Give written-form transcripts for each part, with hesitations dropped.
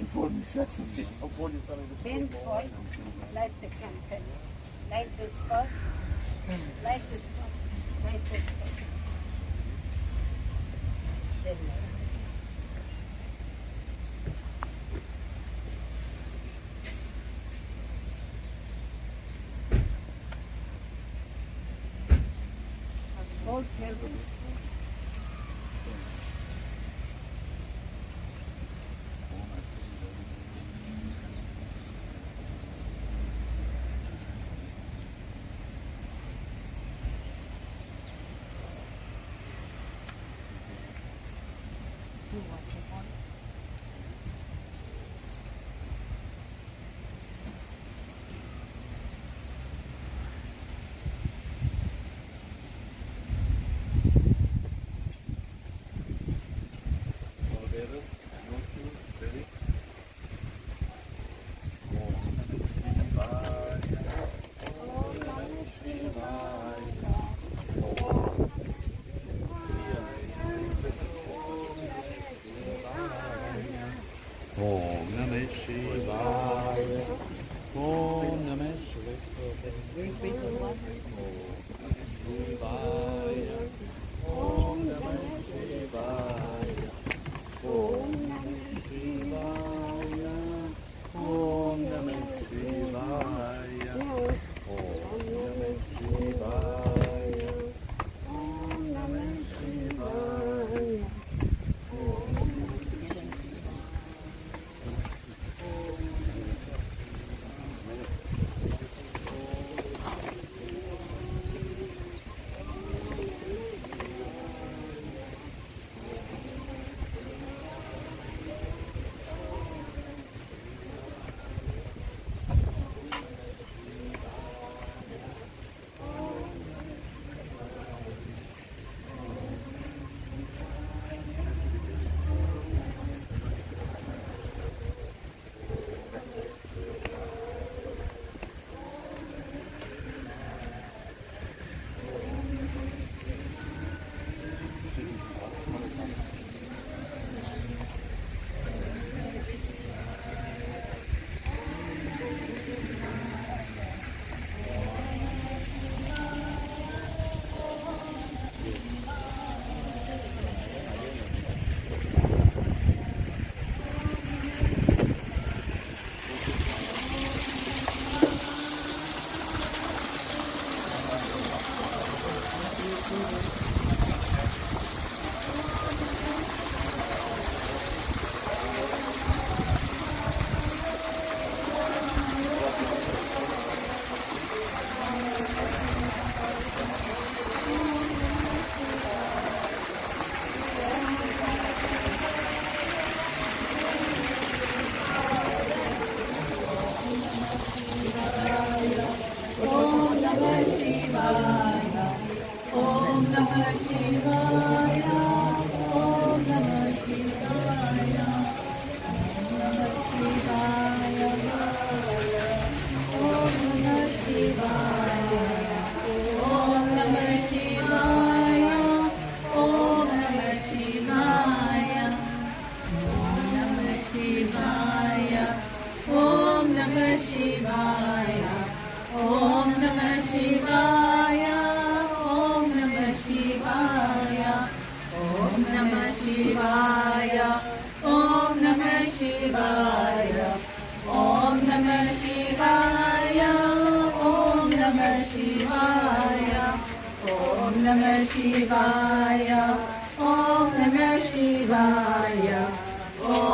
Bevor du setzen, obwohl du so Ben voll, light the candle. Light this first. Light this first. Light this first. Then hold carefully.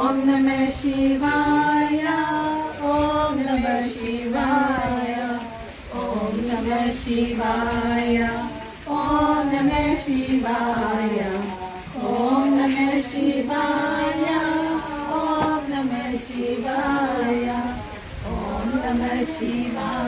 Om Namah Shivaya. Om Namah Shivaya. Om Namah Shivaya. Om Namah Shivaya. Om Namah Shivaya. Om Namah Shivaya. Om Namah Shivaya.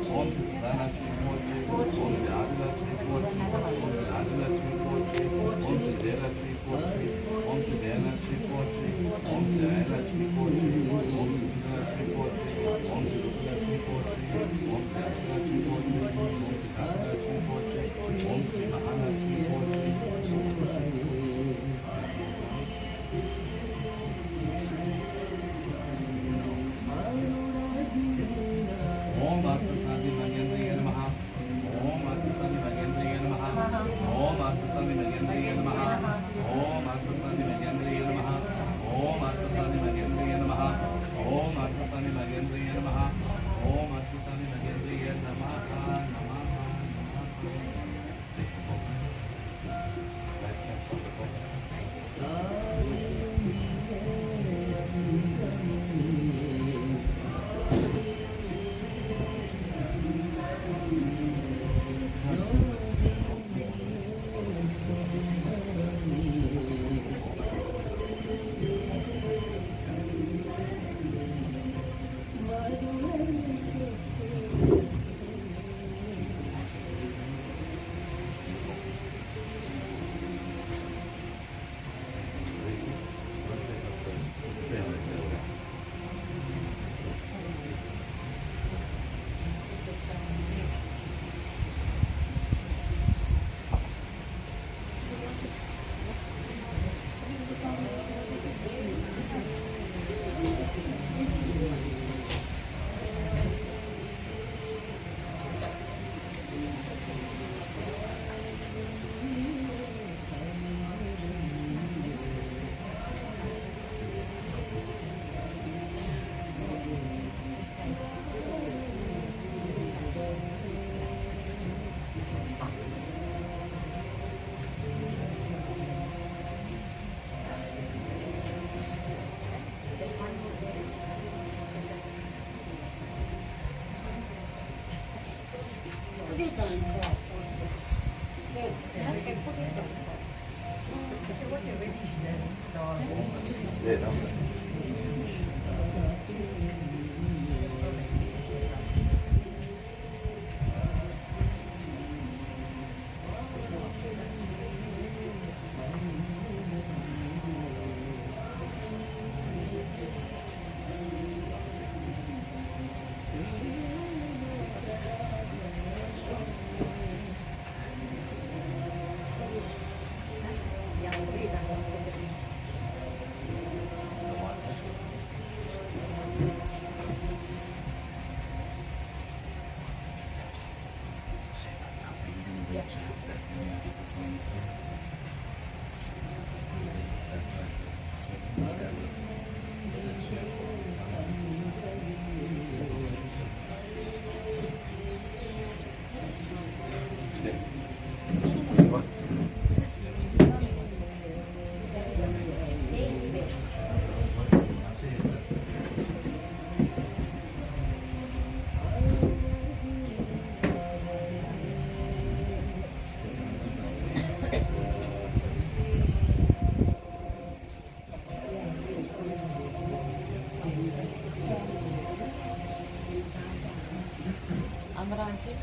Amranji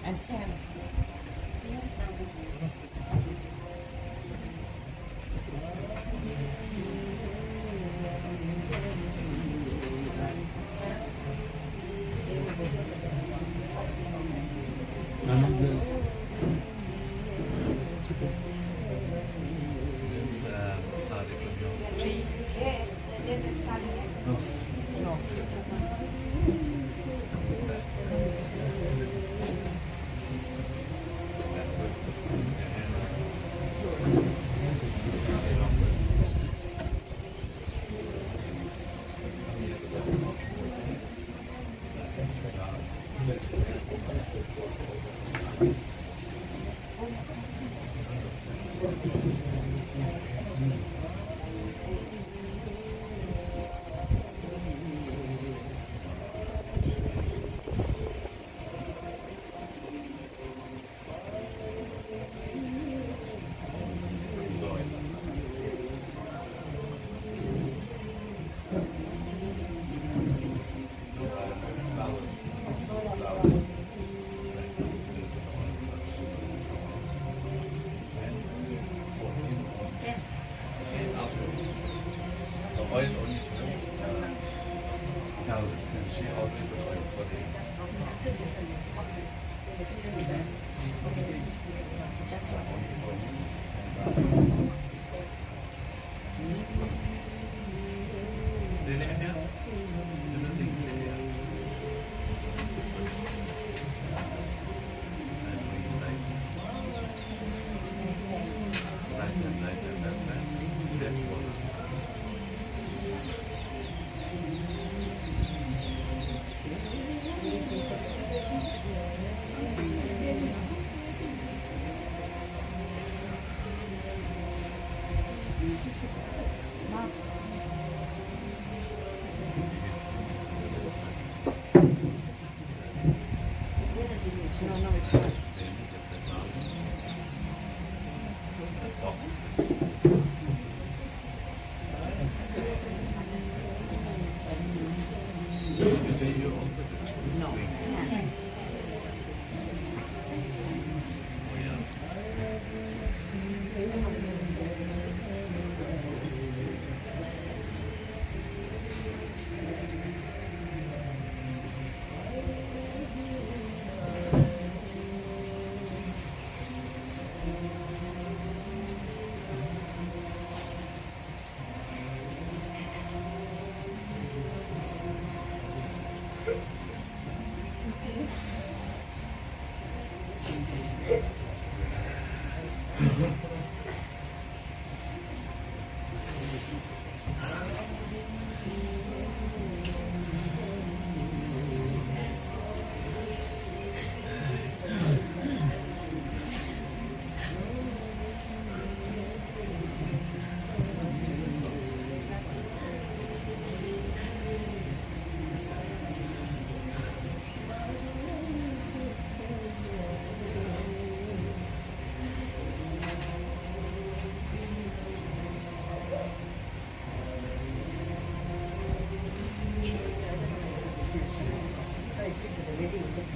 and Sam.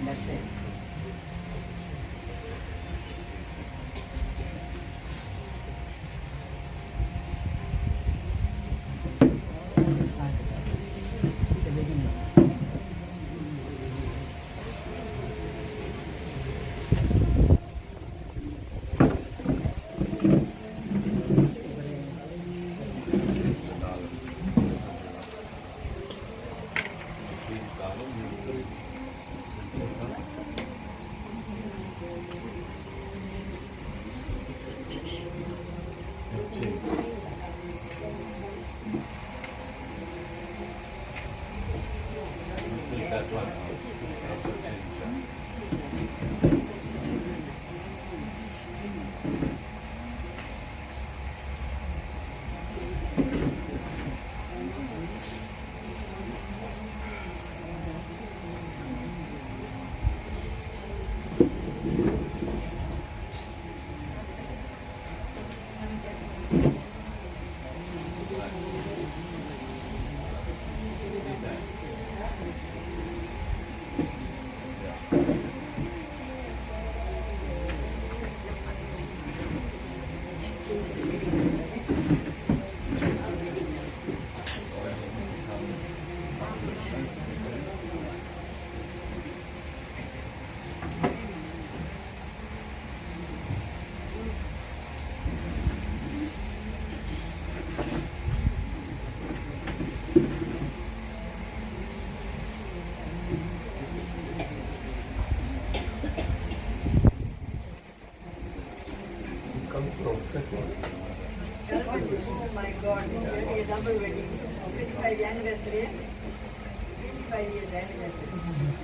That's it. See the wedding. Oh my God, it will be a double wedding. 25 anniversary. 25 years anniversary.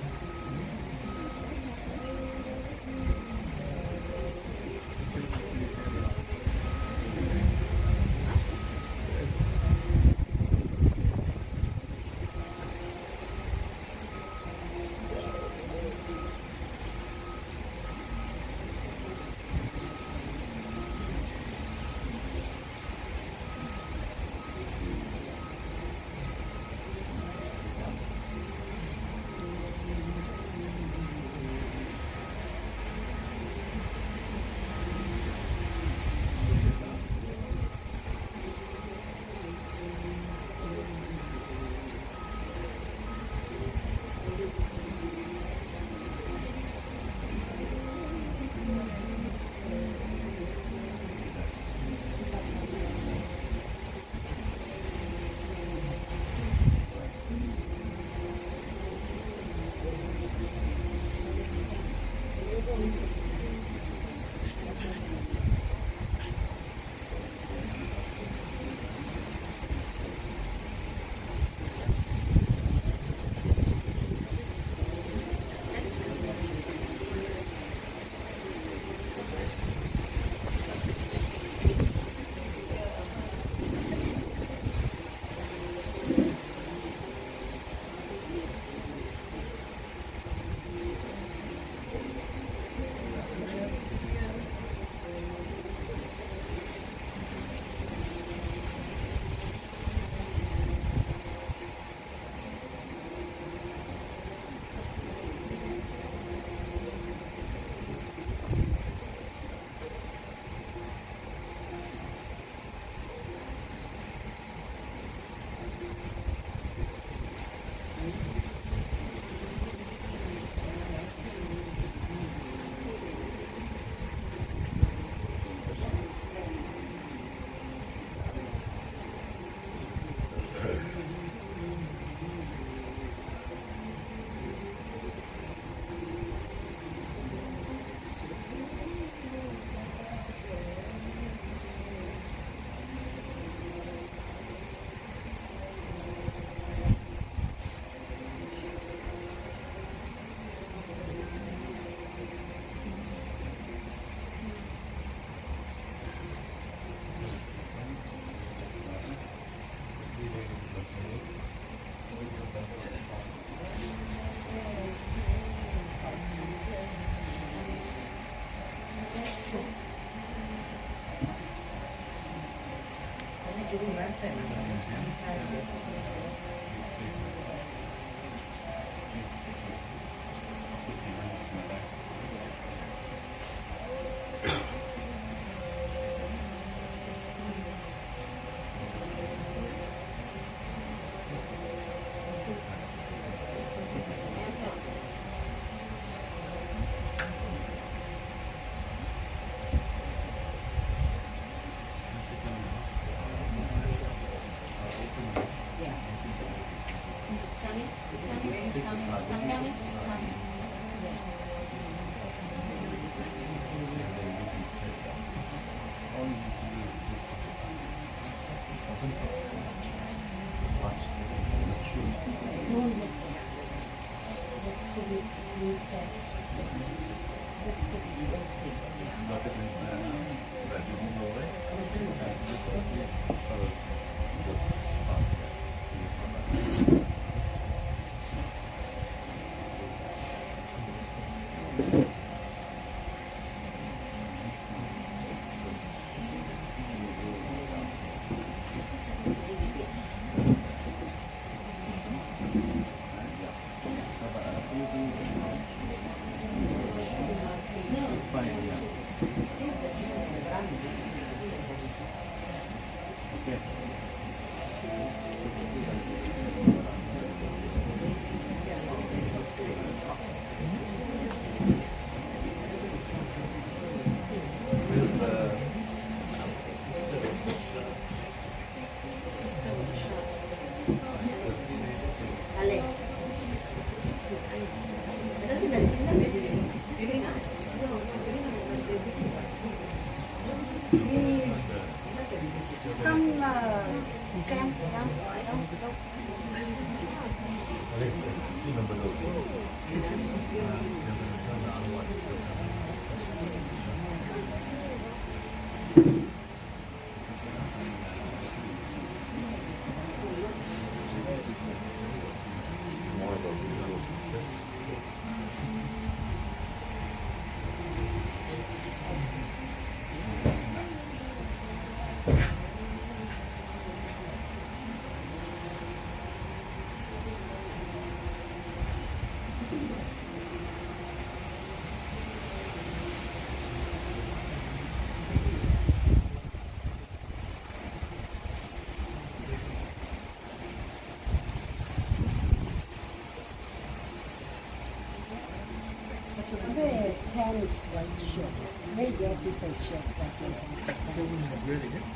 Yeah. Chinese white shirt. Very beautiful shirt that you have. Really good.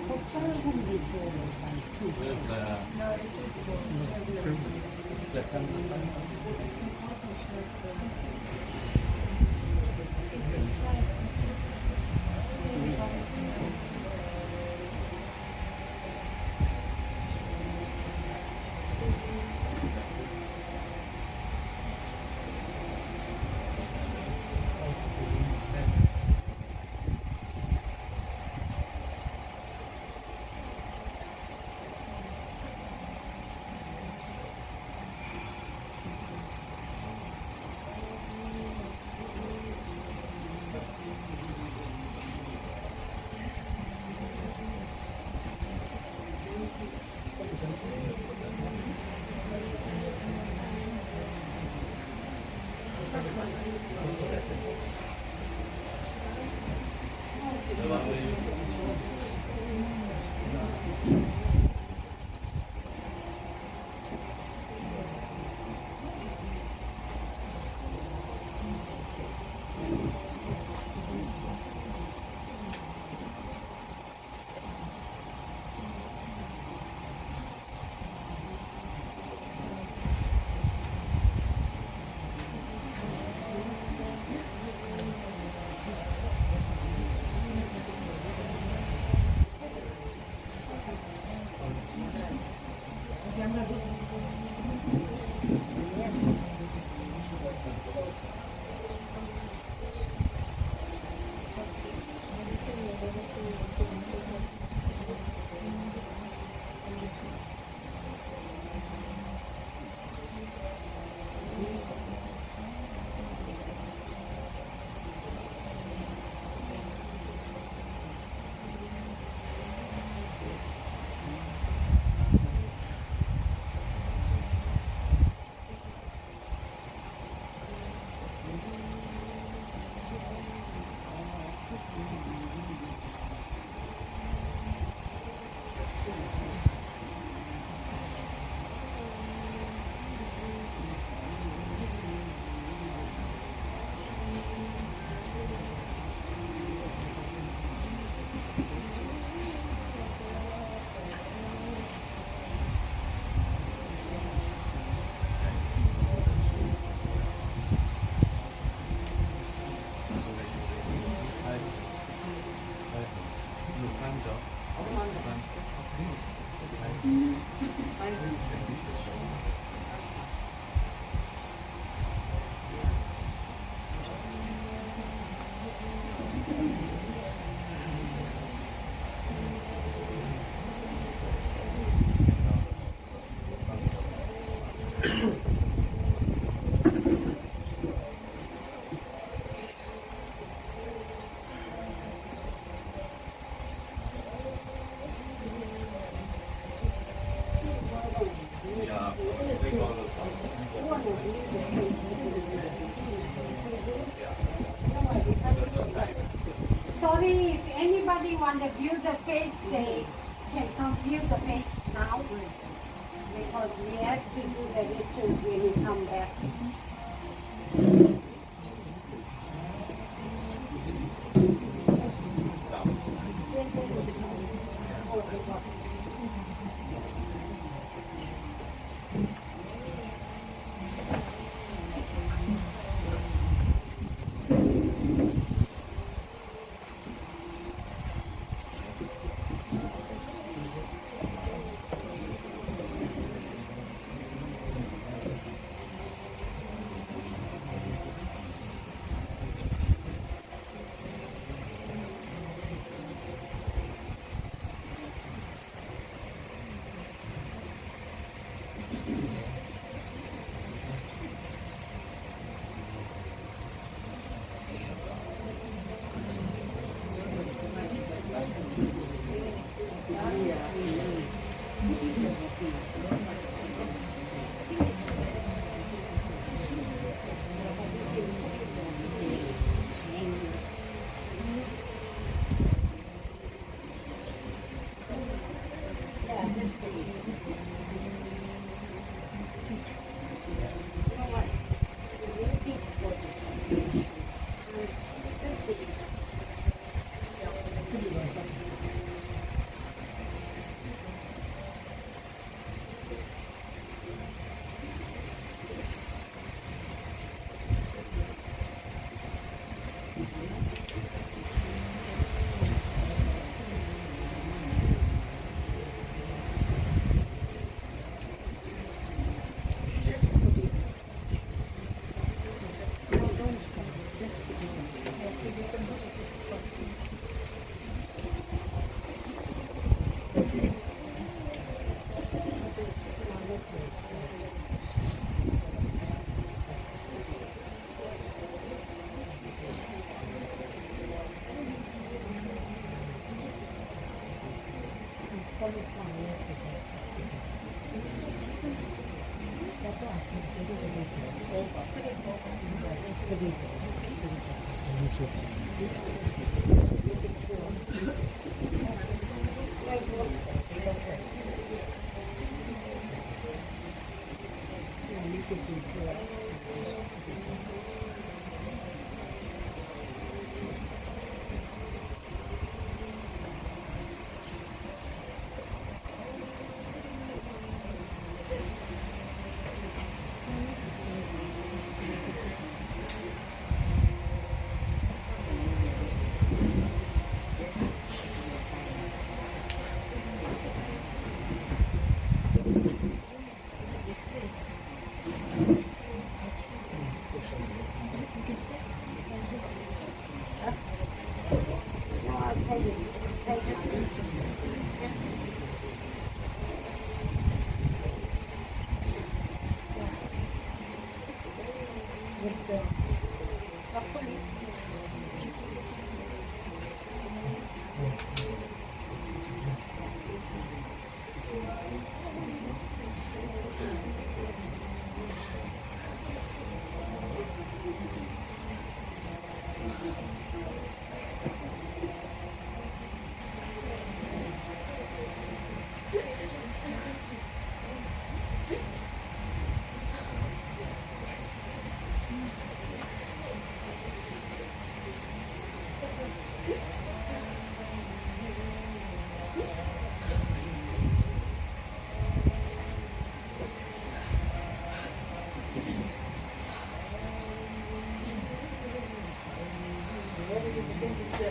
For 500 dollars by two shirts. It's the Sorry, if anybody want to view the face, they can come view the face now. Because we have to do the ritual when you come back.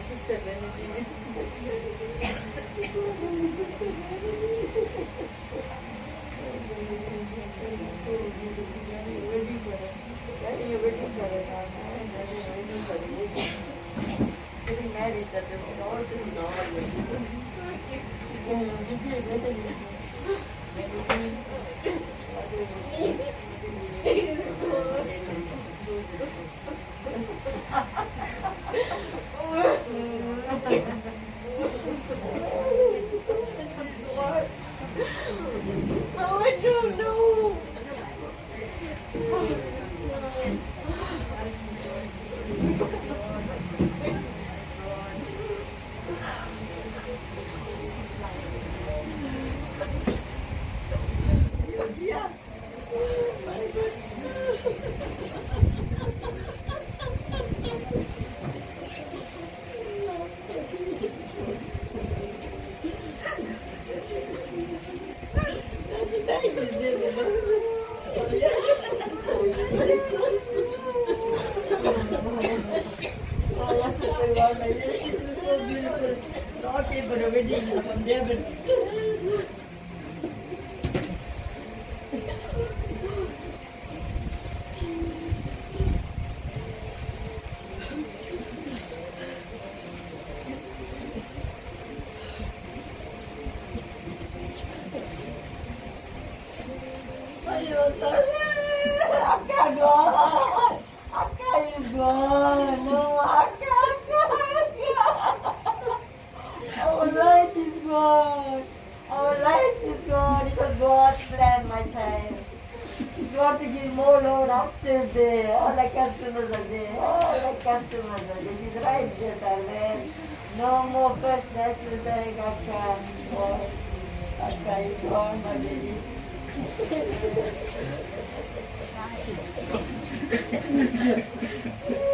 Sister Benedict. Married that all I don't know. Yeah. Our life is gone. Our life is gone. It was God's plan, my child. God to give more load upstairs there. All the customers are there. All the customers are there. This is right, yes, I read. No more first class repairing Akka. Akka is gone, my baby.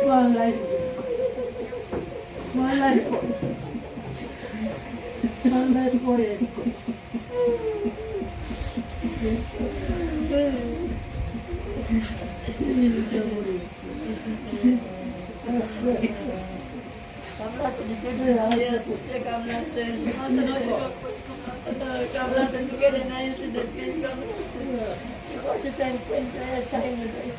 One life. One life. One life for it. Yes, sister Kamlasan. Kamlasan together nice to the place. Watch the time spent shining.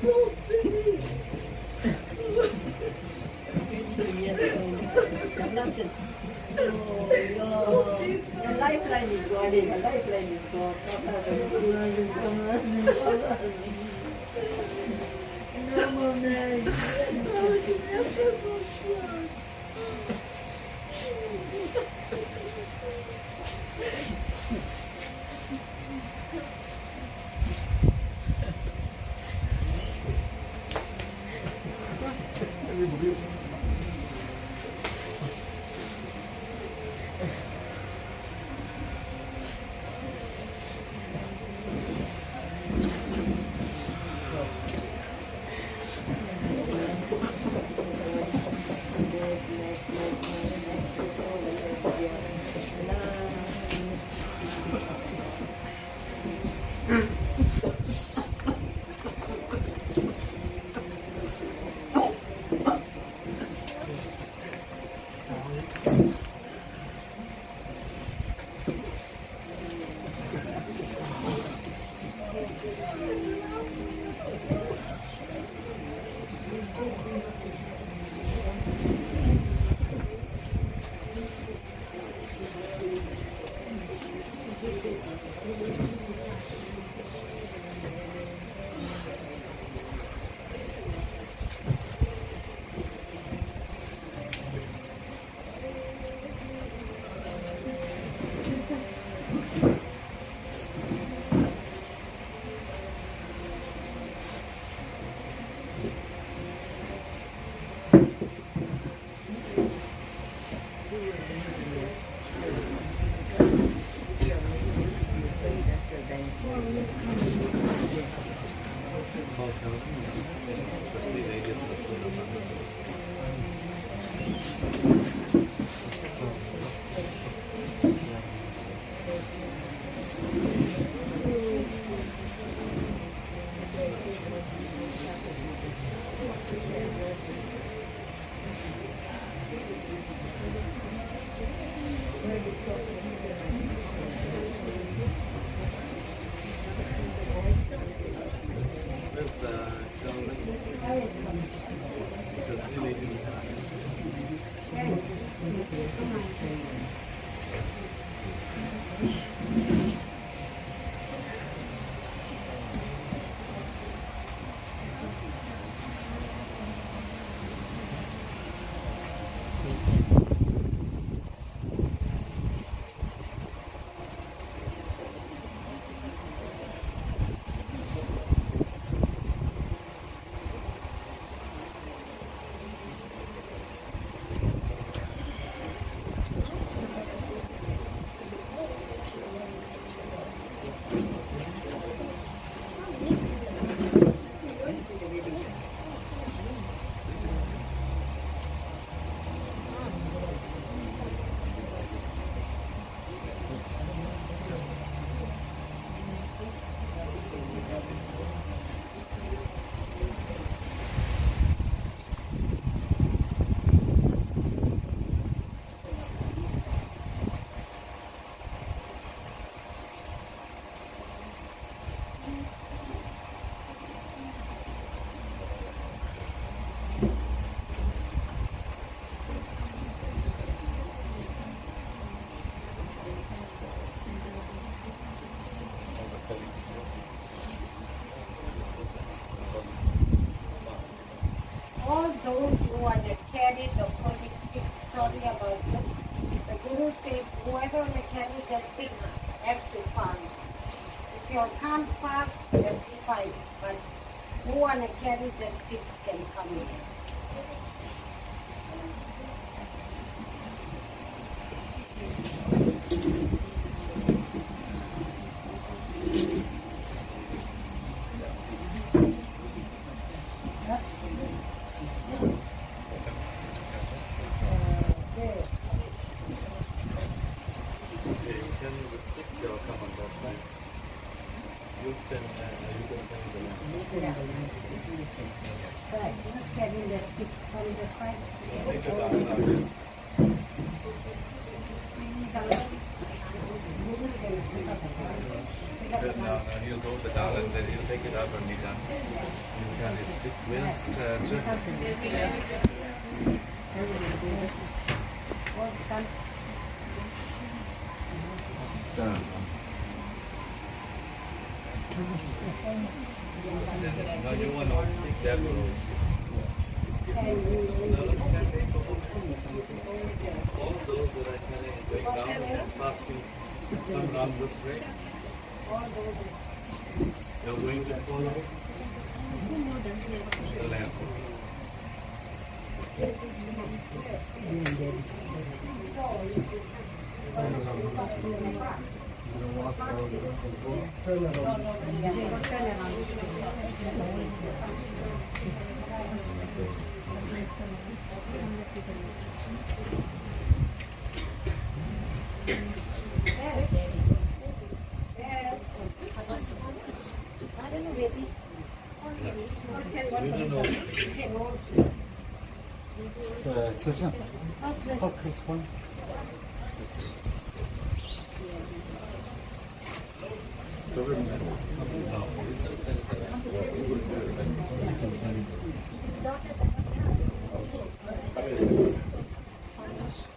So busy. lifeline is God. My lifeline is God. All those who are the carry the Holy Spirit, sorry about it. The Guru said, whoever will carry the stick has to fast. If you can't fast, that's fine. But who want to carry the sticks can come in. Right, just carry the sticks from the front. Now he'll go with the dal and then he'll take it out when we're done. You can stick with Now you want to speak that will all those that are kind of going down and fasting come down this way. You're going to follow the lamp. You don't know. Christian. Oh, Chris, one.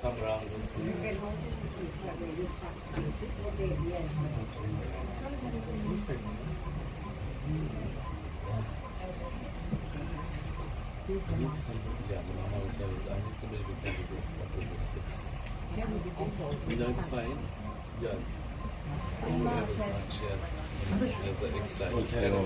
Come around this way. No, it's fine. Yeah. Whoever's not shared. There's an extra. It's kind of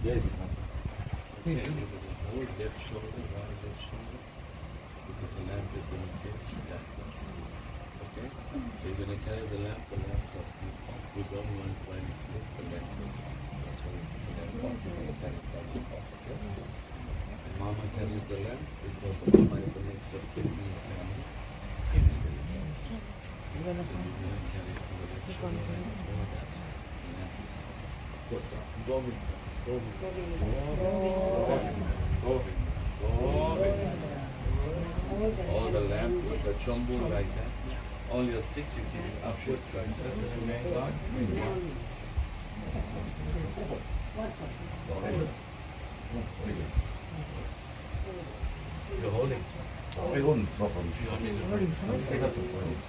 Yes. Okay, hold left shoulder, right left shoulder, because the lamp is going to face backwards. Okay? So you're going to carry the lamp must be off. We don't want when it's lit, the lamp is off. So we put the lamp off, we're going to carry the lamp off. Okay? And Mama carries the lamp because the Mama is the next of kidney and skin is this. So you're going to carry it to the left shoulder and over that. Go with all the lamp with the chombu like that. All your sticks you keep it upwards like that. Remain God. You're holding. I wouldn't problem. You want me to I got some points.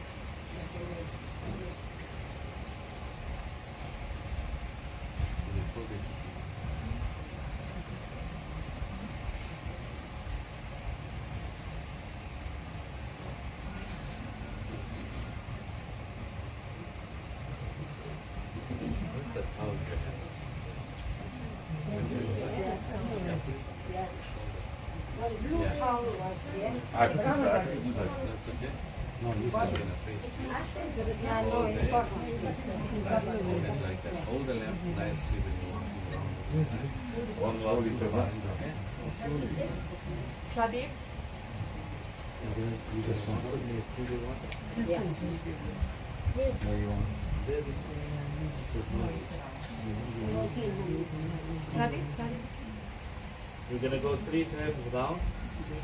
That's how you Blue towel was here. I took it back. That's okay. No, you're going to face you. Yeah, no, it's got one. Hold it like that. Hold the lamp nicely when you're walking around. One slowly to fast, okay? Pradeep? You just want to put me through the water. Yeah. Where you want? There. Pradeep? Pradeep? We're going to go 3 times round.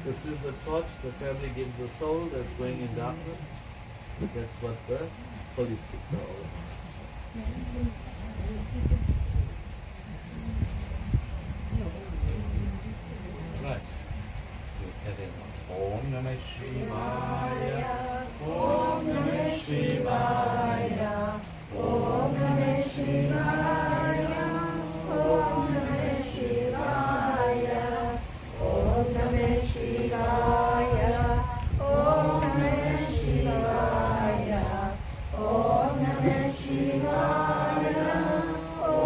This is the torch the family gives the soul that's going in darkness. That's what the holy sticks are all about. Right. Om Namah Shivaya. Om Namah Shivaya. Om Namah Shivaya. Om Namah Shivaya. Om Namah Shivaya. Om Namah Shivaya. Om Namah Shivaya. Om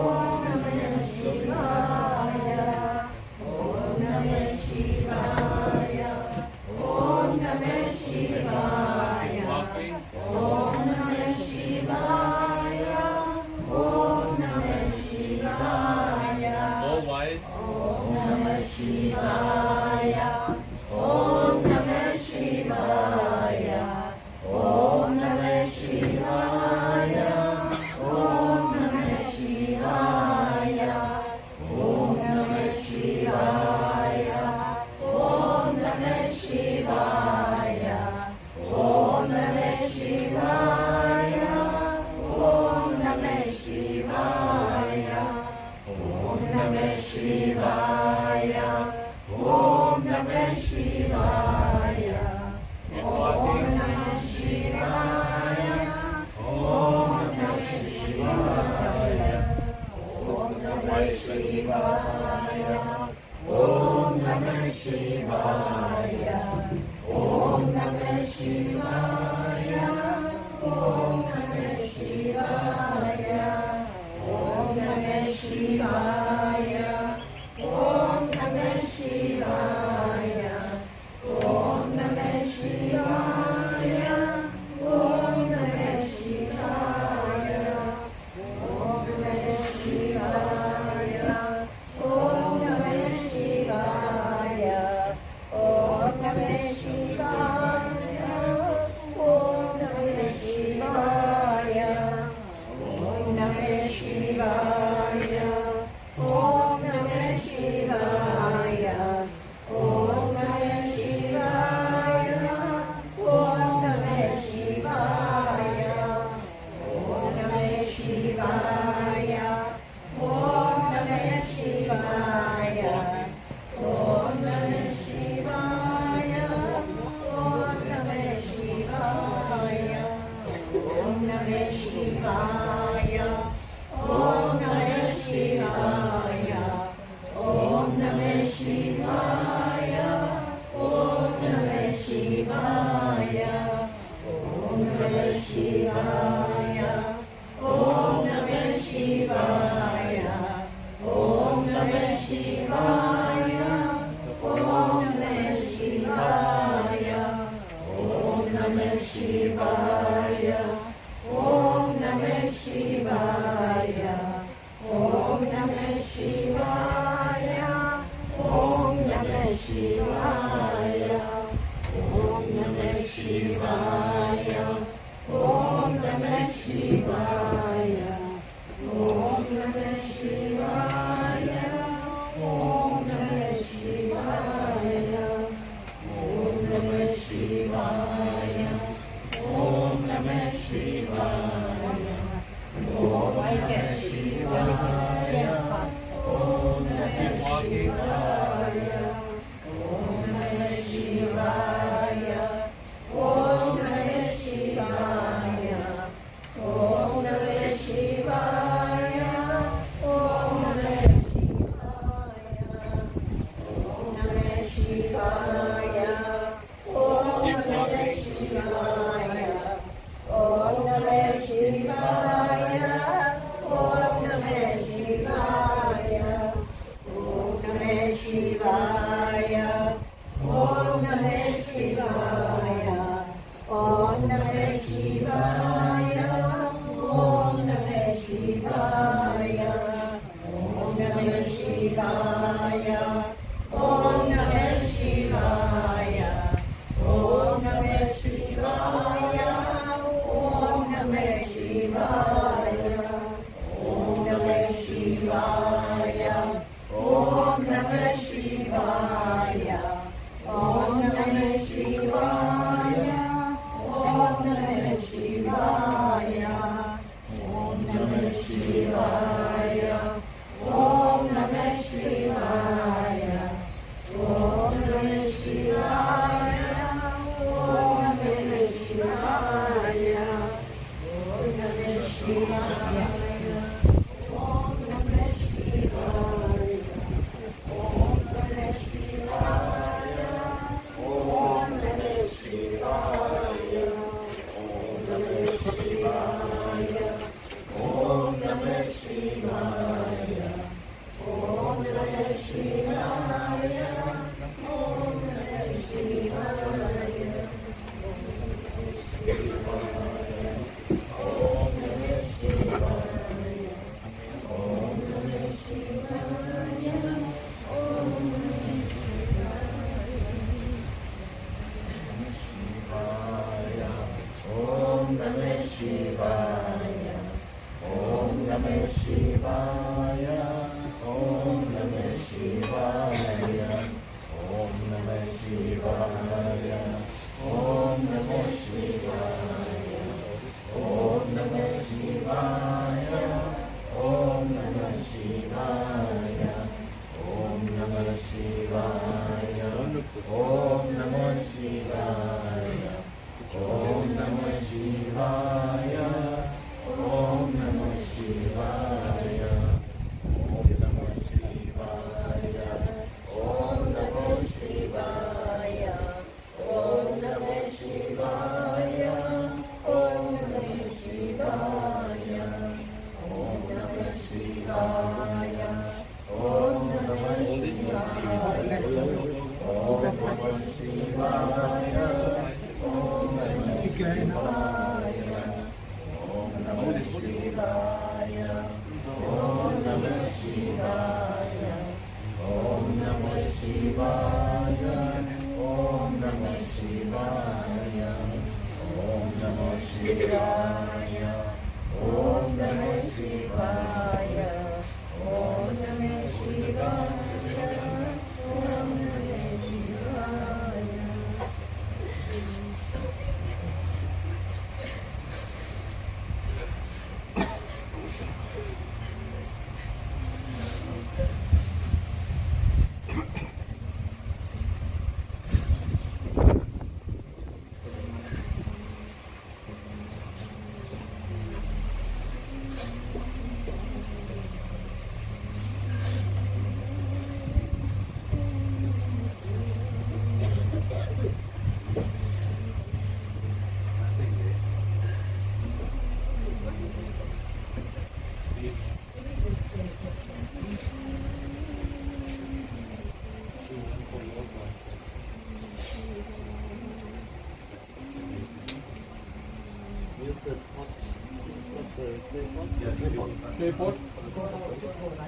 Airport?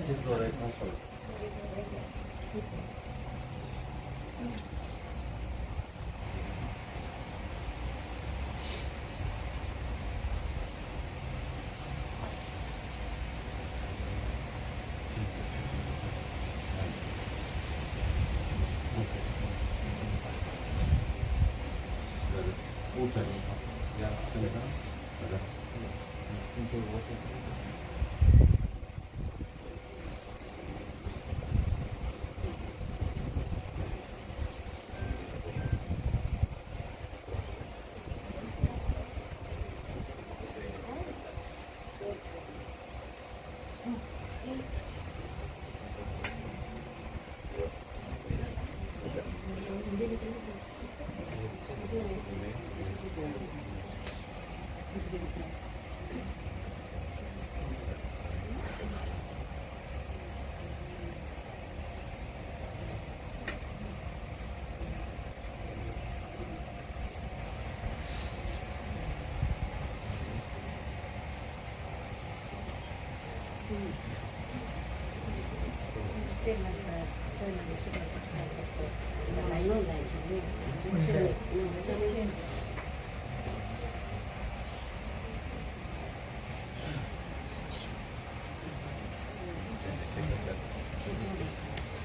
Just go right now.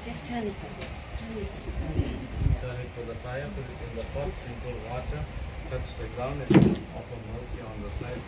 Just turn it. Turn it for the fire, put it in the pot, sprinkle water, touch the ground and offer milky on the side.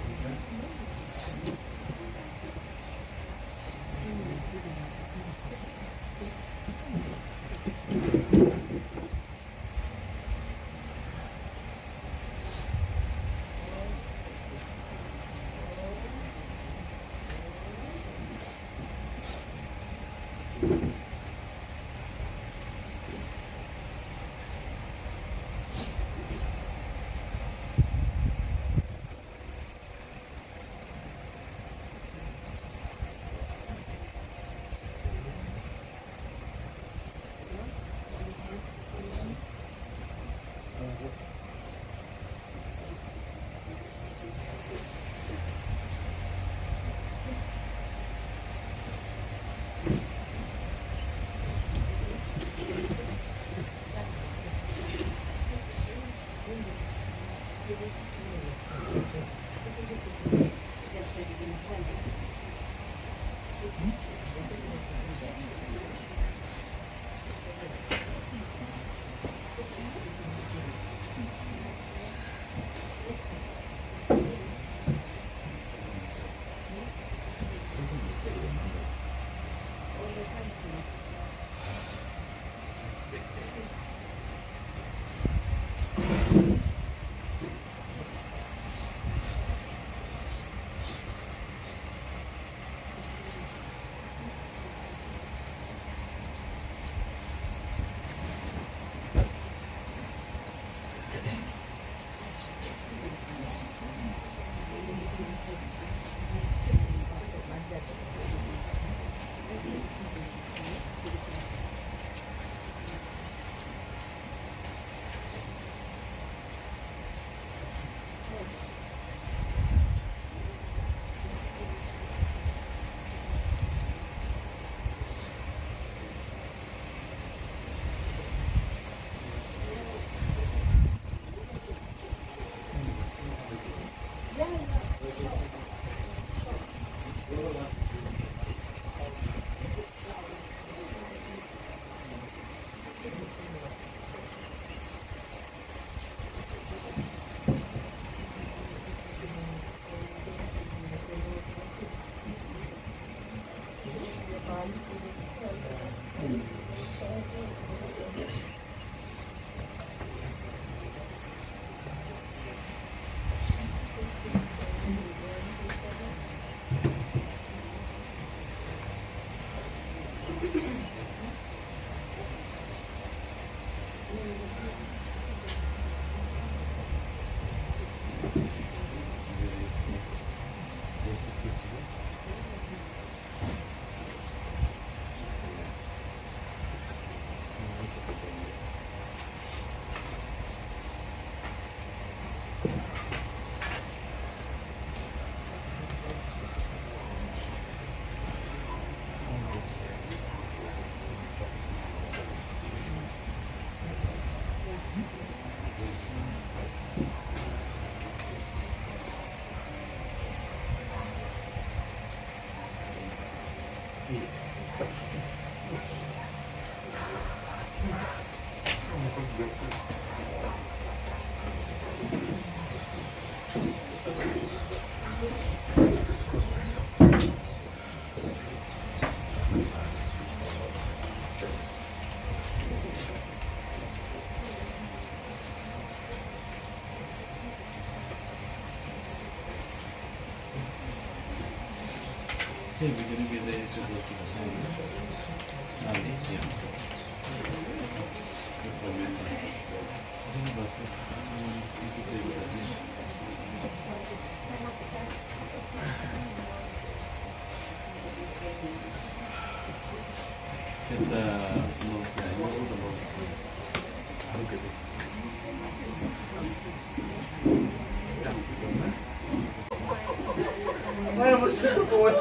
Okay, we're going to be there to go to the home. Yeah. Before we enter. I don't know about this. You could take it as me. Get the smoke. Yeah, you hold the boat. Look at it. I almost took a boy.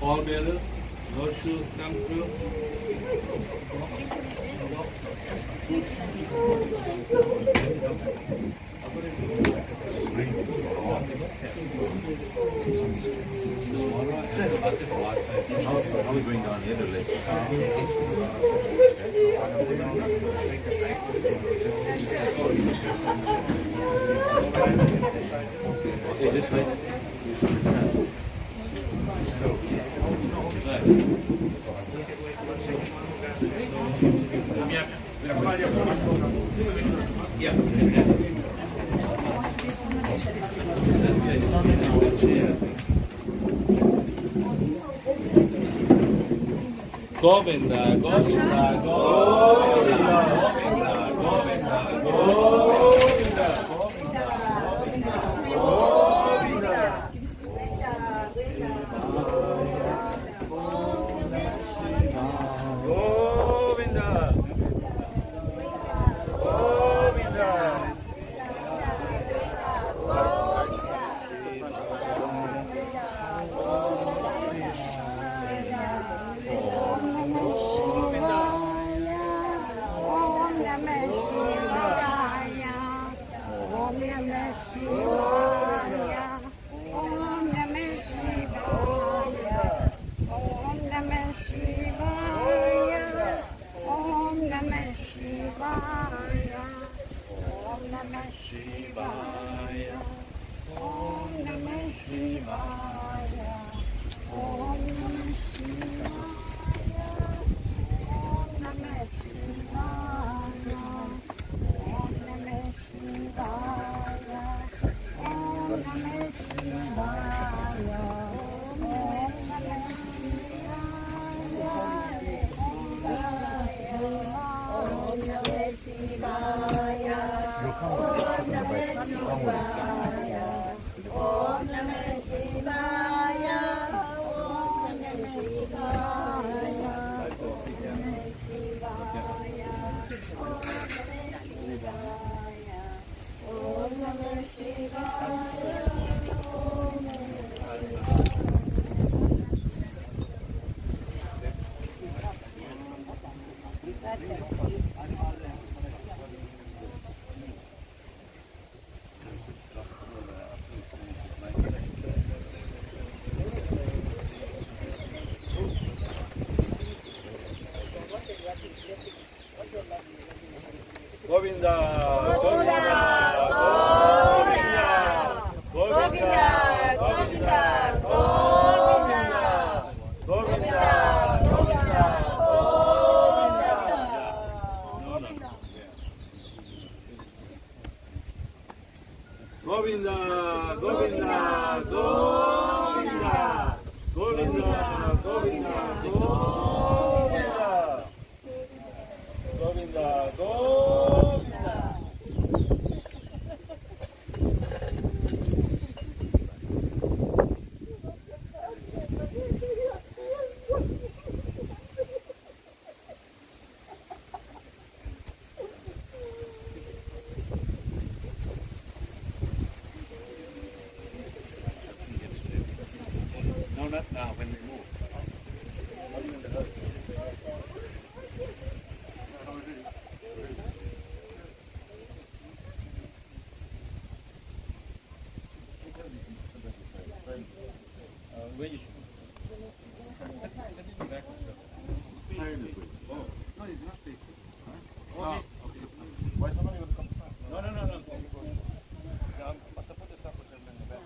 All bearers, no shoes come through. How are we going down here to list? Okay, just wait. Govinda, Govinda, Govinda, Govinda, Govinda, Govinda, Om Namah Shivaya. Govinda, Govinda, Govinda, Govinda, Govinda, Govinda, Govinda, Govinda, Govinda, Govinda, Govinda, Govinda, Govinda, Govinda, Govinda. No, not now, when we move. Only in the earth. Where you should? Oh, no, it's not tasty. Oh, okay. Why somebody will come? No, no, no, no. Basta put the stuff in the back.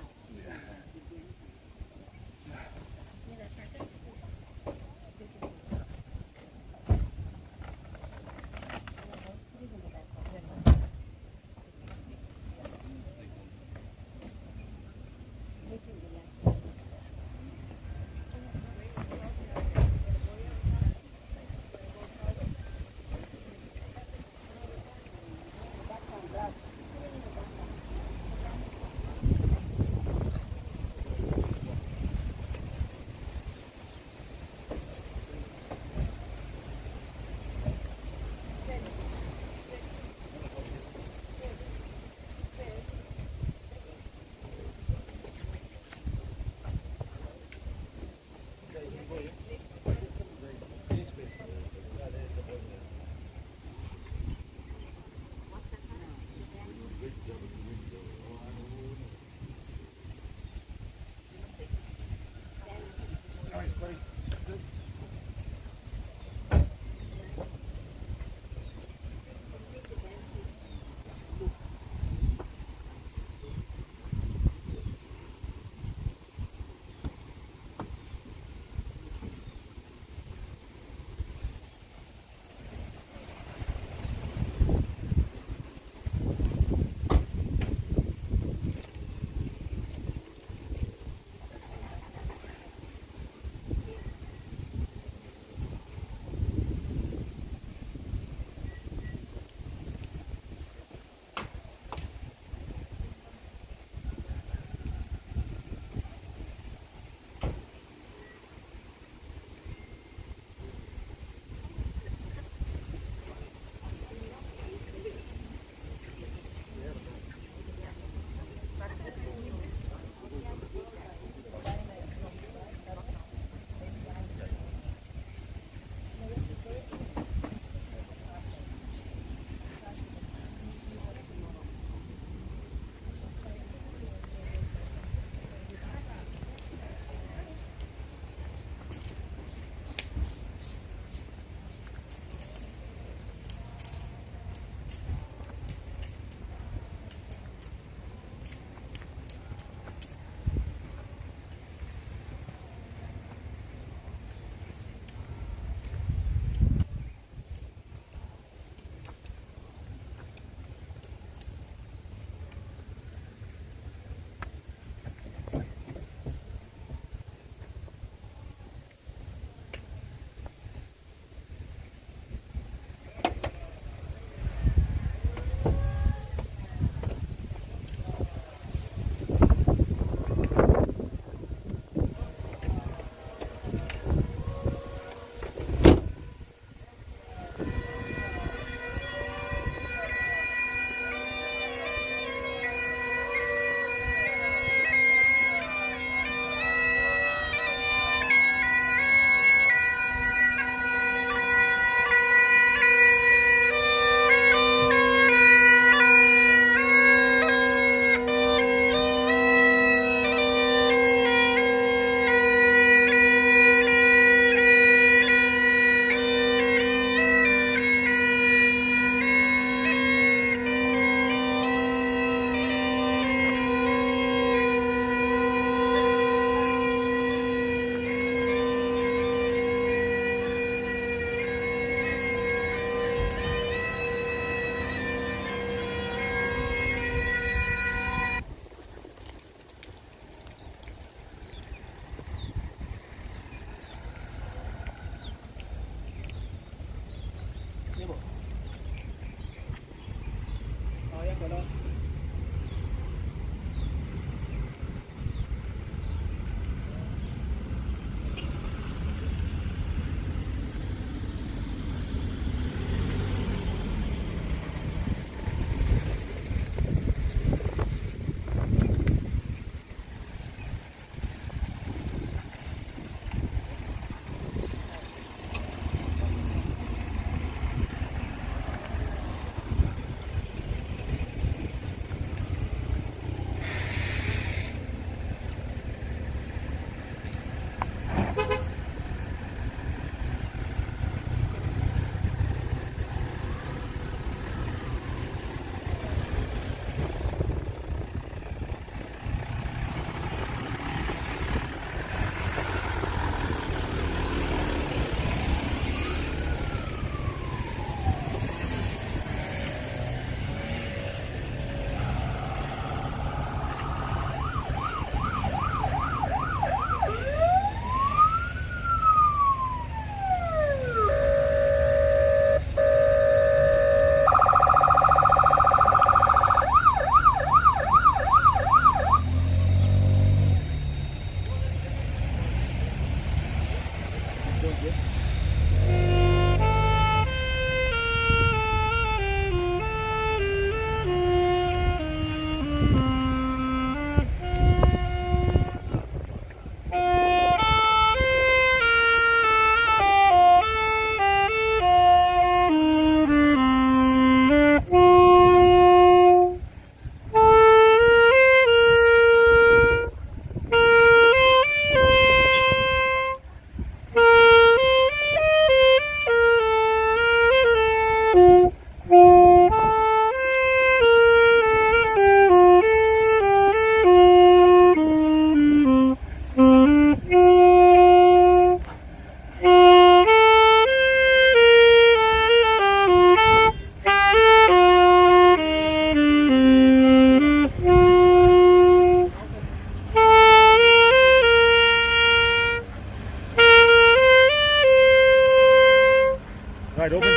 Right, open.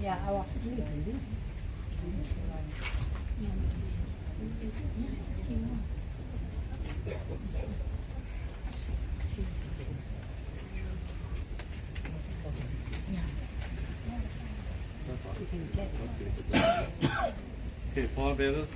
Yeah, our Okay, pallbearers.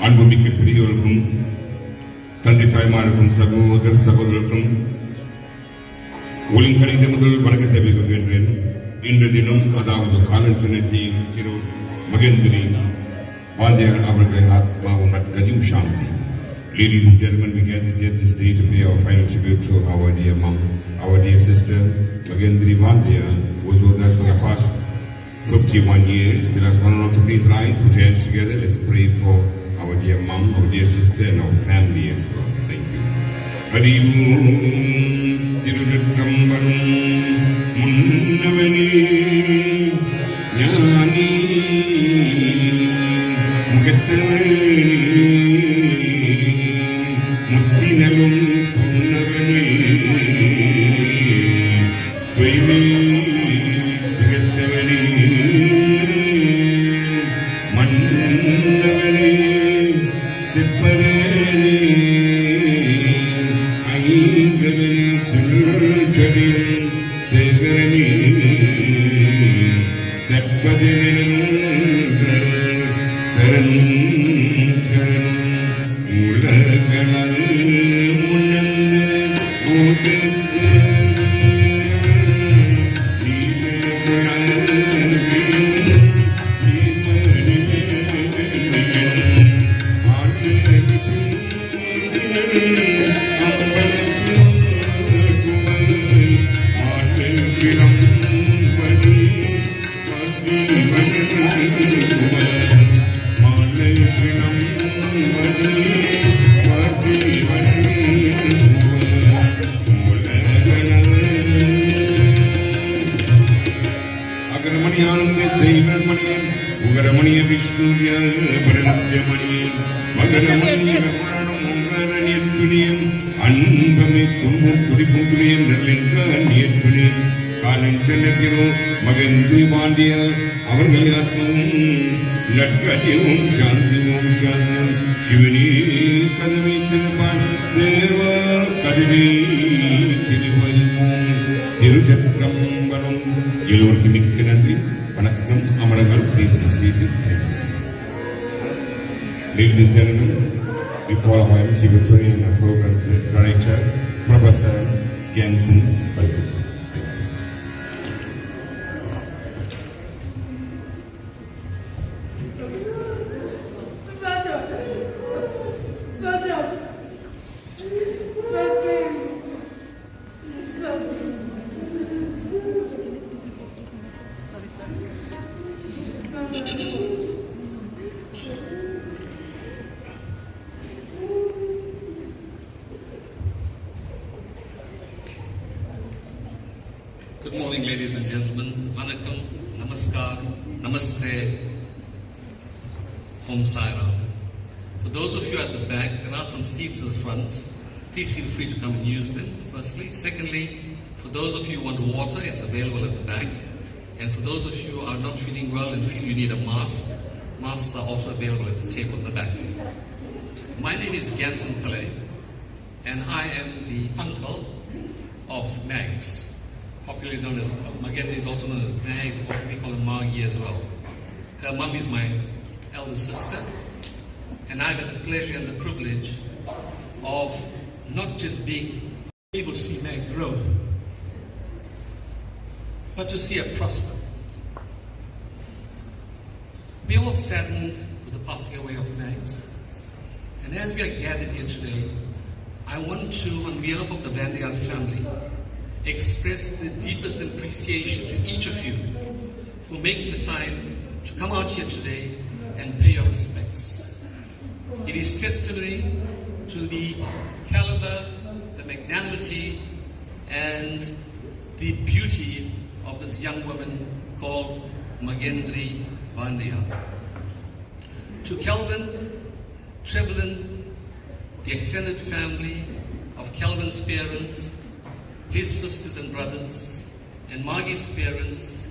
அன்புமிக்க பெரியோருக்கும் தந்தை தாய்மாருக்கும் சகோதர சகோதரருக்கும் ஒலிங்கணிந்த முதல் வணக்கத்தை தெரிவிக்கின்றேன். இன்று தினம் அதாவது காலன் சுனத்தி திரு மகேந்திரி வாந்தியார் அவர்களின் ஆத்மாவும் நற்கதியும் சாந்தி. Ladies and gentlemen, we gather here this day to pay our final tribute to our dear mom, our dear sister Maganthri Vandayar, who was with us for the past 51 years. Will us one and all to please rise, put your hands together. Let's pray for our dear mom, our dear sister, and our family as well. Thank you. Harium Tirutrambaram Munnavani Jnani Mugattavani Muttinalum Sunnavani Tvaimi Sugattavani Mannavani Sippavani Sulchadin Segarani Tappadin Saranum Saranum Ulaganal Munand Ugaramaniya Vishnuya Paranatyamaniyam Magaramaniya Puranam Ungaraniyattuniyam Anbame Tummum Tudipuntuniyam Nirlinkaniyattuniyam Kalanchanathiro Maganthree Vandayar அவர்களை ஆத்மாவும் நட்கதியும் சாந்தியும் சாந்தம் சிவனே கதவை திறப்பான் தேவா கதவை திருவரிமோம் திருச்சற்றம்பலம் எல்லோருக்கும் மிக்க நன்றி வணக்கம் அமரங்கள் please receive it. Ladies and gentlemen, we call our MC Victorian and Program Director Professor Gansen Falku. Good morning, ladies and gentlemen. Vanakkam, namaskar, namaste, Om Sai Ram. For those of you at the back, there are some seats at the front. Please feel free to come and use them, firstly. Secondly, for those of you who want water, it's available at the back. And for those of you who are not feeling well and feel you need a mask, masks are also available at the table at the back. My name is Gansen Pillai, and I am the uncle of MAGS. Popularly known as Maganthreee is also known as MAGS, or we call him Magi as well. Her mum is my elder sister, and I've had the pleasure and the privilege of not just being able to see Mag grow, but to see her prosper. We are all saddened with the passing away of Mags, and as we are gathered here today, I want to, on behalf of the Vandayar family, express the deepest appreciation to each of you for making the time to come out here today and pay your respects. It is testimony to the caliber, the magnanimity, and the beauty of this young woman called Maganthreee Vandayar. To Kelvin, Trevelyan, the extended family of Kelvin's parents, his sisters and brothers, and Margie's parents,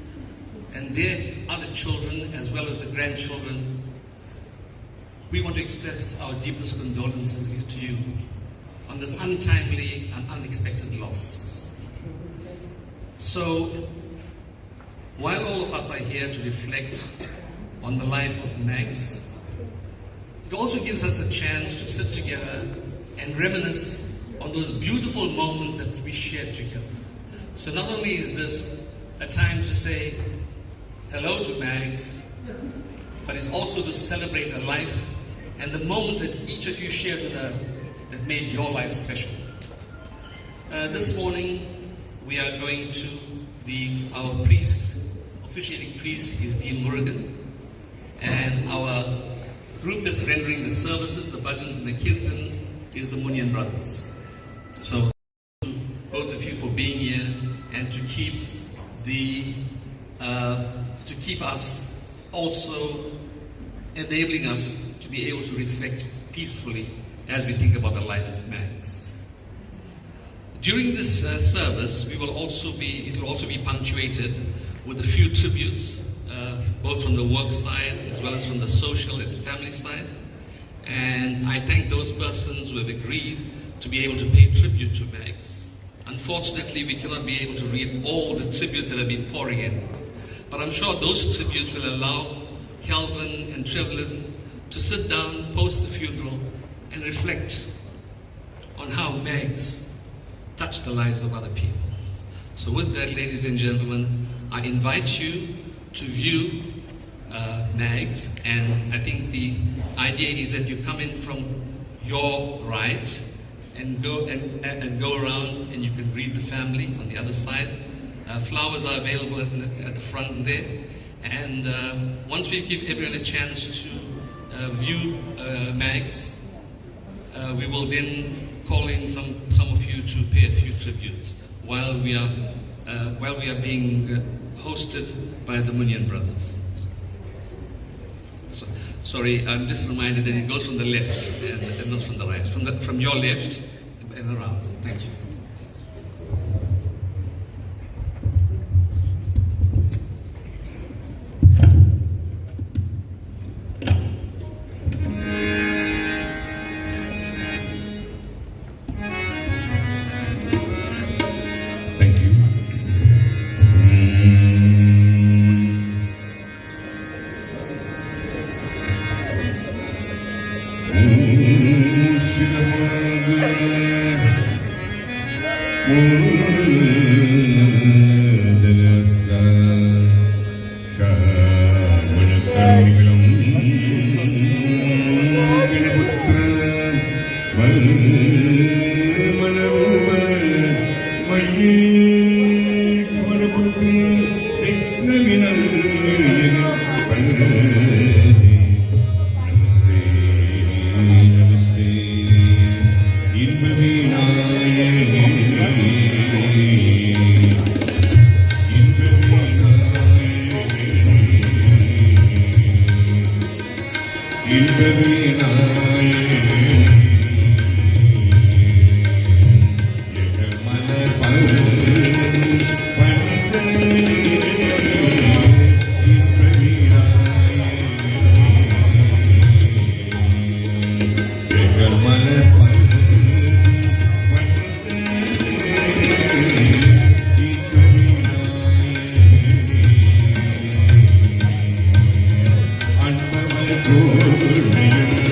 and their other children, as well as the grandchildren, we want to express our deepest condolences to you on this untimely and unexpected loss. So, while all of us are here to reflect on the life of Mags, it also gives us a chance to sit together and reminisce on those beautiful moments that we shared together. So not only is this a time to say hello to Mags, but it's also to celebrate her life and the moments that each of you shared with her that made your life special. This morning we are going to our priest officiating priest is Dean Murugan, and our group that's rendering the services, the bhajans and the kirtans, is the Munian brothers. So, both of you for being here and to keep us also enabling us to be able to reflect peacefully as we think about the life of Mags. During this service, it will also be punctuated with a few tributes, both from the work side as well as from the social and family side. And I thank those persons who have agreed to be able to pay tribute to Mags. Unfortunately, we cannot be able to read all the tributes that have been pouring in. But I'm sure those tributes will allow Calvin and Trevlin to sit down post the funeral and reflect on how Mags touched the lives of other people. So with that, ladies and gentlemen, I invite you to view Mags, and I think the idea is that you come in from your right and go around, and you can greet the family on the other side. Flowers are available at the front there, and once we give everyone a chance to view Mags, we will then call in some of you to pay a few tributes while we are being hosted by the Munian brothers. Sorry, I'm just reminded that it goes from the left and not from the right. From your left and around. Thank you. Thank you. Good.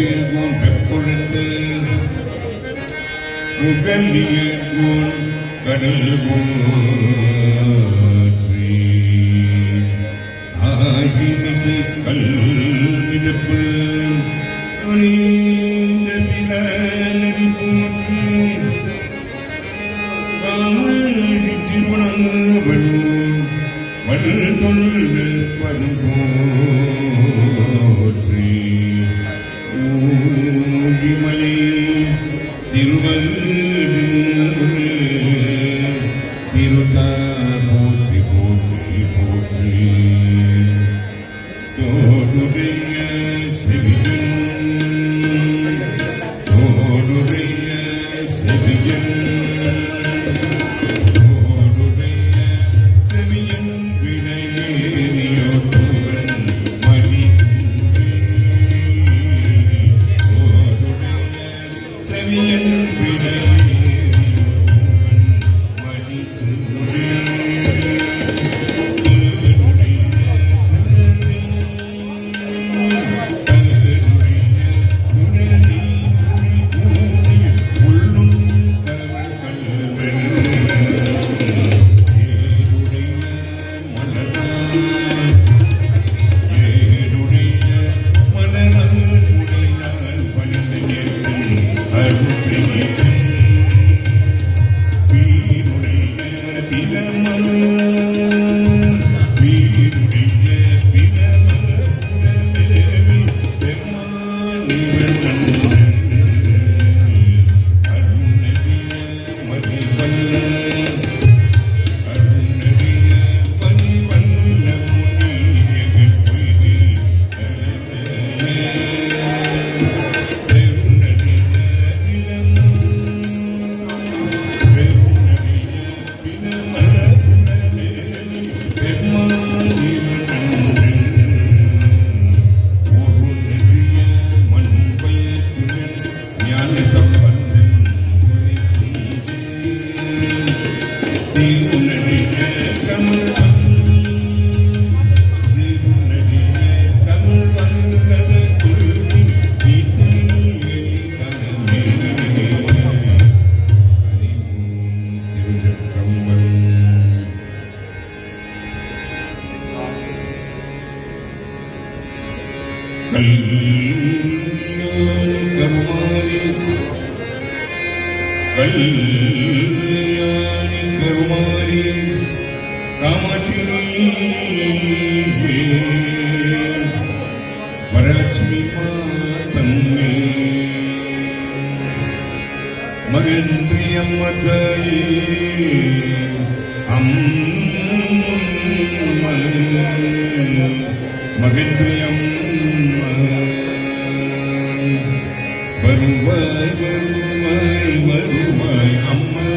வீழ்வோம் வெப்பொழுத்து முகலியோன் கடல் போற்றி ஆகிமிசை கல் மிதப்பு அணிந்த பிறலடி போற்றி திருவண்ணாமலும் மணல் தொல்கு பதம் போற்றி ஊழிமலை திருத்தா போற்றி போற்றி போற்றி தோடுடைய செவியன் தோடுடைய செவியன் கல்யாணி கருமாரி காமாட்சி வரலட்சுமி மாதம்மே மகேந்திரி அம்மதாயே அம்மா மகேந்திரி அம்மா வருவாய் வருவாய் வருவாய் அம்மா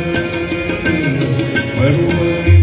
வருவாய்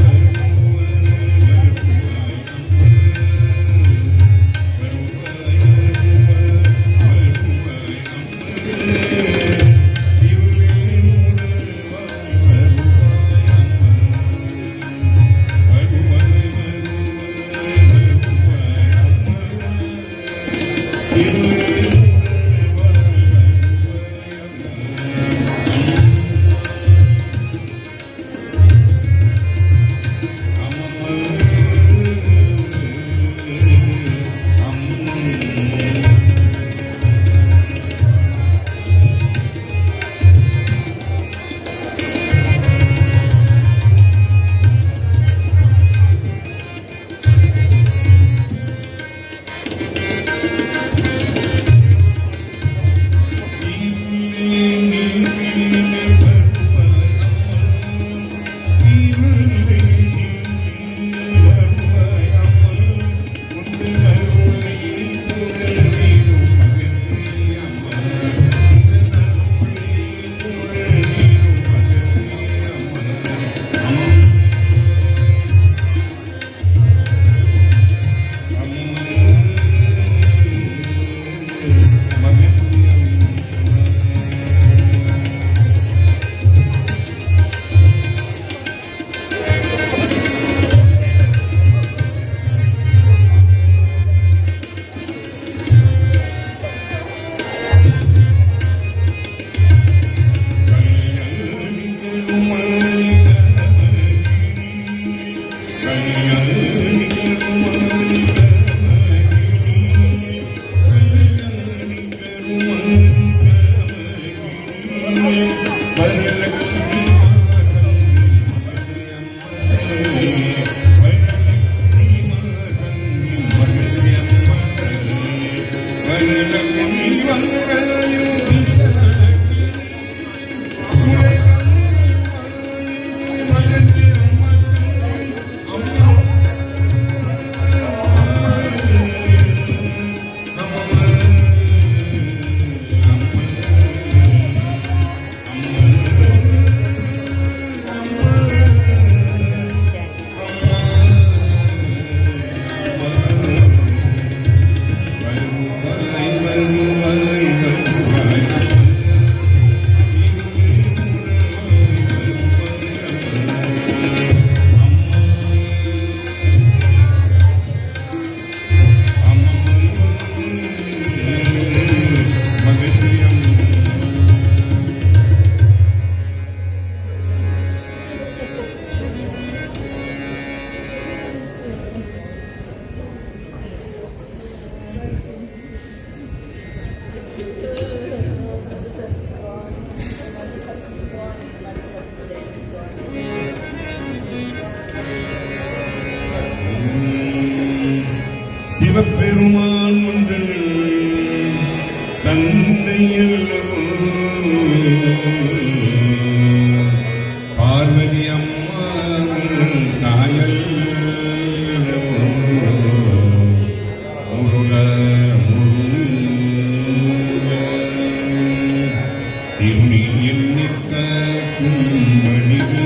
சிவபெருமான் உங்கள் தந்தையல்லவோ பார்வதி அம்மாள் தாயல்லவோ முருக திருநீ எண்ணிக்க கும்படிவேனவர்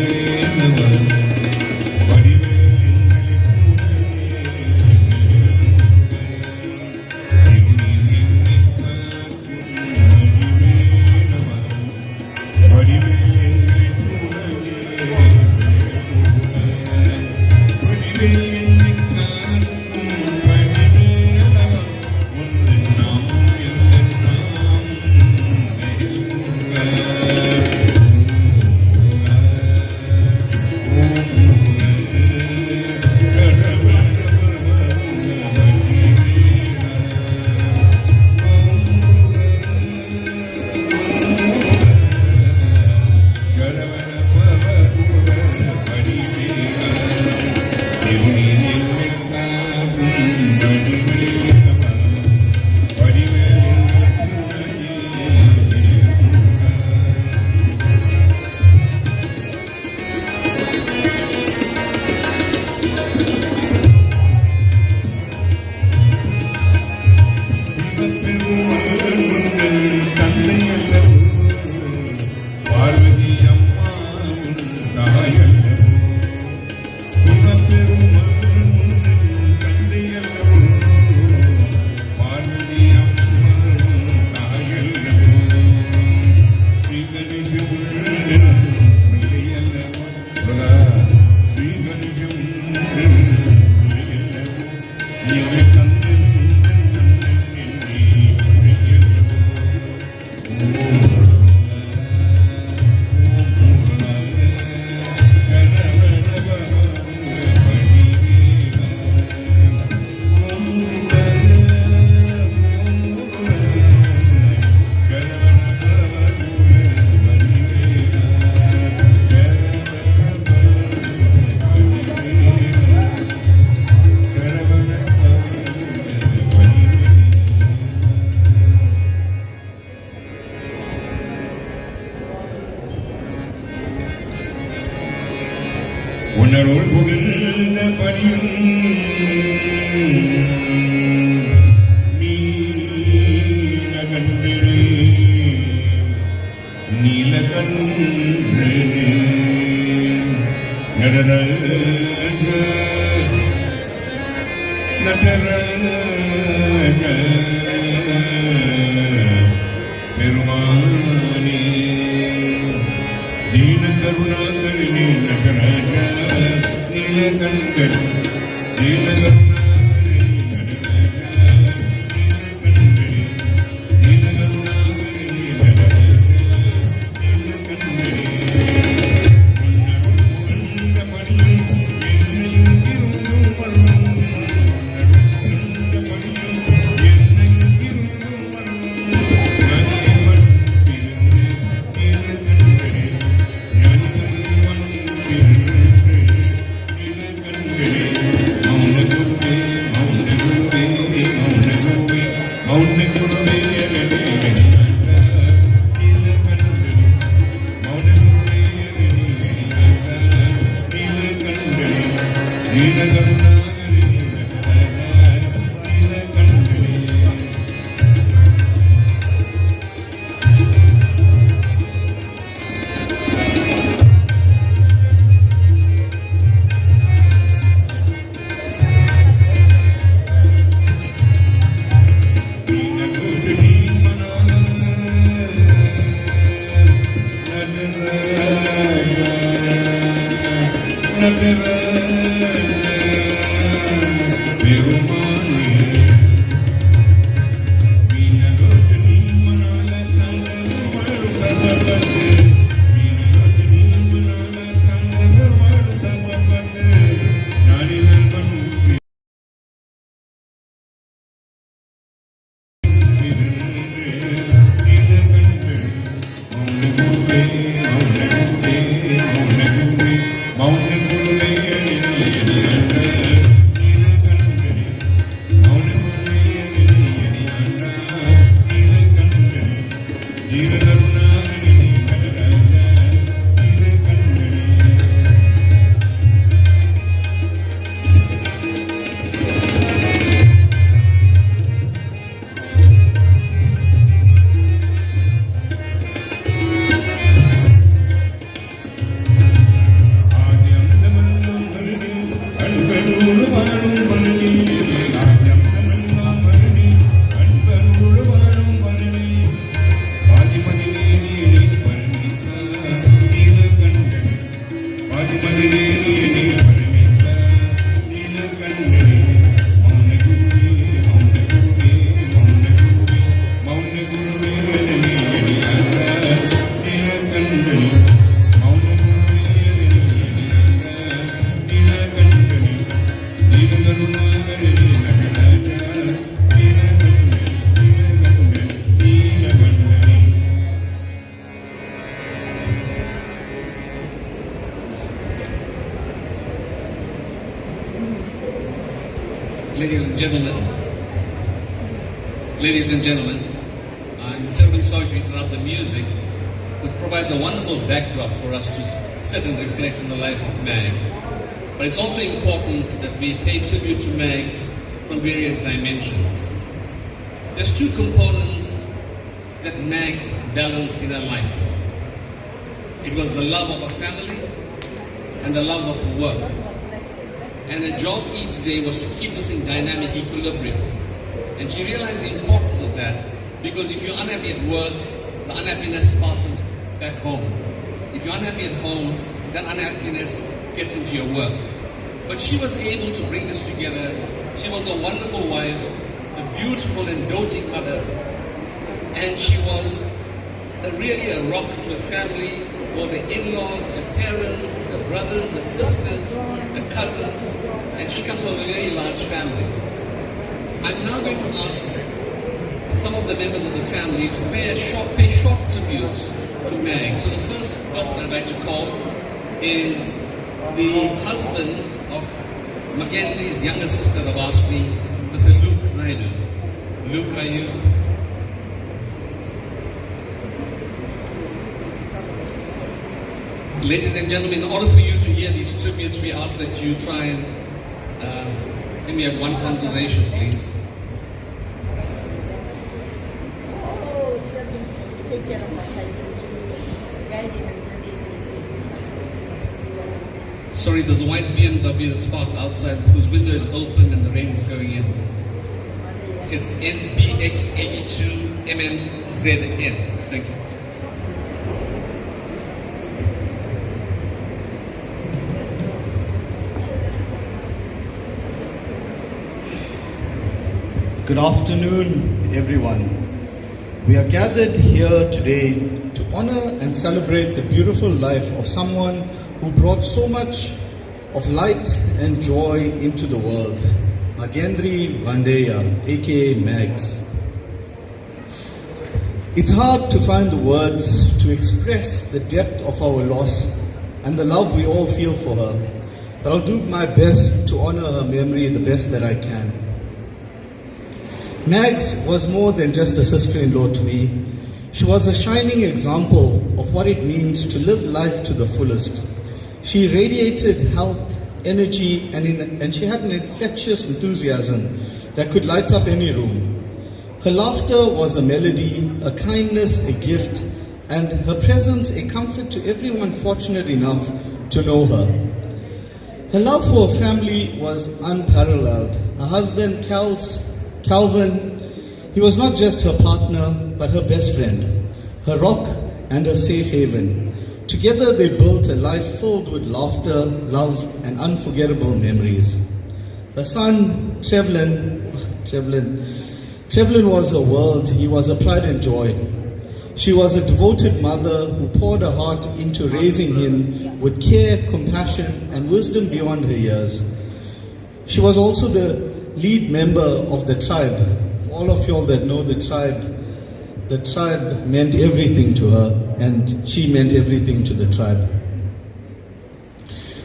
உணர்வுள் புகிழ்ந்த பணியும் நீலகன்றே நடராஜ நடராஜ பெருமானே दीन करुणाकरिणी नटराजा नीलकंठ दीन करुणाकरिणी नटराजा नीलकंठ दीन करुणाकरिणी Nataraja Neelkanth Ladies and gentlemen, I'm terribly sorry to interrupt the music, which provides a wonderful backdrop for us to sit and reflect on the life of MAGS. But it's also important that we pay tribute to MAGS from various dimensions. There's two components that MAGS balanced in her life. It was the love of a family and the love of her work. And her job each day was to keep this in dynamic equilibrium. And she realized the importance of that, because if you're unhappy at work, the unhappiness passes back home. If you're unhappy at home, that unhappiness gets into your work. But she was able to bring this together. She was a wonderful wife, a beautiful and doting mother, and she was really a rock to a family, for the in-laws, her parents, her brothers, her sisters, her cousins, and she comes from a very large family. I'm now going to ask some of the members of the family to pay short tributes to Mag. So the first person I'd like to call is the husband of MAGANTHREE's younger sister Ravashni, Mr. Luke Naidu. Luke, are you? Ladies and gentlemen, in order for you to hear these tributes, we ask that you try and can we have one conversation, please? Oh, just take care of my child. Guide him. Sorry, there's a white BMW that's parked outside whose window is open and the rain is going in. It's NBX82MMZN. Thank you. Good afternoon, everyone. We are gathered here today to honor and celebrate the beautiful life of someone who brought so much of light and joy into the world, MAGANTHREE VANDAYAR, aka MAGS. It's hard to find the words to express the depth of our loss and the love we all feel for her, but I'll do my best to honor her memory the best that I can. Mags was more than just a sister-in-law to me. She was a shining example of what it means to live life to the fullest. She radiated health, energy, and she had an infectious enthusiasm that could light up any room. Her laughter was a melody, a kindness, a gift, and her presence a comfort to everyone fortunate enough to know her. Her love for her family was unparalleled. Her husband, Calvin, he was not just her partner, but her best friend, her rock and her safe haven. Together they built a life filled with laughter, love, and unforgettable memories. Her son, Trevlin was her world. He was her pride and joy. She was a devoted mother who poured her heart into raising him with care, compassion, and wisdom beyond her years. She was also the lead member of the tribe. For all of y'all that know the tribe meant everything to her, and she meant everything to the tribe.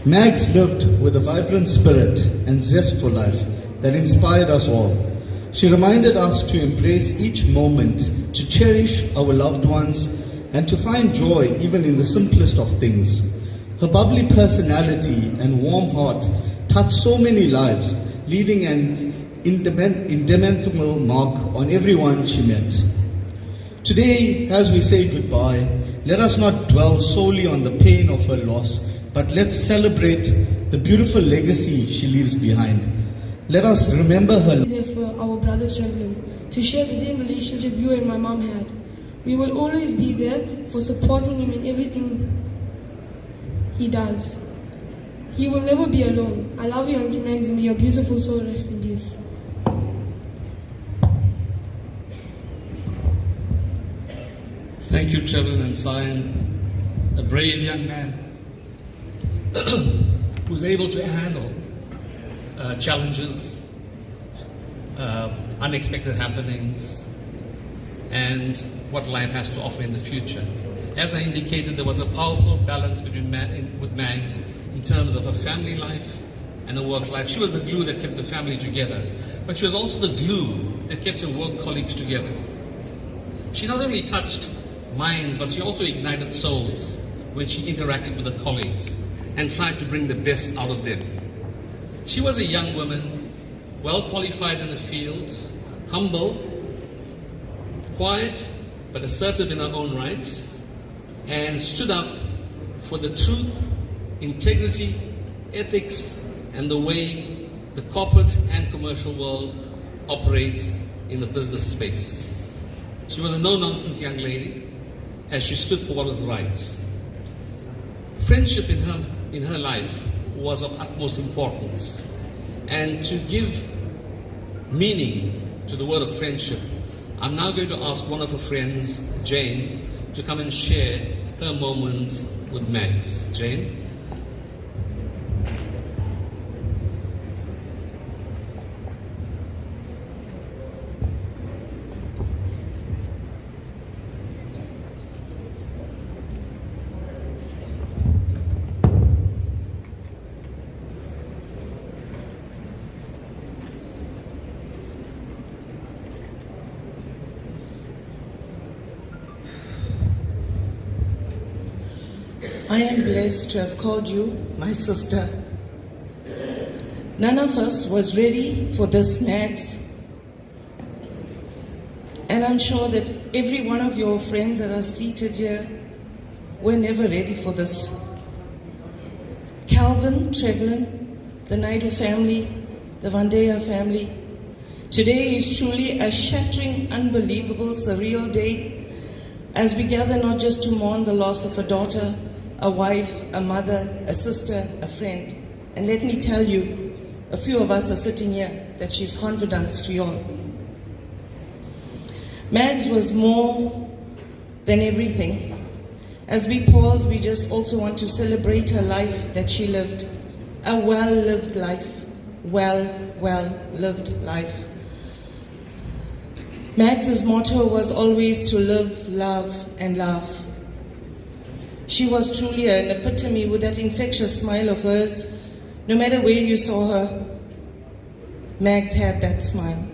Mags lived with a vibrant spirit and zest for life that inspired us all. She reminded us to embrace each moment, to cherish our loved ones, and to find joy even in the simplest of things. Her bubbly personality and warm heart touched so many lives, leaving an indelible mark on everyone she met. Today, as we say goodbye, let us not dwell solely on the pain of her loss, but let's celebrate the beautiful legacy she leaves behind. Let us remember her. There for our brother Trevlin, to share the same relationship you and my mom had. We will always be there for supporting him in everything he does. He will never be alone. I love you, Auntie Mags, and may your beautiful soul rest in peace. Thank you, Trevlin and Sion, a brave young man who's able to handle challenges, unexpected happenings, and what life has to offer in the future. As I indicated, there was a powerful balance with Mags in terms of her family life and her work life. She was the glue that kept the family together, but she was also the glue that kept her work colleagues together. She not only touched minds, but she also ignited souls when she interacted with her colleagues and tried to bring the best out of them. She was a young woman, well qualified in the field, humble, quiet, but assertive in her own right, and stood up for the truth, integrity, ethics, and the way the corporate and commercial world operates in the business space. She was a no-nonsense young lady, as she stood for what was right. Friendship in her life was of utmost importance. And to give meaning to the word of friendship, I'm now going to ask one of her friends, Jane, to come and share her moments with Mags. Jane? I am blessed to have called you my sister. None of us was ready for this, Mags. And I'm sure that every one of your friends that are seated here were never ready for this. Calvin, Trevlin, the Naidu family, the Vandayar family. Today is truly a shattering, unbelievable, surreal day as we gather not just to mourn the loss of a daughter, a wife, a mother, a sister, a friend. And let me tell you, a few of us are sitting here that she's confidants to you all. Mags was more than everything. As we pause, we just also want to celebrate her life that she lived. A well-lived life. Well-lived life. Mags's motto was always to live, love, and laugh. She was truly an epitome with that infectious smile of hers. No matter where you saw her, Mags had that smile.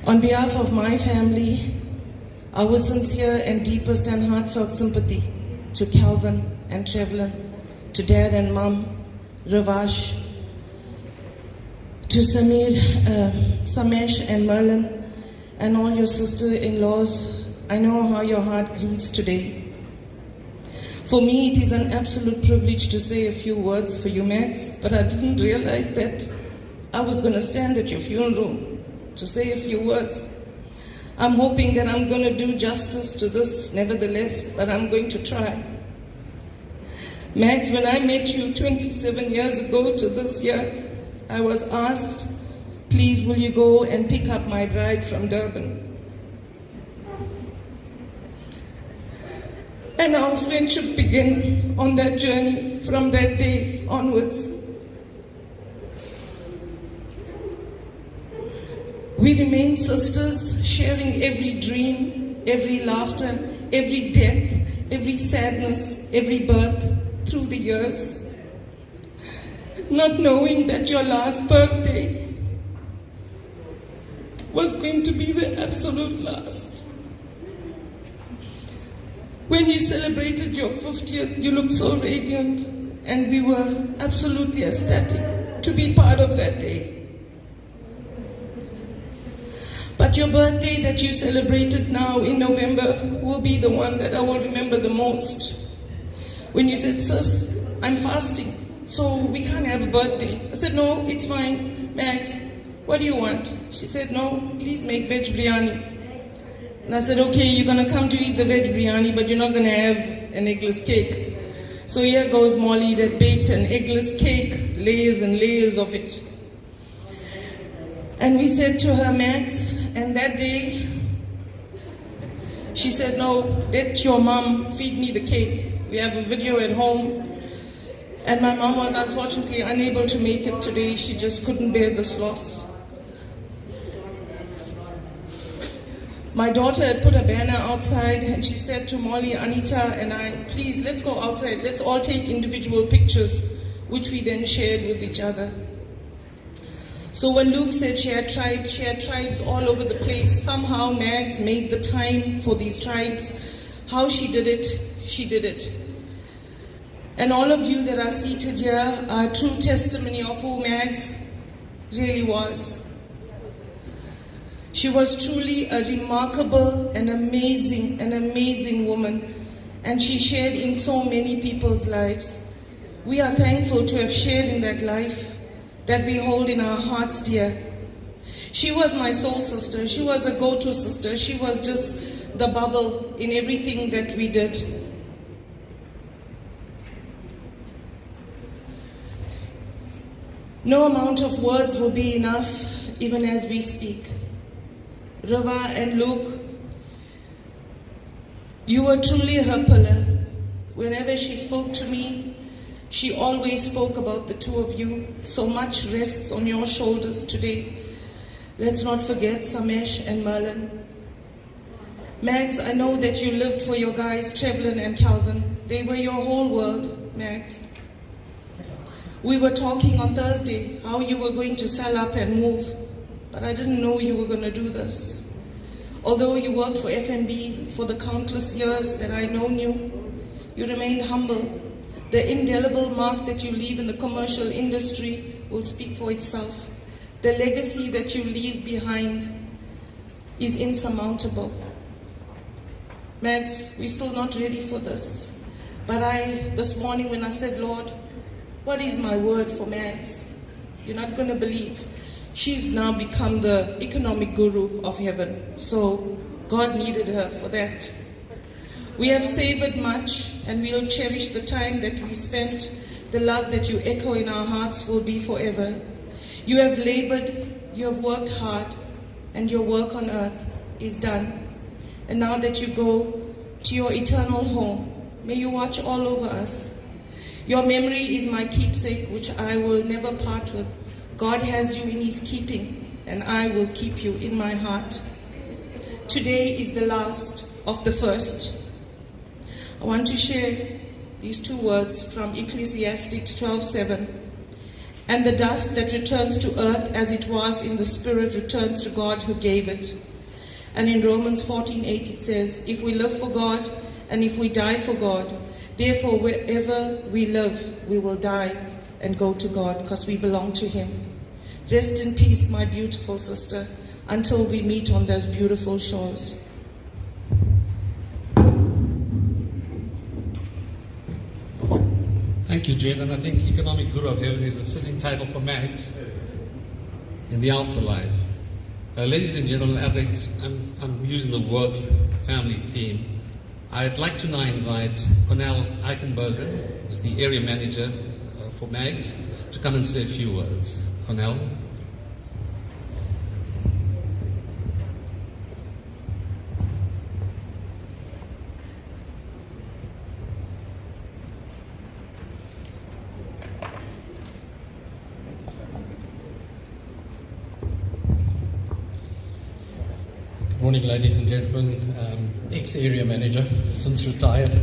On behalf of my family, our sincere and deepest and heartfelt sympathy to Calvin and Trevlin, to Dad and Mom, Ravash, to Samir, Samesh and Merlin, and all your sister-in-laws. I know how your heart grieves today. For me, it is an absolute privilege to say a few words for you, Max, but I didn't realize that I was going to stand at your funeral to say a few words. I'm hoping that I'm going to do justice to this, nevertheless, but I'm going to try. Max, when I met you 27 years ago to this year, I was asked, please will you go and pick up my bride from Durban? And our friendship began on that journey from that day onwards. We remained sisters, sharing every dream, every laughter, every death, every sadness, every birth through the years. Not knowing that your last birthday was going to be the absolute last. When you celebrated your 50th, you looked so radiant, and we were absolutely ecstatic to be part of that day. But your birthday that you celebrated now in November will be the one that I will remember the most. When you said, sis, I'm fasting, so we can't have a birthday. I said, no, it's fine. Max, what do you want? She said, no, please make veg biryani. And I said, okay, you're going to come to eat the veg biryani, but you're not going to have an eggless cake. So here goes Molly that baked an eggless cake, layers and layers of it. And we said to her, Max, and that day, she said, no, let your mom feed me the cake. We have a video at home. And my mom was unfortunately unable to make it today. She just couldn't bear this loss. My daughter had put a banner outside and she said to Molly, Anita and I, please, let's go outside. Let's all take individual pictures, which we then shared with each other. So when Luke said she had tribes all over the place. Somehow Mags made the time for these tribes. How she did it, she did it. And all of you that are seated here are a true testimony of who Mags really was. She was truly a remarkable and amazing woman, and she shared in so many people's lives. We are thankful to have shared in that life that we hold in our hearts dear. She was my soul sister. She was a go-to sister. She was just the bubble in everything that we did. No amount of words will be enough even as we speak. Rava and Luke, you were truly her pillar. Whenever she spoke to me, she always spoke about the two of you. So much rests on your shoulders today. Let's not forget Samesh and Merlin. Mags, I know that you lived for your guys, Trevlin and Calvin. They were your whole world, Mags. We were talking on Thursday how you were going to sell up and move, but I didn't know you were going to do this. Although you worked for FNB for the countless years that I known you, you remained humble. The indelible mark that you leave in the commercial industry will speak for itself. The legacy that you leave behind is insurmountable. Max, we're still not ready for this. But this morning when I said, Lord, what is my word for Max? You're not going to believe. She's now become the economic guru of heaven. So God needed her for that. We have savored much and we'll cherish the time that we spent. The love that you echo in our hearts will be forever. You have labored, you have worked hard, and your work on earth is done. And now that you go to your eternal home, may you watch all over us. Your memory is my keepsake, which I will never part with. God has you in his keeping, and I will keep you in my heart. Today is the last of the first. I want to share these two words from Ecclesiastes 12:7. And the dust that returns to earth as it was in the spirit returns to God who gave it. And in Romans 14:8 it says, if we live for God and if we die for God, Therefore, wherever we live, we will die and go to God because we belong to Him. Rest in peace, my beautiful sister, until we meet on those beautiful shores. Thank you, Jane. And I think Economic Guru of Heaven is a fitting title for MAGS in the afterlife. Ladies and gentlemen, as I'm using the work family theme, I'd like to now invite Cornel Eichenberger, who's the area manager for MAGS, to come and say a few words. Cornel? Good morning, ladies and gentlemen. Ex-area manager, since retired,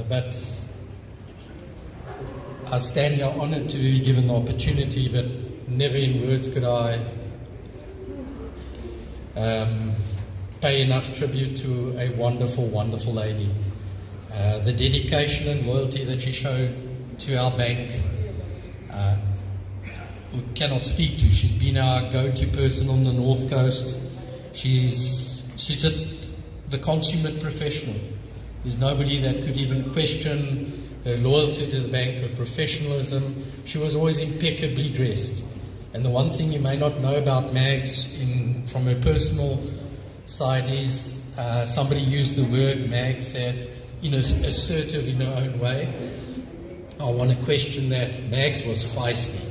but I stand here honoured to be given the opportunity, but never in words could I pay enough tribute to a wonderful, wonderful lady. The dedication and loyalty that she showed to our bank, we cannot speak to. She's been our go-to person on the North Coast. She's just the consummate professional. There's nobody that could even question her loyalty to the bank, her professionalism. She was always impeccably dressed. And the one thing you may not know about MAGS from her personal side is somebody used the word, MAGS said, assertive in her own way. I want to question that. MAGS was feisty.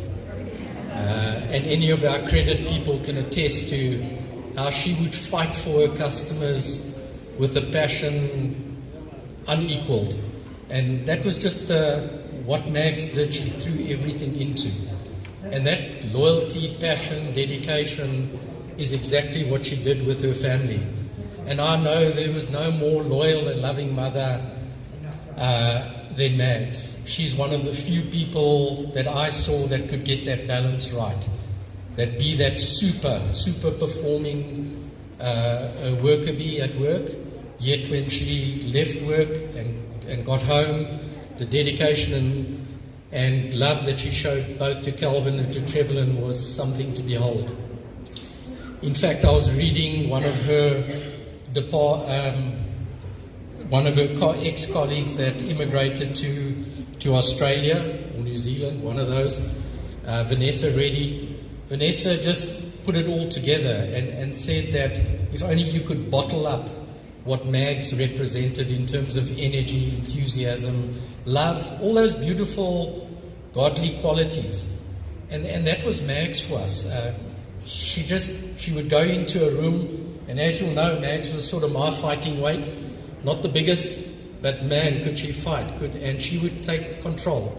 And any of our credit people can attest to how she would fight for her customers with a passion unequaled. And that was just what MAGS did. She threw everything into. And that loyalty, passion, dedication is exactly what she did with her family. And I know there was no more loyal and loving mother than MAGS. She's one of the few people that I saw that could get that balance right. That be that super performing worker bee at work, yet when she left work and got home, the dedication and love that she showed both to Calvin and to Trevelyan was something to behold. In fact, I was reading one of her ex-colleagues that immigrated to Australia or New Zealand, one of those, Vanessa Reddy. Vanessa just put it all together and said that if only you could bottle up what MAGS represented in terms of energy, enthusiasm, love, all those beautiful godly qualities. And that was MAGS for us. She would go into a room, and as you'll know, MAGS was sort of my fighting weight, not the biggest, but man, could she fight, and she would take control.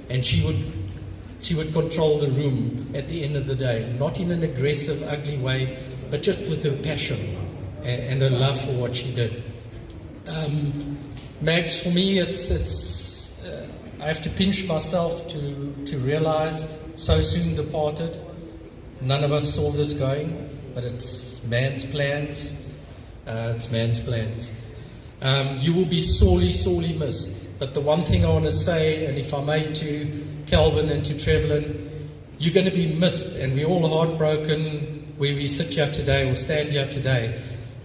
And she would control the room at the end of the day, not in an aggressive, ugly way, but just with her passion and her love for what she did. MAGS, for me, I have to pinch myself to realize, so soon departed. None of us saw this going, but it's man's plans. It's man's plans. You will be sorely, sorely missed. But the one thing I want to say, and if I may to Calvin and to Trevelyan, you're going to be missed, and we're all heartbroken where we sit here today or stand here today,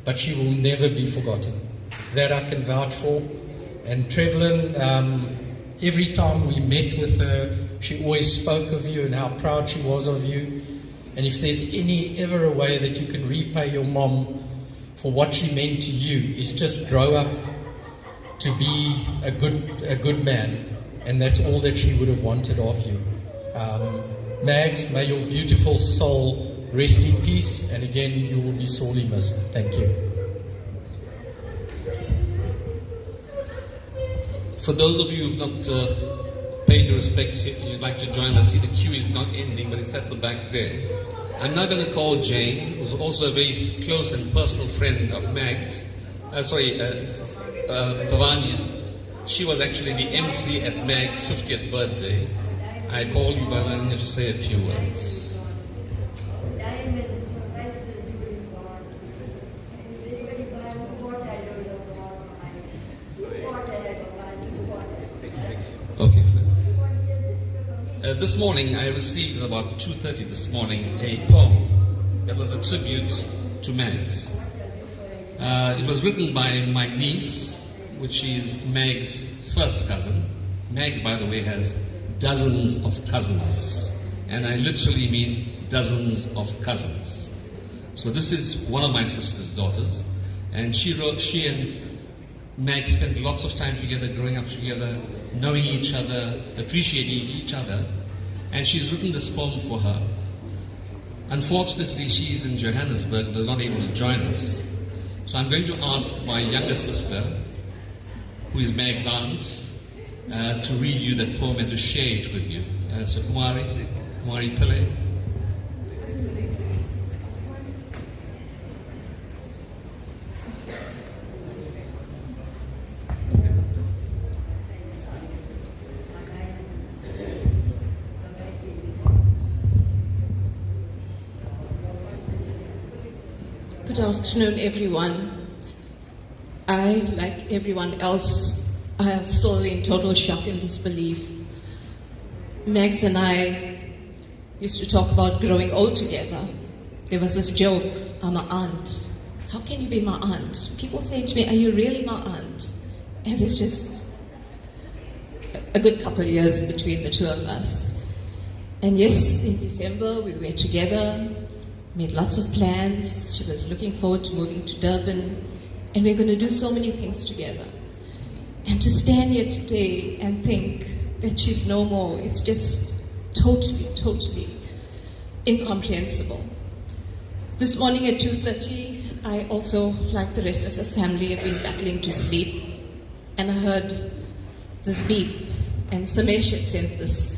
but she will never be forgotten. That I can vouch for. And Trevelyan, every time we met with her, she always spoke of you and how proud she was of you. And if there's ever a way that you can repay your mom for what she meant to you, is just grow up to be a good man. And that's all that she would have wanted of you. MAGS, may your beautiful soul rest in peace, and again, you will be sorely missed. Thank you. For those of you who have not paid your respects yet and you'd like to join us, see the queue is not ending, but it's at the back there. I'm now going to call Jane, who's also a very close and personal friend of MAGS. Pavania. She was actually the MC at MAG's 50th birthday. I called you, Pavania, to say a few words. This morning I received about 2:30 this morning a poem that was a tribute to Mags. It was written by my niece, which is Mag's first cousin. Mags, by the way, has dozens of cousins, and I literally mean dozens of cousins. So this is one of my sister's daughters, and she and Mag spent lots of time together, growing up together, knowing each other, appreciating each other, and she's written this poem for her. Unfortunately, she is in Johannesburg and is not able to join us. So I'm going to ask my younger sister, who is Mag's aunt, to read you that poem and to share it with you. So Kumari Pillai. Good afternoon, everyone. I, like everyone else, I am still in total shock and disbelief. Mags and I used to talk about growing old together. There was this joke, I'm an aunt. How can you be my aunt? People say to me, are you really my aunt? And there's just a good couple of years between the two of us. And yes, in December we were together, made lots of plans. She was looking forward to moving to Durban, and we're going to do so many things together. And to stand here today and think that she's no more, it's just totally incomprehensible. This morning at 2:30, I also, like the rest of the family, have been battling to sleep, and I heard this beep, and Samesh had sent this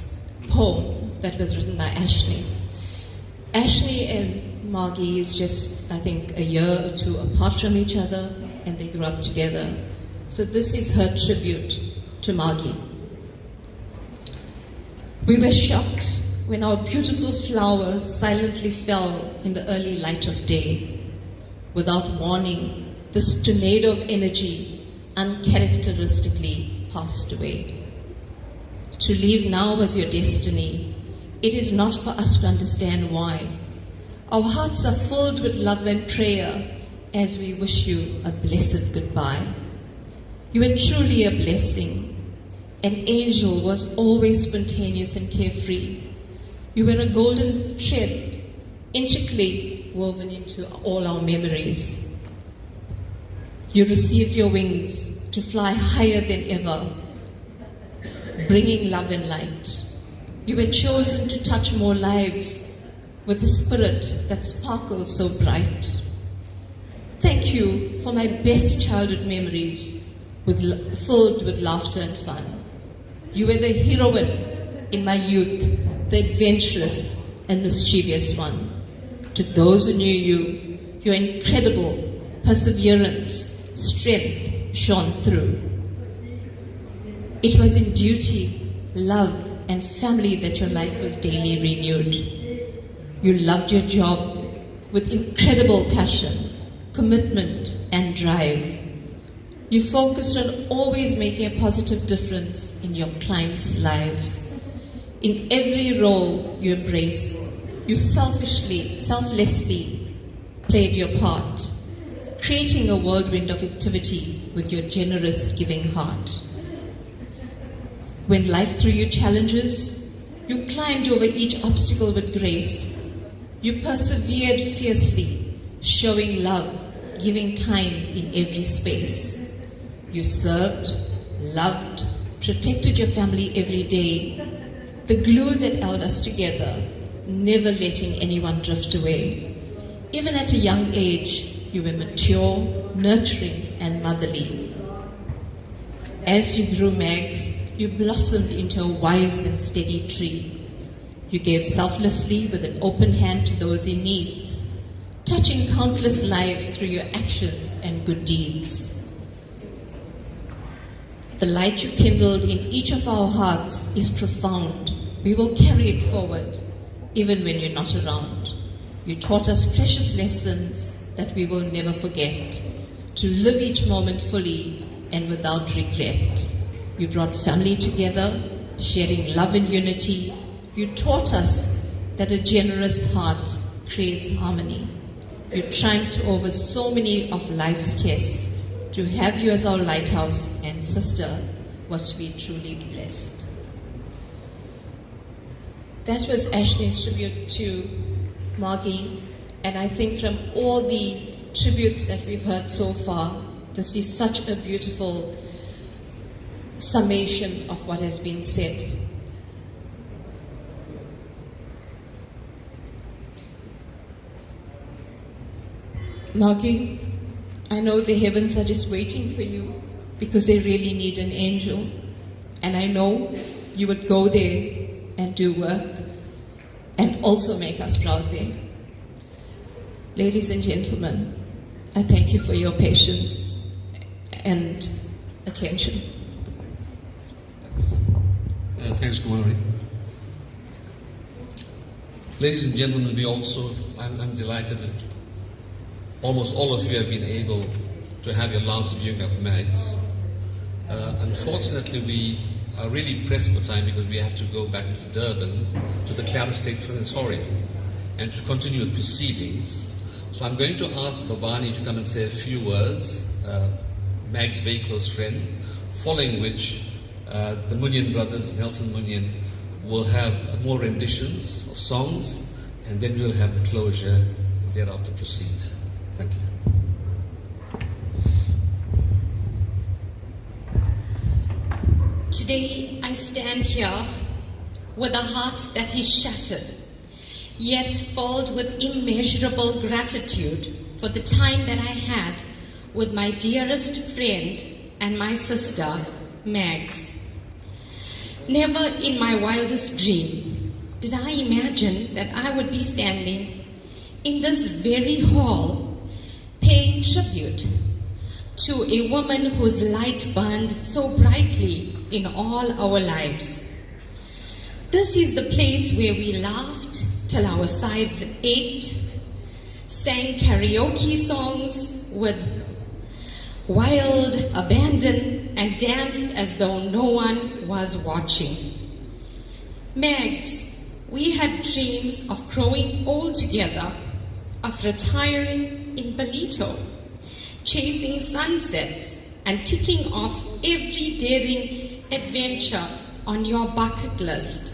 poem that was written by Ashley. Ashley and Margie is just, I think, a year or two apart from each other, and they grew up together. So this is her tribute to Margie. We were shocked when our beautiful flower silently fell in the early light of day. Without warning, this tornado of energy uncharacteristically passed away. To leave now was your destiny. It is not for us to understand why. Our hearts are filled with love and prayer as we wish you a blessed goodbye. You were truly a blessing. An angel was always spontaneous and carefree. You were a golden thread, intricately woven into all our memories. You received your wings to fly higher than ever, bringing love and light. You were chosen to touch more lives with a spirit that sparkles so bright. Thank you for my best childhood memories, filled with laughter and fun. You were the heroine in my youth, the adventurous and mischievous one. To those who knew you, your incredible perseverance, strength shone through. It was in duty, love, and family that your life was daily renewed. You loved your job with incredible passion, commitment, and drive. You focused on always making a positive difference in your clients' lives. In every role you embrace, you selflessly played your part, creating a whirlwind of activity with your generous, giving heart. When life threw you challenges, you climbed over each obstacle with grace. You persevered fiercely, showing love, giving time in every space. You served, loved, protected your family every day. The glue that held us together, never letting anyone drift away. Even at a young age, you were mature, nurturing, and motherly. As you grew, Mags, you blossomed into a wise and steady tree. You gave selflessly with an open hand to those in need, touching countless lives through your actions and good deeds. The light you kindled in each of our hearts is profound. We will carry it forward, even when you're not around. You taught us precious lessons that we will never forget, to live each moment fully and without regret. You brought family together, sharing love and unity, You taught us that a generous heart creates harmony. You triumphed over so many of life's tests. To have you as our lighthouse and sister was to be truly blessed. That was Ashley's tribute to Margie, and I think from all the tributes that we've heard so far, this is such a beautiful summation of what has been said. Margie, I know the heavens are just waiting for you because they really need an angel, and I know you would go there and do work and also make us proud there. Ladies and gentlemen, I thank you for your patience and attention. Thanks, Kumari. Ladies and gentlemen, I'm delighted that almost all of you have been able to have your last viewing of MAGS. Unfortunately, we are really pressed for time because we have to go back to Durban, to the Clara State Crematorium, and to continue with proceedings. So I'm going to ask Bhavani to come and say a few words, MAG's very close friend, following which the Munyan brothers, Nelson Munyan, will have more renditions of songs, and then we'll have the closure and thereafter proceed. Thank you. Today I stand here with a heart that is shattered, yet filled with immeasurable gratitude for the time that I had with my dearest friend and my sister, Mags. Never in my wildest dream did I imagine that I would be standing in this very hall paying tribute to a woman whose light burned so brightly in all our lives. This is the place where we laughed till our sides ached, sang karaoke songs with wild abandon, and danced as though no one was watching. Mags, we had dreams of growing old together, of retiring in Palito, chasing sunsets and ticking off every daring adventure on your bucket list.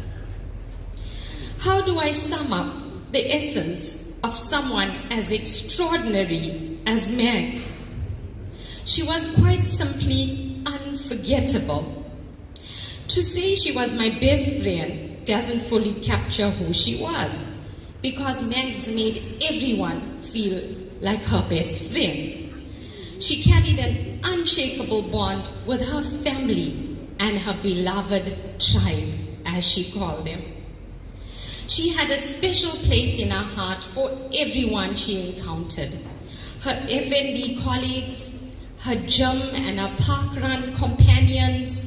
How do I sum up the essence of someone as extraordinary as Mags? She was quite simply unforgettable. To say she was my best friend doesn't fully capture who she was, because Mags made everyone feel like her best friend. She carried an unshakable bond with her family and her beloved tribe, as she called them. She had a special place in her heart for everyone she encountered. Her F&B colleagues, her gym and her parkrun companions,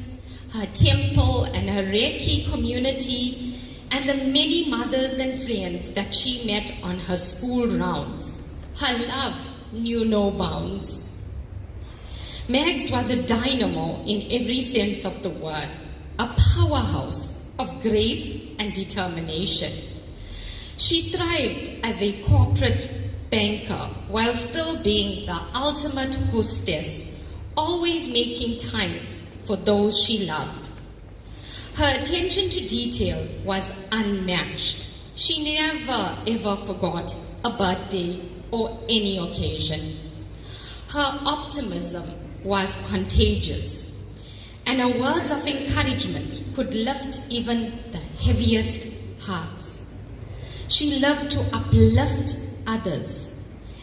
her temple and her Reiki community, and the many mothers and friends that she met on her school rounds. Her love knew no bounds. Mags was a dynamo in every sense of the word, a powerhouse of grace and determination. She thrived as a corporate banker while still being the ultimate hostess, always making time for those she loved. Her attention to detail was unmatched. She never ever forgot a birthday or any occasion. Her optimism was contagious, and her words of encouragement could lift even the heaviest hearts. She loved to uplift others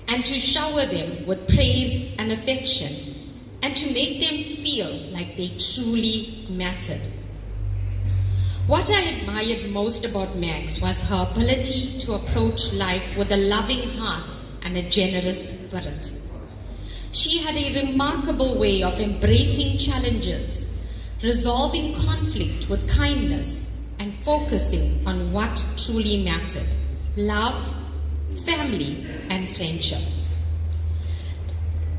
and to shower them with praise and affection, and to make them feel like they truly mattered. What I admired most about Mags was her ability to approach life with a loving heart and a generous spirit. She had a remarkable way of embracing challenges, resolving conflict with kindness, and focusing on what truly mattered: love, family, and friendship.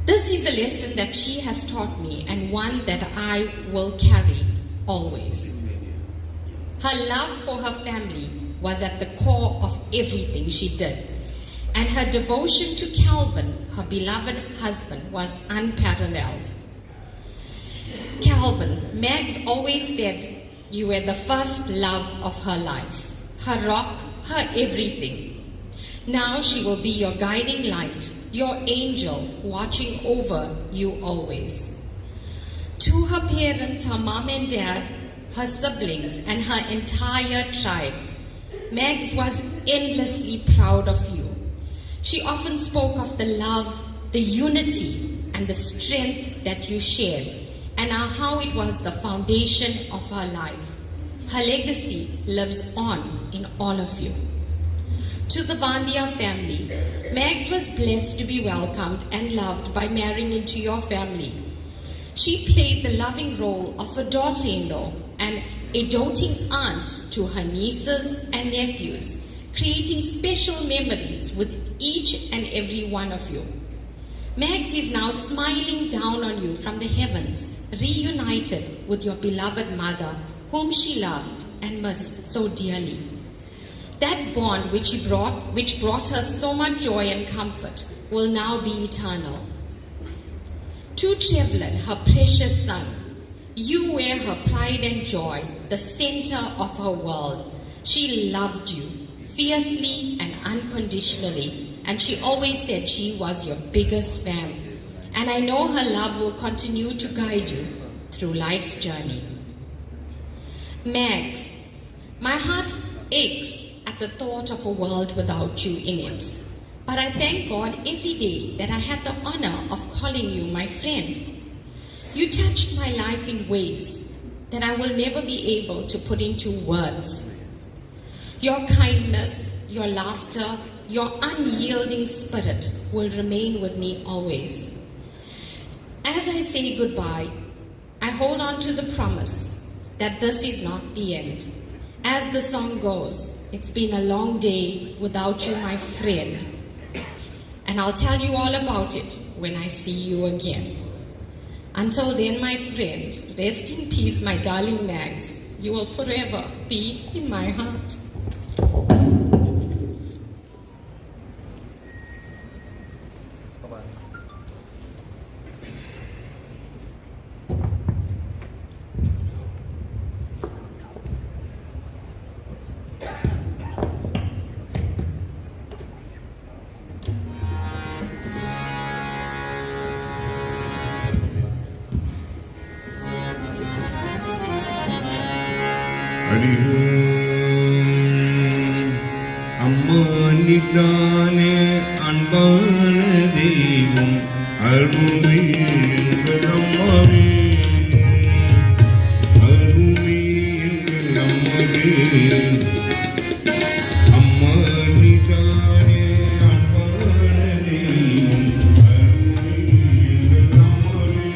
This is a lesson that she has taught me, and one that I will carry always. Her love for her family was at the core of everything she did, and her devotion to Calvin, her beloved husband, was unparalleled. Calvin, Mags always said you were the first love of her life, her rock, her everything. Now she will be your guiding light, your angel watching over you always. To her parents, her mom and dad, her siblings, and her entire tribe, Mags was endlessly proud of you. She often spoke of the love, the unity, and the strength that you shared, and how it was the foundation of her life. Her legacy lives on in all of you. To the Vandayar family, Mags was blessed to be welcomed and loved by marrying into your family. She played the loving role of a daughter-in-law and a doting aunt to her nieces and nephews, creating special memories with each and every one of you. Mags is now smiling down on you from the heavens, reunited with your beloved mother, whom she loved and missed so dearly. That bond which brought her so much joy and comfort will now be eternal. To Trevlin, her precious son, you were her pride and joy, the center of her world. She loved you fiercely and unconditionally, and she always said she was your biggest fan. And I know her love will continue to guide you through life's journey. Mags, my heart aches at the thought of a world without you in it. But I thank God every day that I had the honor of calling you my friend. You touched my life in ways that I will never be able to put into words. Your kindness, your laughter, your unyielding spirit will remain with me always. As I say goodbye, I hold on to the promise that this is not the end. As the song goes, it's been a long day without you, my friend. And I'll tell you all about it when I see you again. Until then, my friend, rest in peace, my darling Mags. You will forever be in my heart. அம்மானிதானே அன்பான தெய்வம் அருமே எங்கள் அம்மாவே அருமே எங்கள் அம்மாவே அம்மானிதானே அன்பான தெய்வம் அருமே எங்கள் அம்மாவே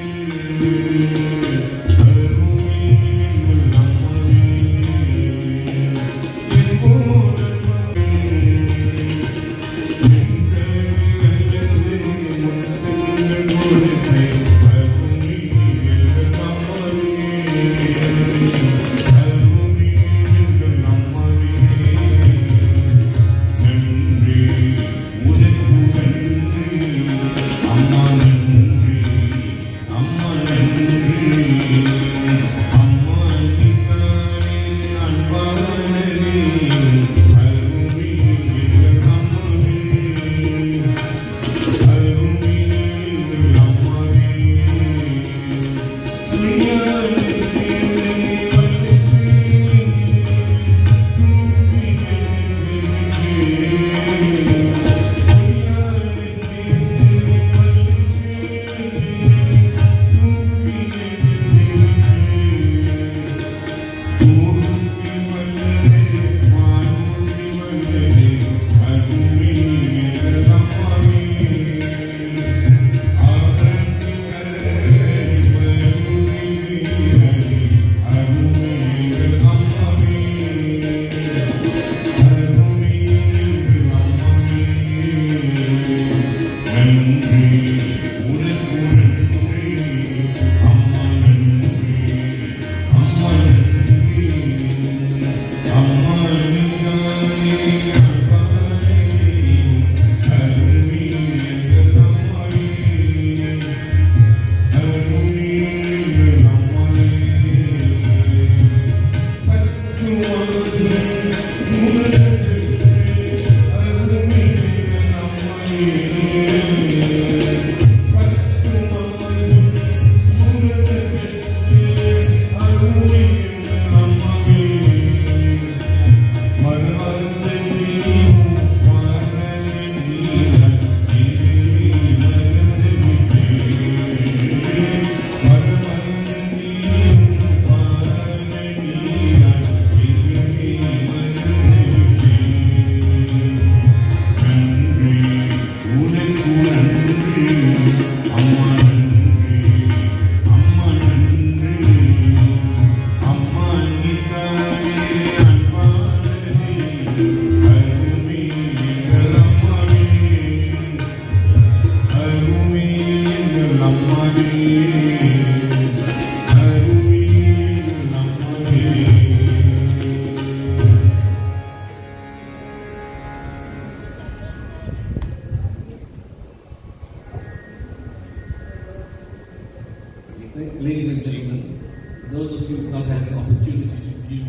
of you not had the opportunity to view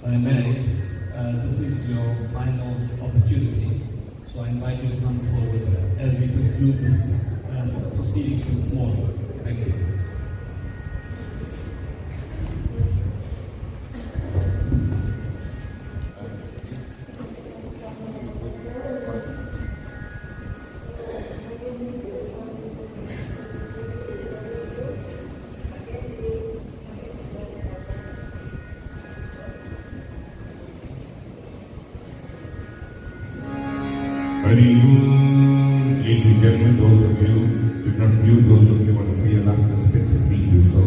MAGS, this is your final opportunity. So I invite you to come forward as we conclude this proceedings for this morning. Thank you. Ladies and gentlemen, those of you who did not view, those of you who want to pay your last respects, please do so.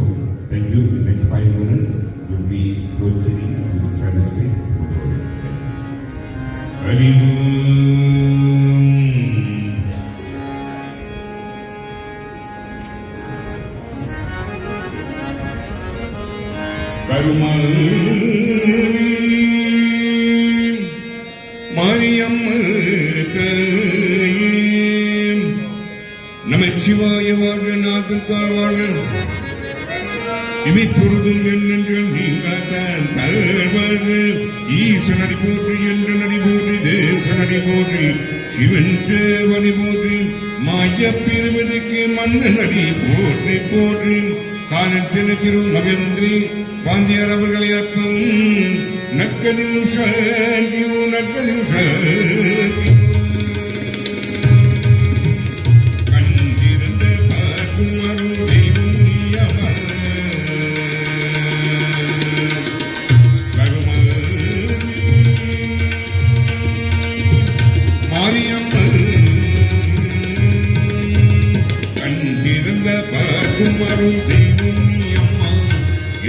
Thank you. In the next 5 minutes, we'll be proceeding to the baptistry. நமச்சிவாய வாழ்க நாதத்தால் வாழ்க இவை பொருதும் என்னென்று நீங்காதான் தருவது ஈசனடி போற்றி என்ற நடி போற்றி தேசனடி போற்றி சிவன் சேவடி போற்றி மாய பெருவதற்கு மன்னனடி போற்றி போற்றி காலத்தின திரு மகேந்திரி வாந்தியார் அவர்களை ஆத்மவும் நற்கதியும் சாந்தியும் நற்கதியும் சாந்தி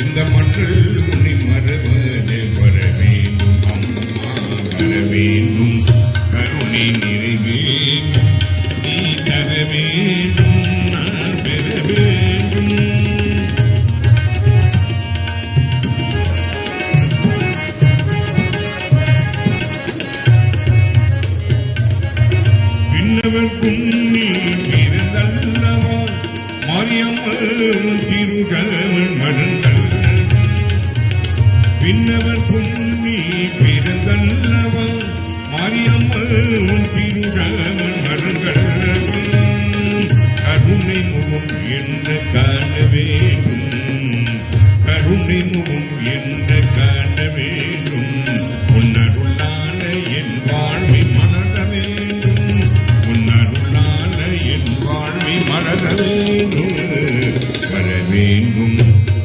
இந்த மண்ணில் உன்னை மரபனை வர வேண்டும் அம்மா வர வேண்டும் கருணை நிறைவேண்டும் நீ தர வேண்டும் நான் பெற வேண்டும் பின்னவர்க்கும் நீ பிறந்தல்லவா மாரியம்மன் திருகமன் மறந்தல் பின்னவர்க்கும் நீ பிறந்தல்லவா மாரியம்மன் திருகமன் மறந்தல் கருணை முகம் என்று காண வேண்டும் கருணை முகம் என்று காண வேண்டும் உன்னருளான என் வாழ்வை மணர வேண்டும் உன்னருளான என் வாழ்வை மணர வேண்டும் வர வேண்டும்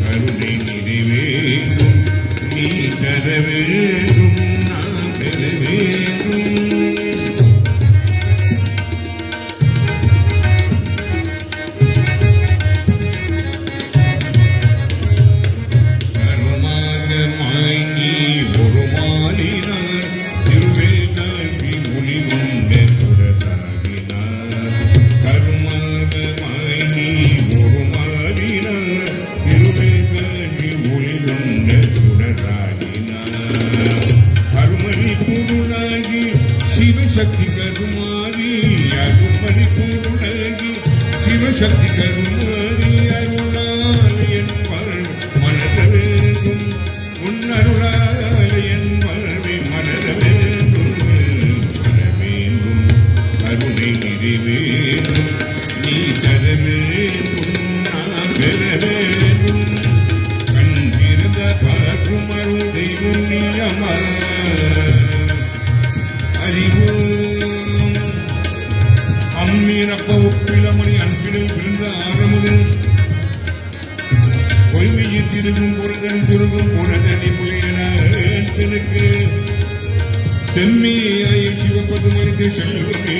கருணை நிறைவேண்டும் நீ தர வேண்டும் நான் பெற வேண்டும் கருமாகமாய் நீ ஒரு மாலினார் திருவேதாங்கி ஒளி கொண்ட சுரதாகினார் கருமாகமாய் நீ ஒரு மாலினார் திருவேதாங்கி ஒளி கொண்ட சுரதாகினார் கருமணி பொருளாகி சிவசக்தி கருமாரி அருமணி பொருளாகி சிவசக்தி கருமாரி அருளால் என் மனத வேண்டும் உன்னருளால் என் வாழ்வை மனத வேண்டும் தர வேண்டும் கருணை நிறைவேண்டும் நீ தர வேண்டும் நான் பெற வேண்டும் கண்டிருந்த பார்க்கும் அருள் தெய்வம் நீ அமர் அறிவோம் அம்மீனப்ப ஒப்பிலமணி அன்பிலும் பிறந்த ஆரமுதல் பொய்மையில் திருகும் பொருதன் சுருகும் பொருதனி புலியனக்கு செம்மியாய சிவபதுமனிக்கு செல்வமே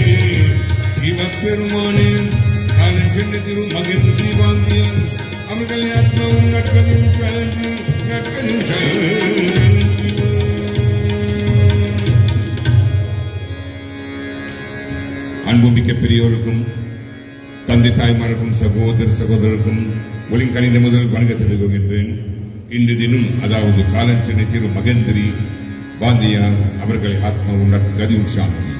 சிவபெருமானே காலன் சென்ற திரு மகேந்திரி வாந்தியார் அவர்களை ஆத்மாவும் நட்பதும் சாந்தி நட்பதும் சாந்தி அன்புமிக்க பெரியோருக்கும் தந்தை தாய்மாருக்கும் சகோதர சகோதரருக்கும் ஒலிங்கணிந்த முதல் வணக்கத்தை தெரிவிக்கின்றேன். இன்று தினம் அதாவது காலன் சென்னை திரு மகேந்திரி வாந்தியார் அவர்களை ஆத்மாவும் நற்கதியும் சாந்தி.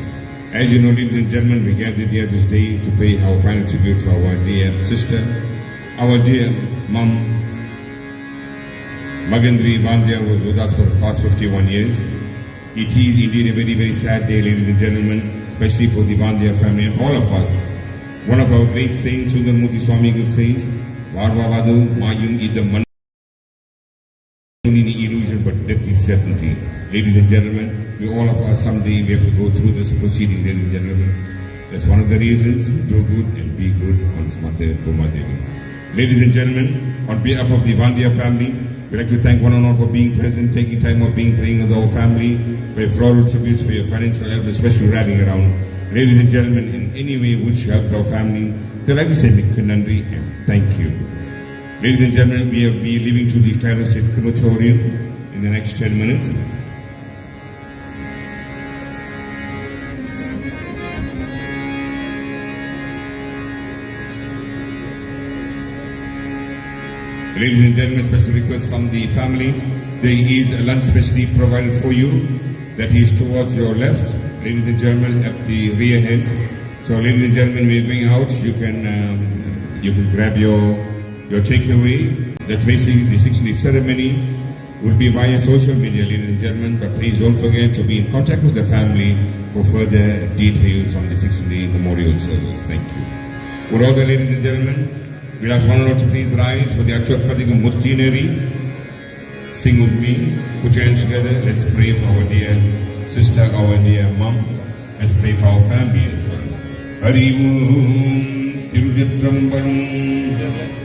As you know, ladies and gentlemen, we gathered here this day to pay our final tribute to our dear sister, our dear mom, MAGANTHREE Vandayar was with us for the past 51 years. It is indeed a very, very sad day, ladies and gentlemen, especially for the Vandayar family and for all of us. One of our great saints, Sundarmurti Swami Good says, Varvavadu Mayum idam illusion, but death is certainty. Ladies and gentlemen, we all of us someday we have to go through this proceeding, ladies and gentlemen. That's one of the reasons we do good and be good on this Mate Boma Devi. Ladies and gentlemen, on behalf of the Vandayar family, we'd like to thank one and all for being present, taking time out being praying with our family, for your floral tributes, for your financial help, especially rallying around. Ladies and gentlemen, in any way which helped our family, we'd like to say Mikkunandri and thank you. Ladies and gentlemen, we will be leaving to the Clara State Crematorium in the next 10 minutes. Ladies and gentlemen, special request from the family. There is a lunch specially provided for you. That is towards your left. Ladies and gentlemen, at the rear end. So, ladies and gentlemen, we are going out. You can grab your takeaway. That's basically the 6th ceremony. Will be via social media, ladies and gentlemen. But please don't forget to be in contact with the family for further details on the 6th memorial service. Thank you. Would all the ladies and gentlemen, we'll ask one and all to please rise for the Achappathikam Muttineri. Sing with me. Put your hands together. Let's pray for our dear sister, our dear mom. Let's pray for our family as well. Harivum Tirujitrambaram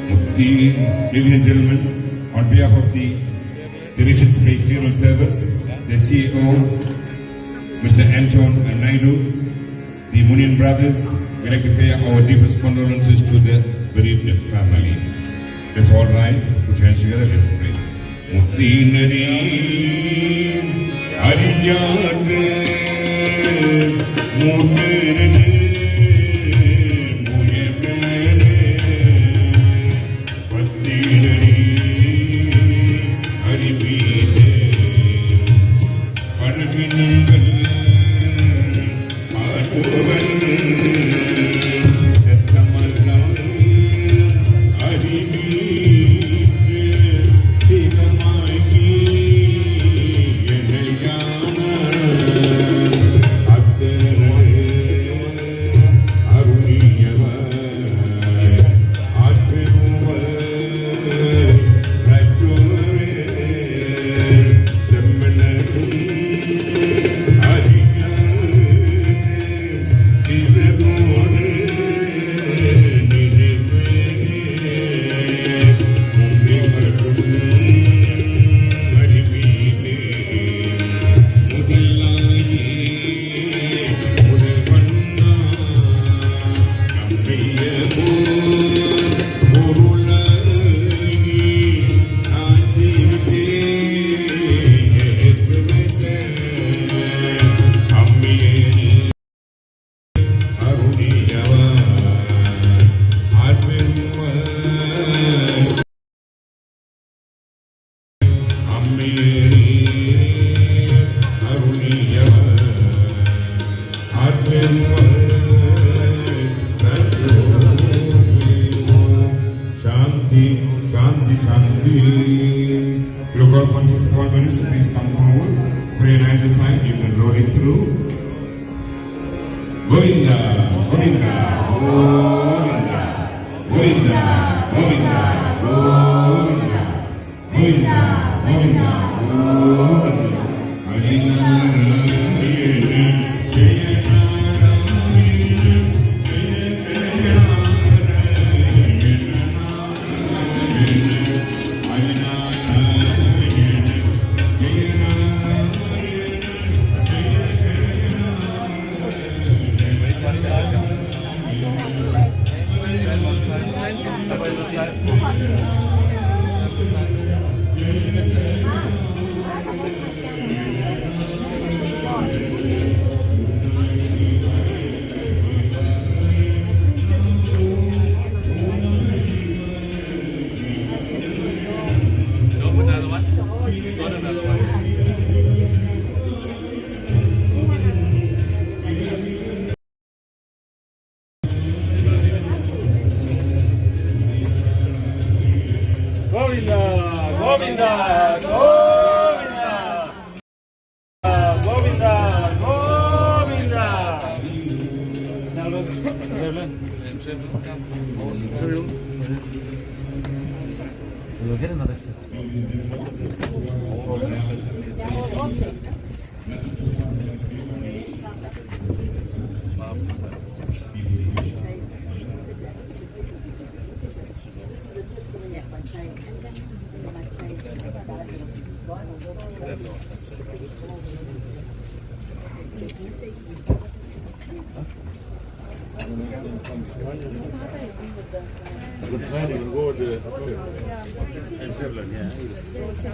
Mutti. Ladies and gentlemen, on behalf of the Richards Bay Funeral Service, the CEO, Mr. Anton Naidu, the Munian brothers, we'd like to pay our deepest condolences to the bereaved family. Let's all rise, put your hands together, let's pray. Muttinari Ariyate Muttinari Muyemene Pattinari Arivite Paravinangal Arpuvan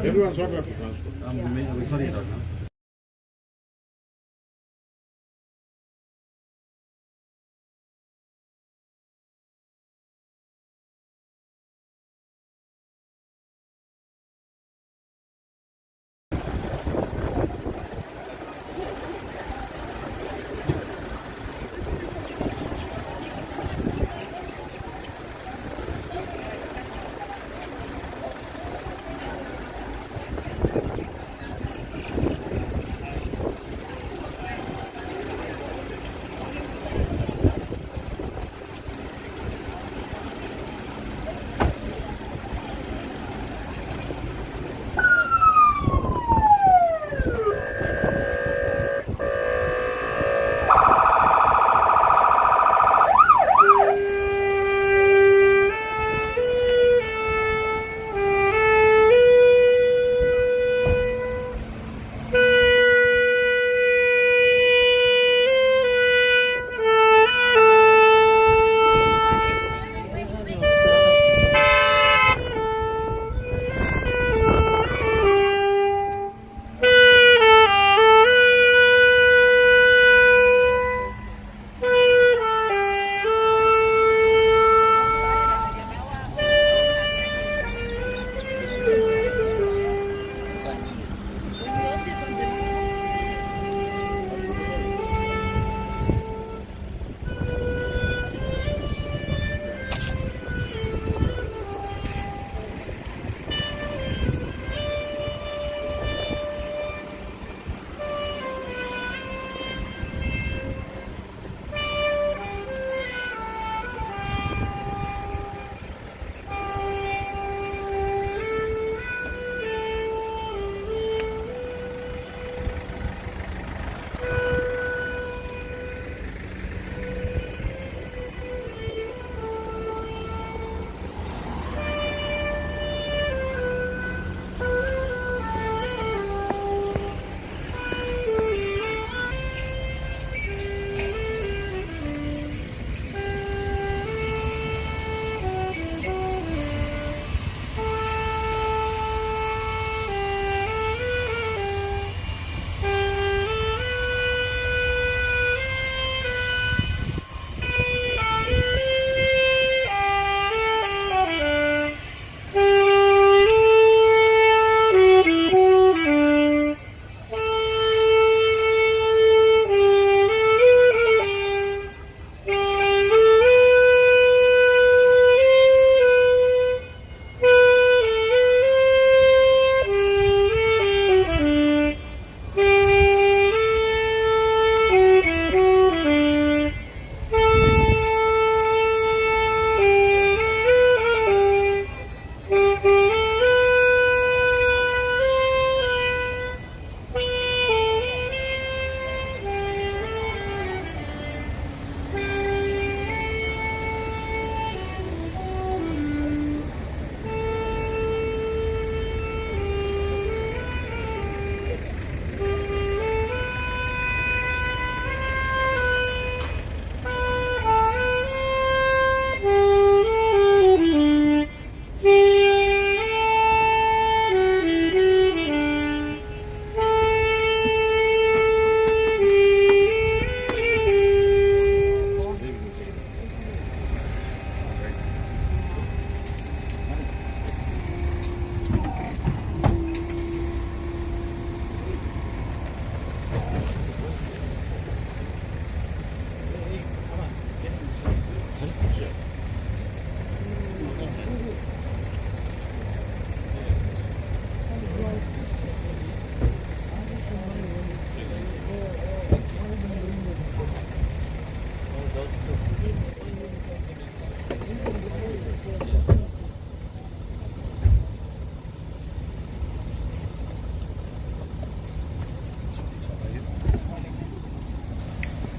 Everyone's talking about transport. Sorry,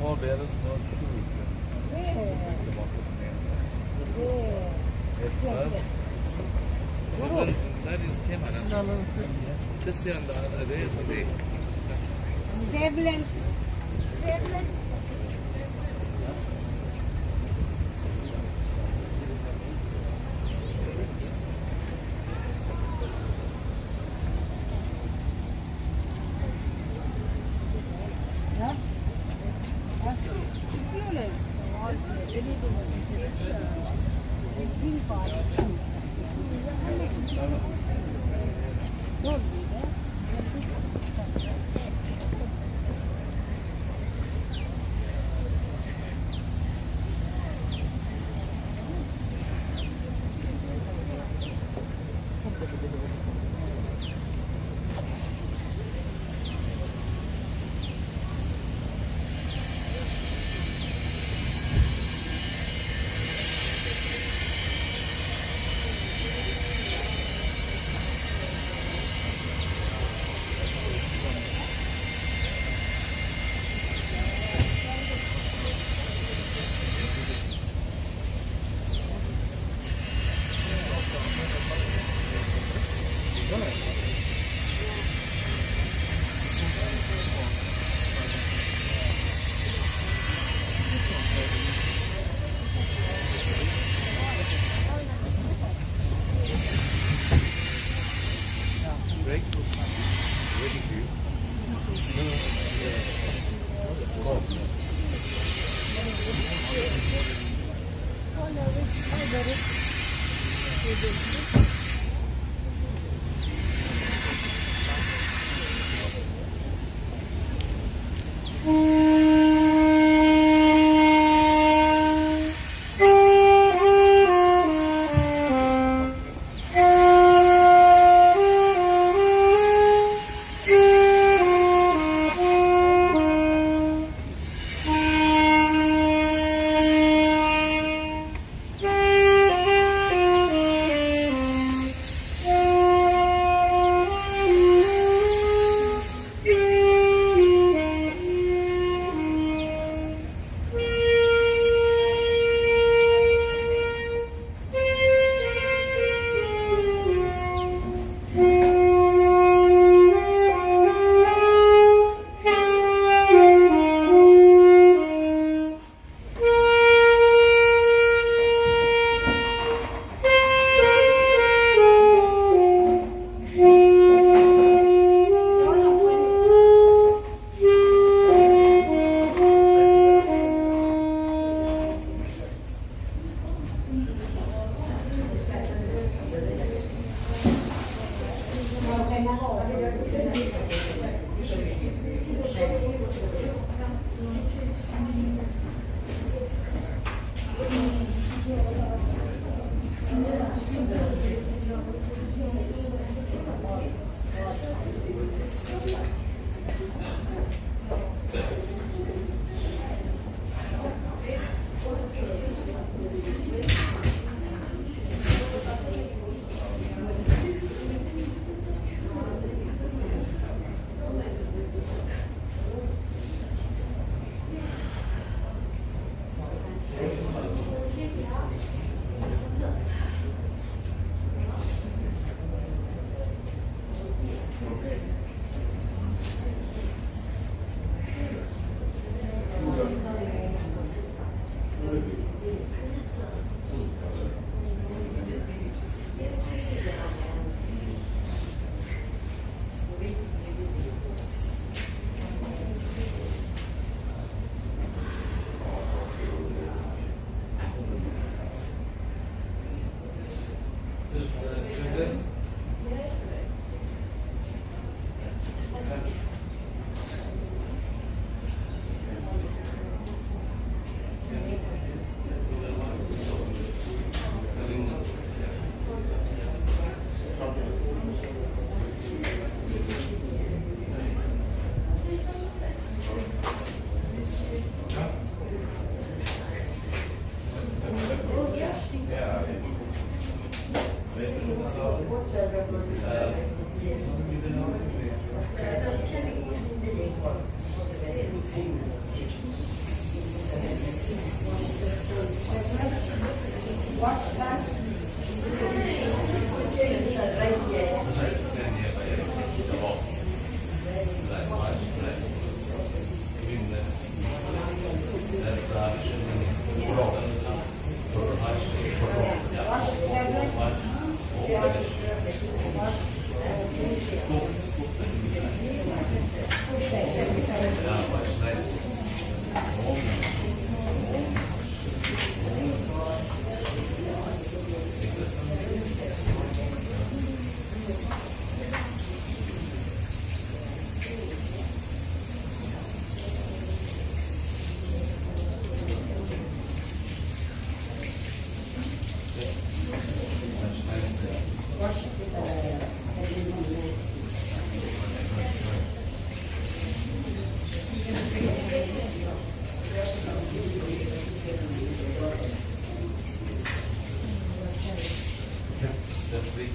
pallbearers not choose. At first, the ones inside is camera. Just see on the other way, so they. Javelin. Javelin.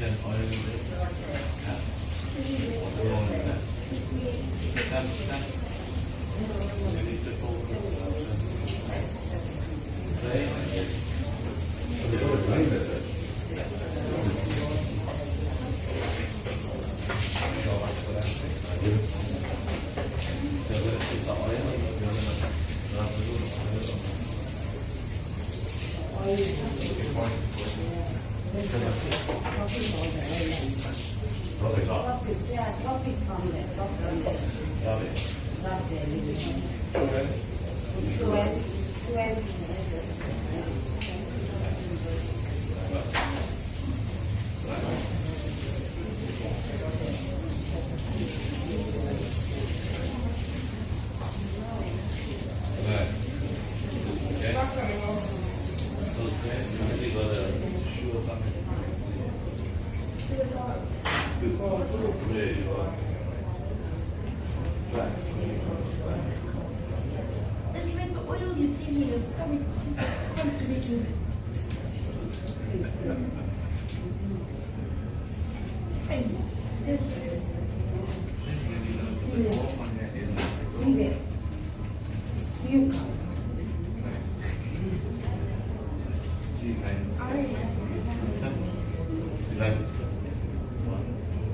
then oil in it. Yeah. Water on it. That's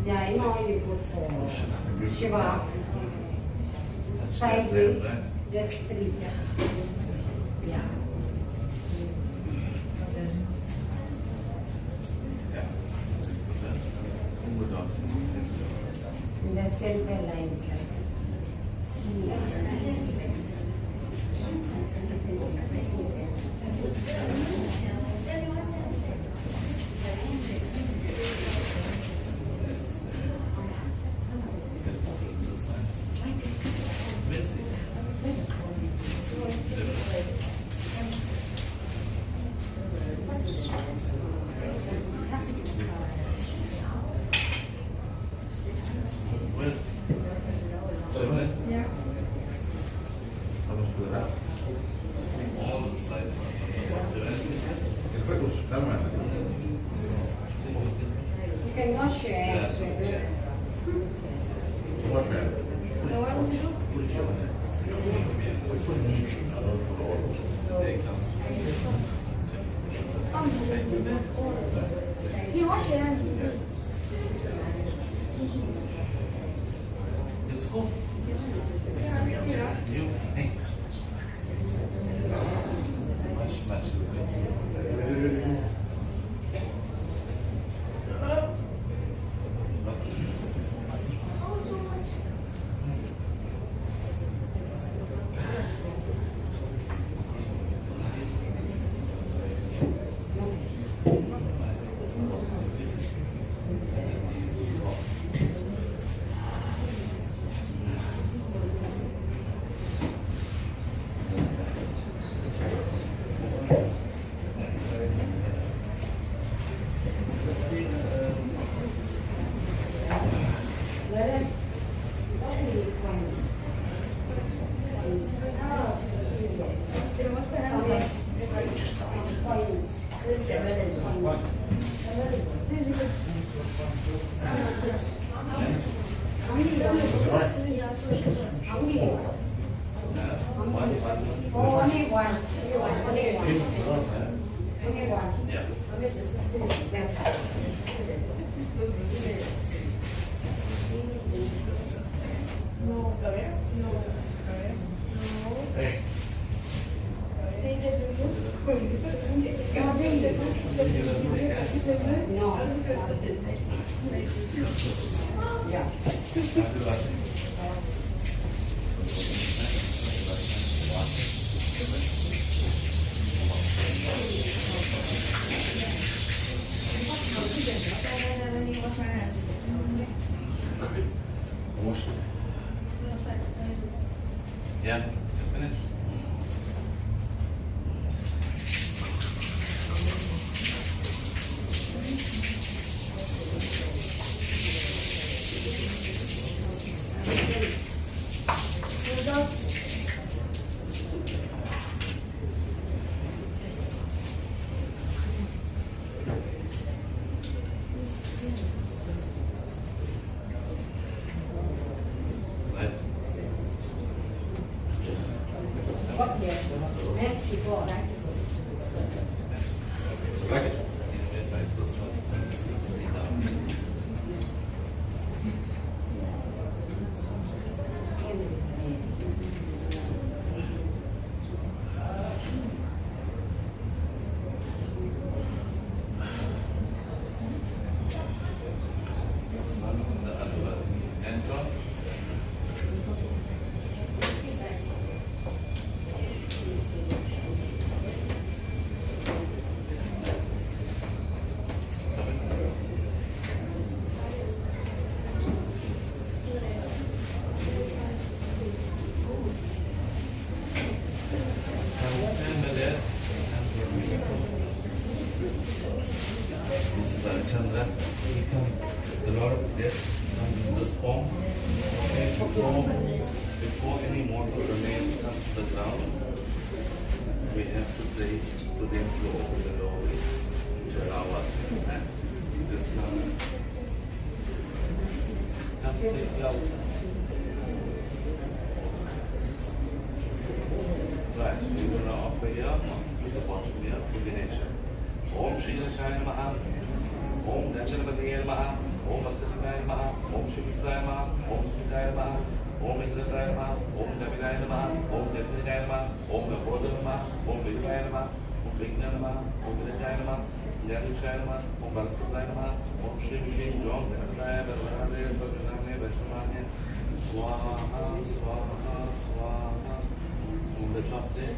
Yeah, I know you put for Shiva. Sideways, just 3. Yeah. In the center line. You cannot share. Let's go. You, hey. Much. Yeah, finish. Merci God. The Lord of Death comes in this form. Before any mortal remains comes to the ground, we have to pray to them to open the doorway to allow us and this comes. Just take it outside. Right, we will now offer here to the bottom here to Ganesha. Om Shri Gashaya Namaha. Om Dakshanapatiye Namaha, Om Bhaktavindaya Namaha, Om Shivitsaya Namaha, Om Smithaya Namaha, Om Indrataya Namaha, Om Davinaya Namaha, Om Davinaya Namaha, Om Nabodha Namaha, Om Vidivaya Namaha, Om Vigna Namaha, Om Vinajaya Namaha, Yadishaya Namaha, Om Bhaktavindaya Namaha, Om Shri Vishnu, Om Dhanavaya, Dhanavaya, Sadhanavaya, Vaishnavaya, Swaha, Swaha, Swaha. On the top there.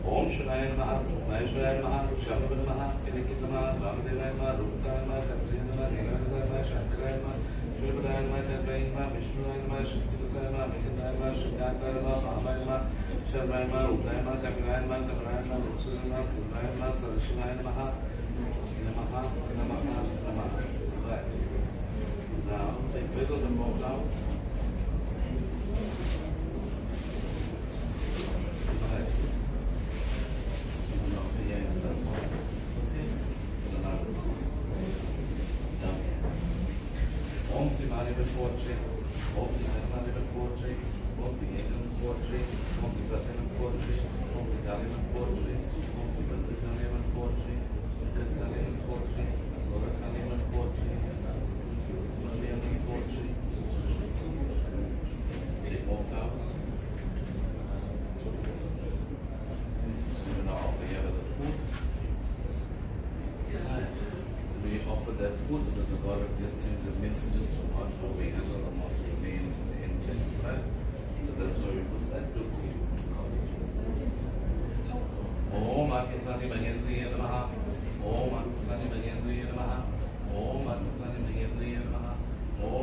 Om Shivaya Namaha, Vaishvaya Namaha, Shabha Namaha, Kinikit Namaha, Vamadevaya Namaha, Rupasaya Namaha, Katraya Namaha, Niladaya Namaha, Shankaraya Namaha, Shivadaya Namaha, Katraya Namaha, Vishnuvaya Namaha, Shaktitasaya Namaha, Mikandaya Namaha, Shakantaya Namaha, Mahamaya Namaha, Sharvaya Namaha, Rupaya Namaha, Kamiraya Namaha, Kamaraya Namaha, Rutsaya Namaha, Purnaya Namaha, Sadashivaya Namaha, Namaha, Namaha, Namaha. Right. Now, take a little bit more down. Right. Om Sri Marivan Portrait, Om Sri Marivan Portrait, Om Sri Yegan Portrait, Om Sri Satyanan Portrait, Om Sri Kaliman Portrait, Om Sri Bhadrakaliman Portrait, Katkaliman Portrait, Gorakaliman Portrait, Mariaman Portrait. Take more flowers. We now offer here the food. We offer that food as a God of death sends his messengers to us, how we handle the mortal remains and the intentions, right? So that's why we put that to Om Akasani Magendriya Namaha, Om Akasani Magendriya Namaha, Om Akasani Magendriya Namaha, Om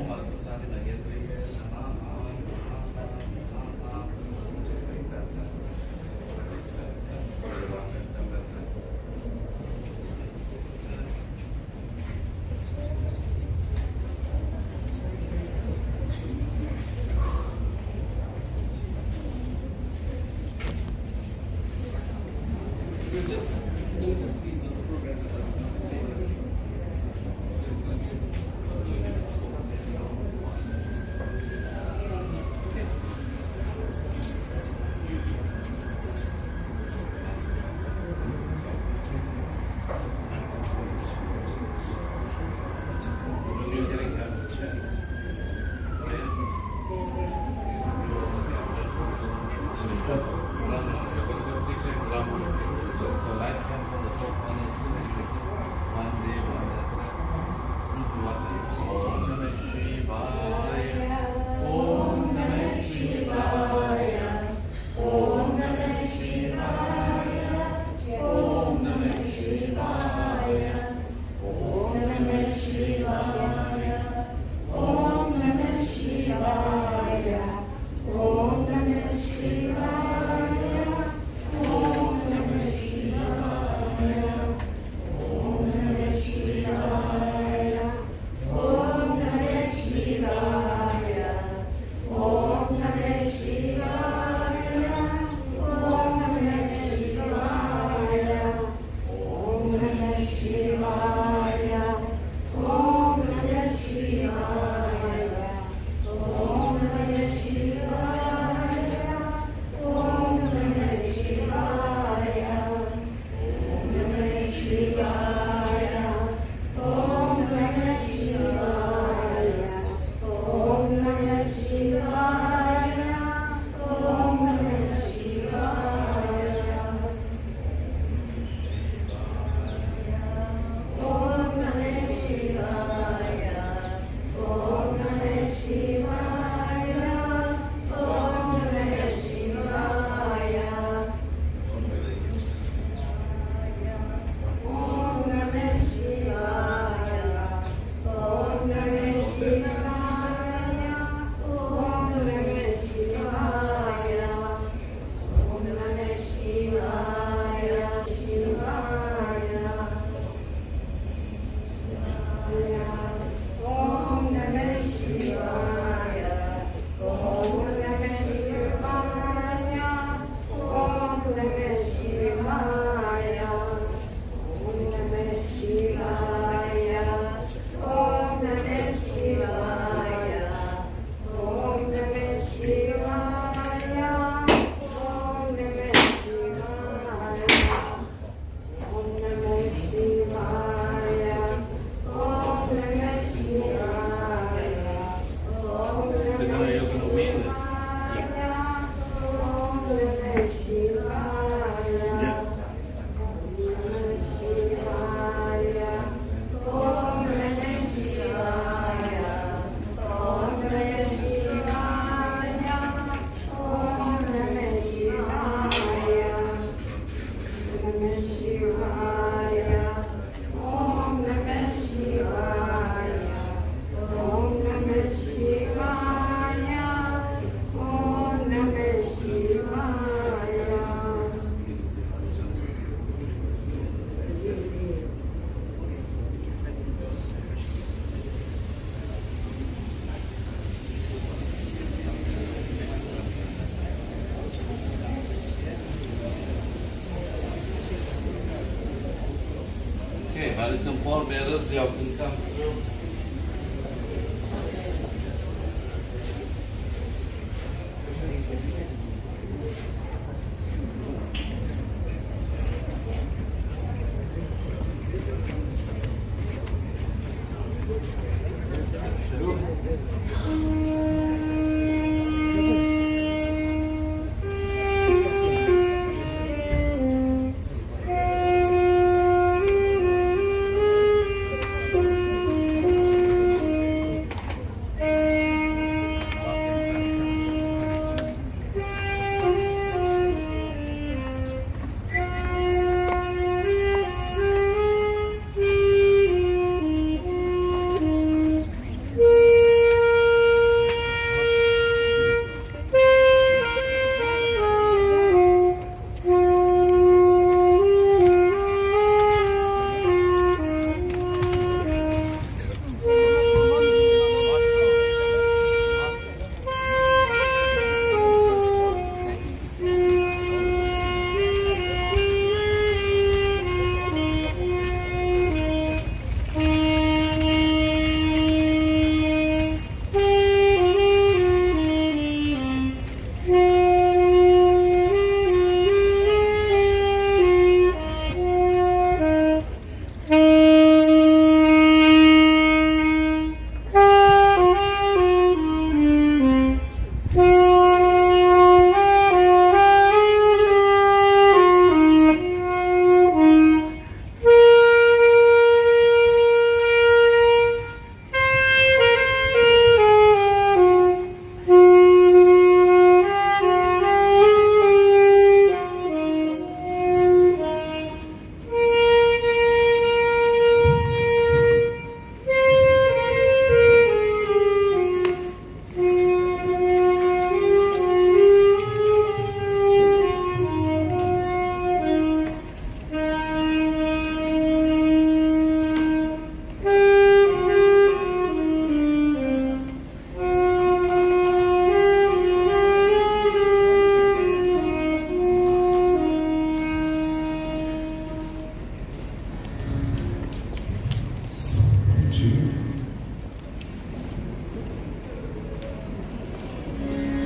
Welcome, pallbearers, you have to come through.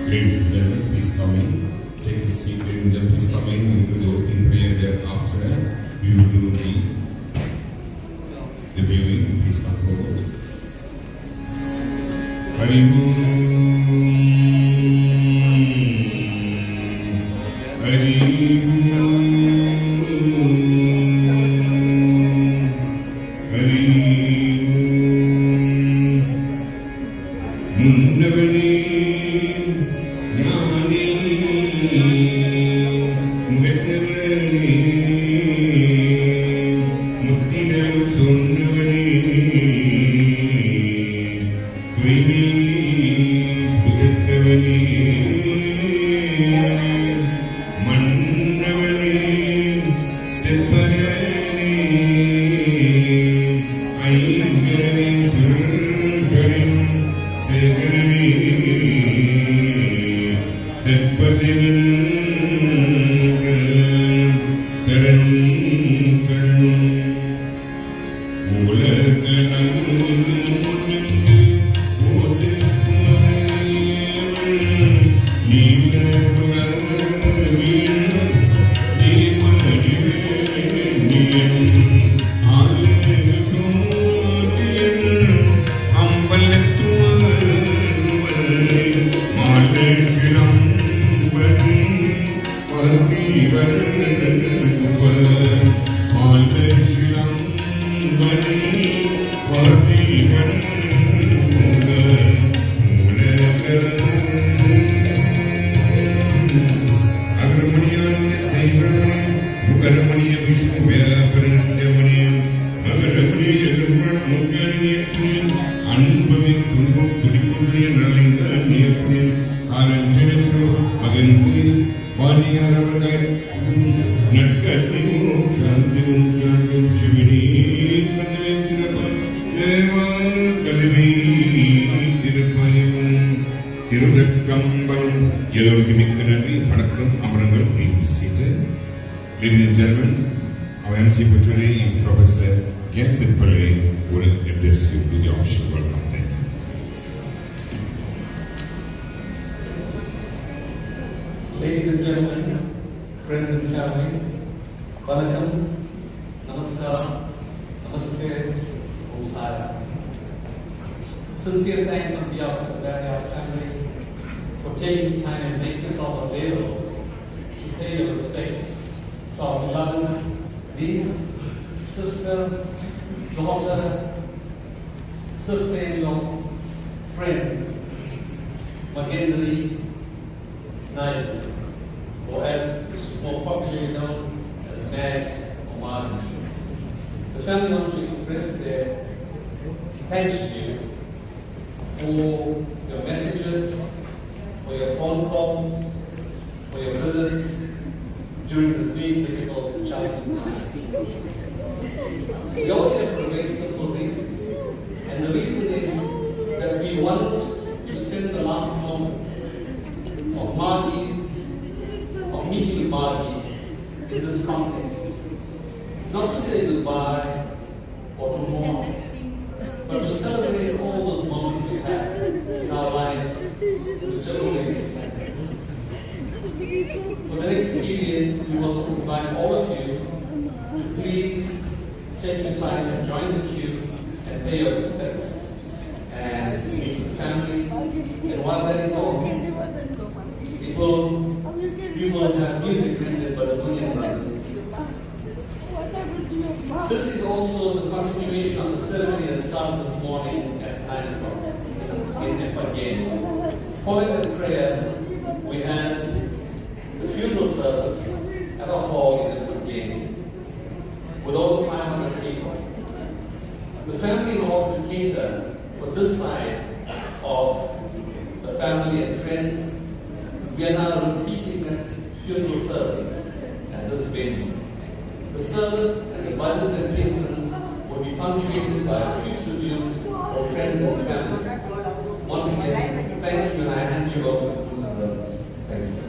Ladies and gentlemen, please come in. Take a seat, ladies and gentlemen, please come in. We will do opening prayer thereafter. We will do the viewing. Please come forward. Ladies and gentlemen, our MC for today is Professor Jens and Pele will address you to the official welcome. Thank you. Ladies and gentlemen, friends and family, Vanakkam, Namaskar, Namaste, Om Sai. Sincere thanks on behalf of the Vandayar family for taking time and making yourself available to pay your respects to our beloved niece, sister, daughter, sister-in-law, friend, Maganthreee Naidu, or as more popularly known as MAGS or MAGS. The family wants to express their thanks to you for your messages, for your phone calls, for your visits during this very difficult and challenging time. We all did it for a very simple reason. And the reason is that we want to spend the last moments of Margie's, of meeting Margie in this context. Not to say goodbye or to mourn, but to celebrate all those moments we had in our lives, whichever way we spent it. For the next period, we will invite all of you to please take your time and join the queue and pay your respects and meet with family. And while that is all, we will have music rendered by the Bunyan Brothers. This is also the continuation of the ceremony that started this morning at 9 o'clock in Efagene. Following the prayer, we had the funeral service at a hall in Efagene with over 500 people. The family in order to cater for this side of the family and friends, we are now repeating that funeral service at this venue. The service and the budget and patrons will be punctuated by a few tributes for friends and family. Once again, thank you, and I hand you over to the brothers. Thank you.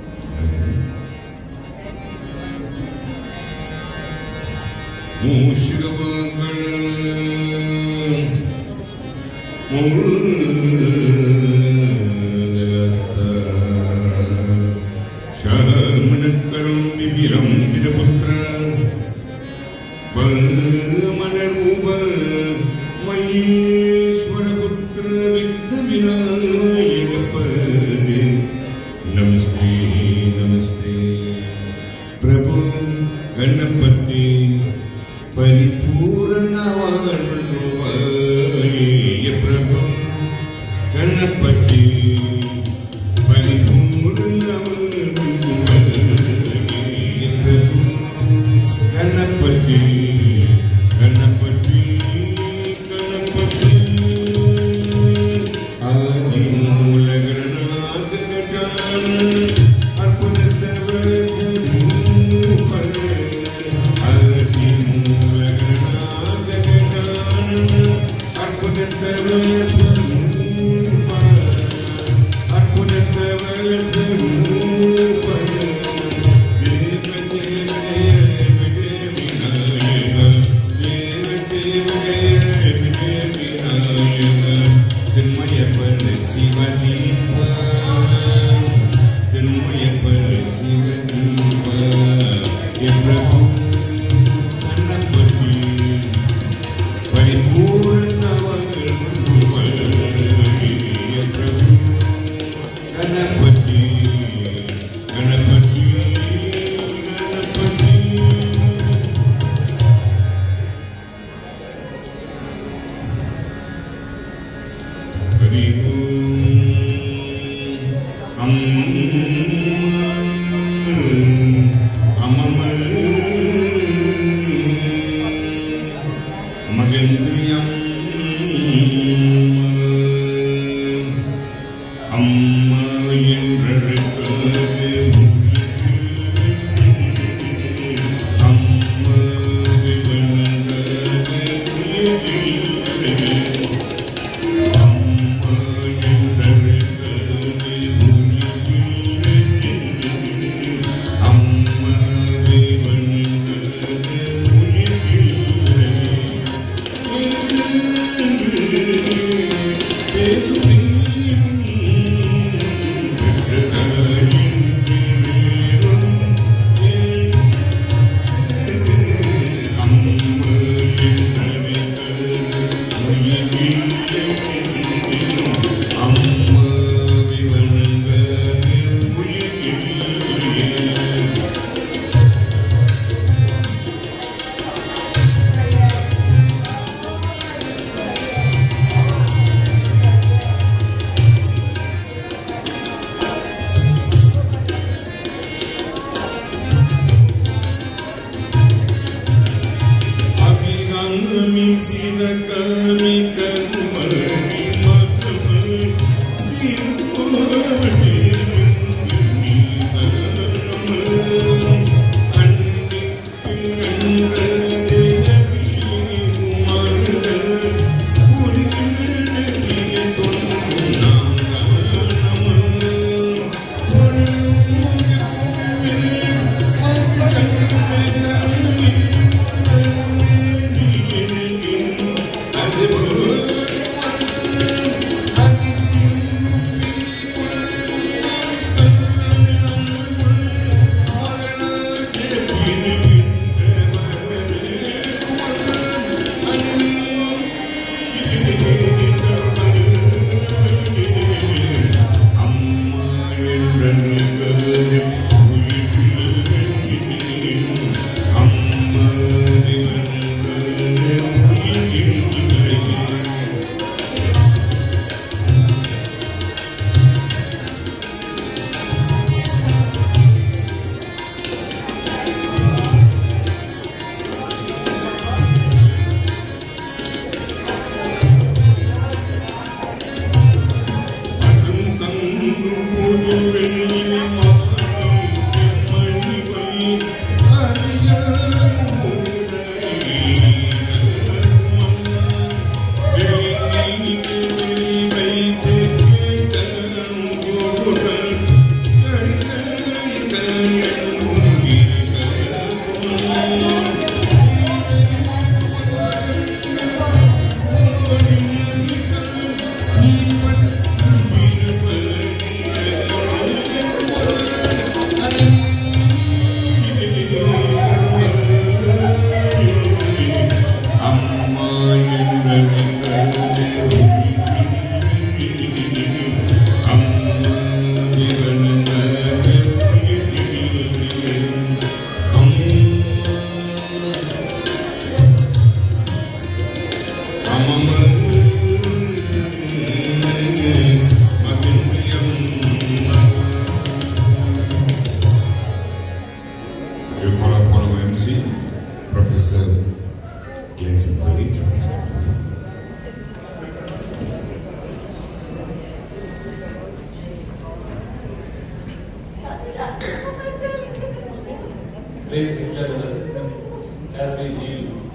Ladies and gentlemen, as we view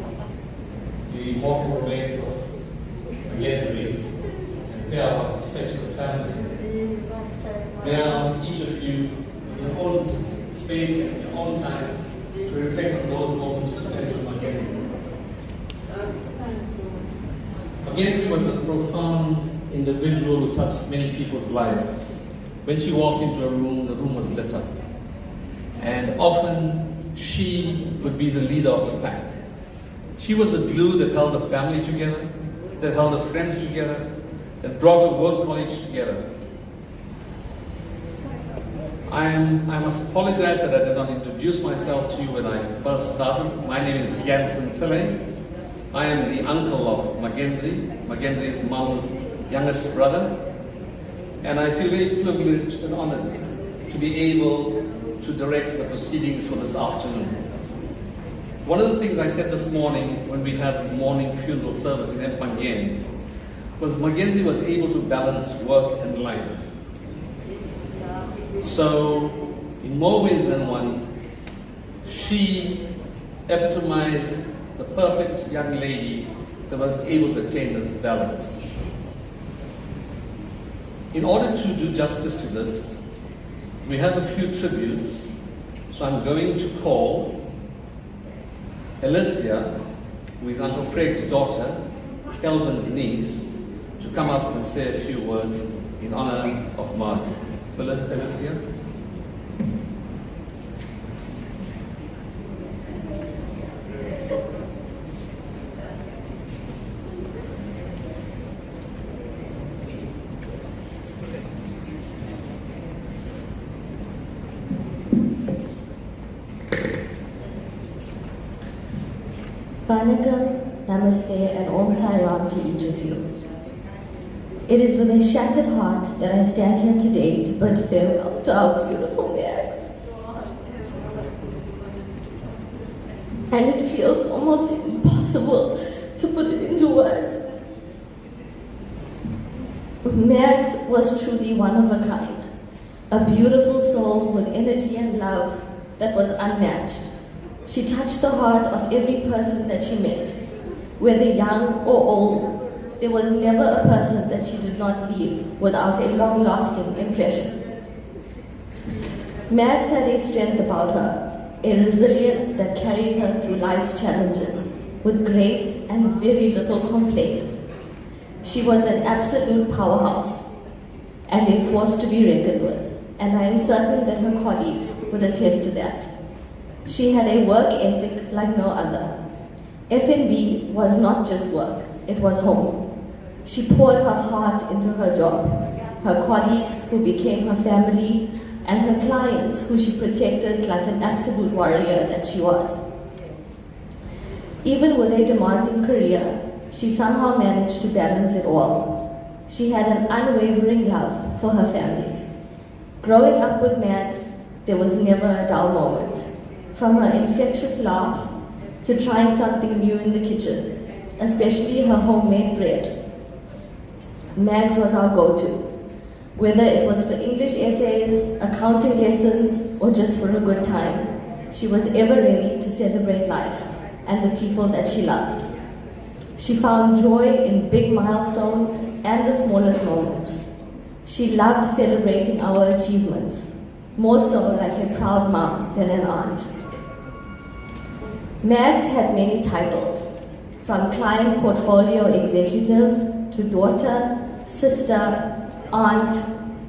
the mortal remains of MAGANTHREE and pay our respects to the family, may I ask each of you, in your own space and your own time, to reflect on those moments you spent with MAGANTHREE. MAGANTHREE was a profound individual who touched many people's lives. When she walked into a room, the room was lit up. And often, she would be the leader of the pack. She was the glue that held the family together, that held the friends together, that brought the work colleagues together. I must apologize that I did not introduce myself to you when I first started. My name is Gansen Pillay. I am the uncle of MAGANTHREE. MAGANTHREE is Mom's youngest brother. And I feel very privileged and honored to be able to direct the proceedings for this afternoon. One of the things I said this morning when we had the morning funeral service in Empangeni was MAGANTHREE was able to balance work and life. So, in more ways than one, she epitomized the perfect young lady that was able to attain this balance. In order to do justice to this, we have a few tributes, so I'm going to call Alicia, who is Uncle Craig's daughter, Kelvin's niece, to come up and say a few words in honor of Margaret. Alicia? Vanakkam, Namaste and Om Sai Ram to each of you. It is with a shattered heart that I stand here today to bid farewell to our beautiful Mags. And it feels almost impossible to put it into words. Mags was truly one of a kind, a beautiful soul with energy and love that was unmatched. She touched the heart of every person that she met, whether young or old. There was never a person that she did not leave without a long-lasting impression. Mags had a strength about her, a resilience that carried her through life's challenges with grace and very little complaints. She was an absolute powerhouse and a force to be reckoned with, and I am certain that her colleagues would attest to that. She had a work ethic like no other. F&B was not just work, it was home. She poured her heart into her job, her colleagues who became her family, and her clients who she protected like an absolute warrior that she was. Even with a demanding career, she somehow managed to balance it all. She had an unwavering love for her family. Growing up with Mags, there was never a dull moment. From her infectious laugh to trying something new in the kitchen, especially her homemade bread. Mags was our go-to. Whether it was for English essays, accounting lessons, or just for a good time, she was ever ready to celebrate life and the people that she loved. She found joy in big milestones and the smallest moments. She loved celebrating our achievements, more so like a proud mom than an aunt. Mags had many titles, from client portfolio executive to daughter, sister, aunt,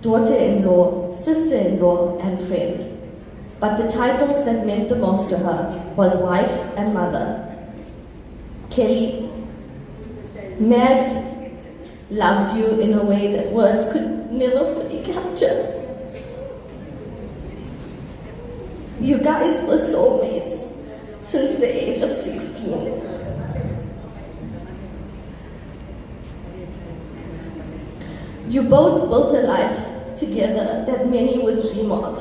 daughter-in-law, sister-in-law, and friend. But the titles that meant the most to her was wife and mother. Kelly, Mags loved you in a way that words could never fully capture. You guys were soulmates since the age of 16. You both built a life together that many would dream of.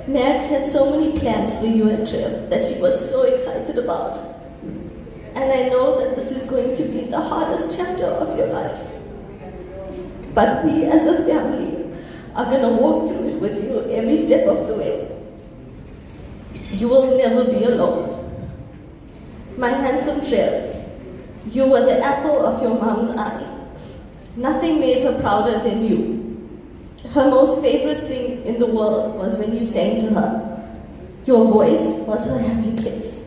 Mags had so many plans for you and Trev that she was so excited about. And I know that this is going to be the hardest chapter of your life. But we as a family are going to walk through it with you every step of the way. You will never be alone. My handsome Trev, you were the apple of your mom's eye. Nothing made her prouder than you. Her most favorite thing in the world was when you sang to her. Your voice was her happy place.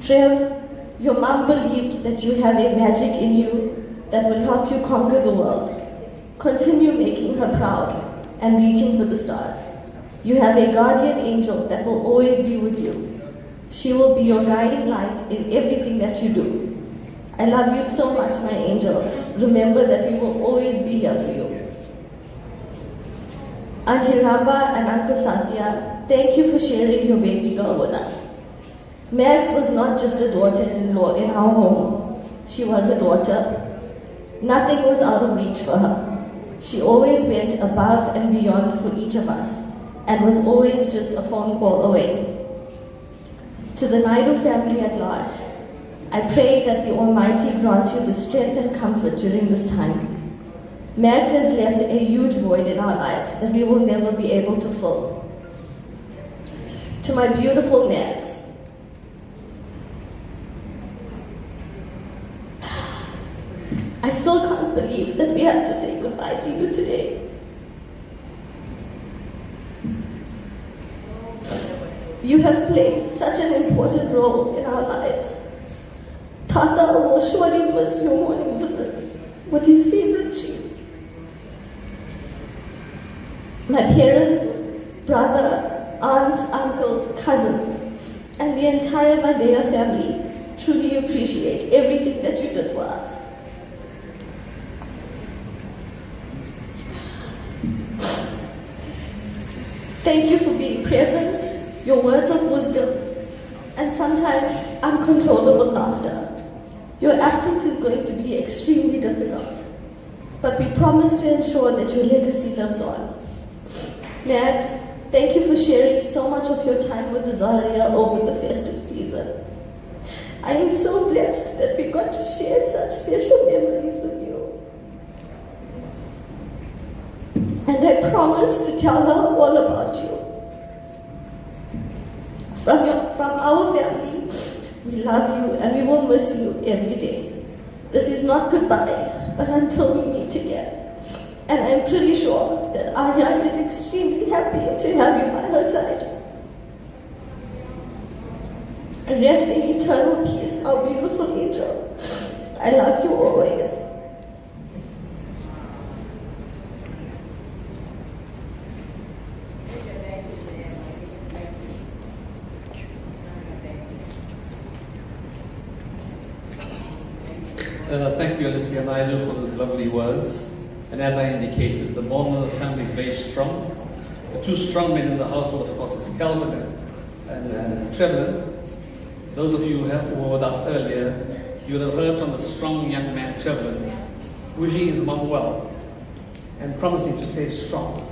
Trev, your mom believed that you have a magic in you that would help you conquer the world. Continue making her proud and reaching for the stars. You have a guardian angel that will always be with you. She will be your guiding light in everything that you do. I love you so much, my angel. Remember that we will always be here for you. Auntie Ramba and Uncle Satya, thank you for sharing your baby girl with us. Mags was not just a daughter-in-law in our home. She was a daughter. Nothing was out of reach for her. She always went above and beyond for each of us and was always just a phone call away. To the Naidu family at large, I pray that the Almighty grants you the strength and comfort during this time. Mags has left a huge void in our lives that we will never be able to fill. To my beautiful Mags, I still can't believe that we have to say goodbye to you today. You have played such an important role in our lives. Tata will surely miss your morning visits with his favorite treats. My parents, brother, aunts, uncles, cousins, and the entire Vandayar family truly appreciate everything that you did for us. Thank you for being present, your words of wisdom, and sometimes uncontrollable laughter. Your absence is going to be extremely difficult, but we promise to ensure that your legacy lives on. Mags, thank you for sharing so much of your time with the Zaria over the festive season. I am so blessed that we got to share such special memories with you. And I promise to tell her all about you. From our family, we love you and we will miss you every day. This is not goodbye, but until we meet again. And I'm pretty sure that Aya is extremely happy to have you by her side. Rest in eternal peace, our beautiful angel. I love you always. Thank you, Alicia Naidu, for those lovely words. And as I indicated, the bond of the family is very strong. The two strong men in the household, of course, is Kelvin and Trevor. Those of you who were with us earlier, you would have heard from the strong young man, Trevor, wishing his mom well and promising to stay strong.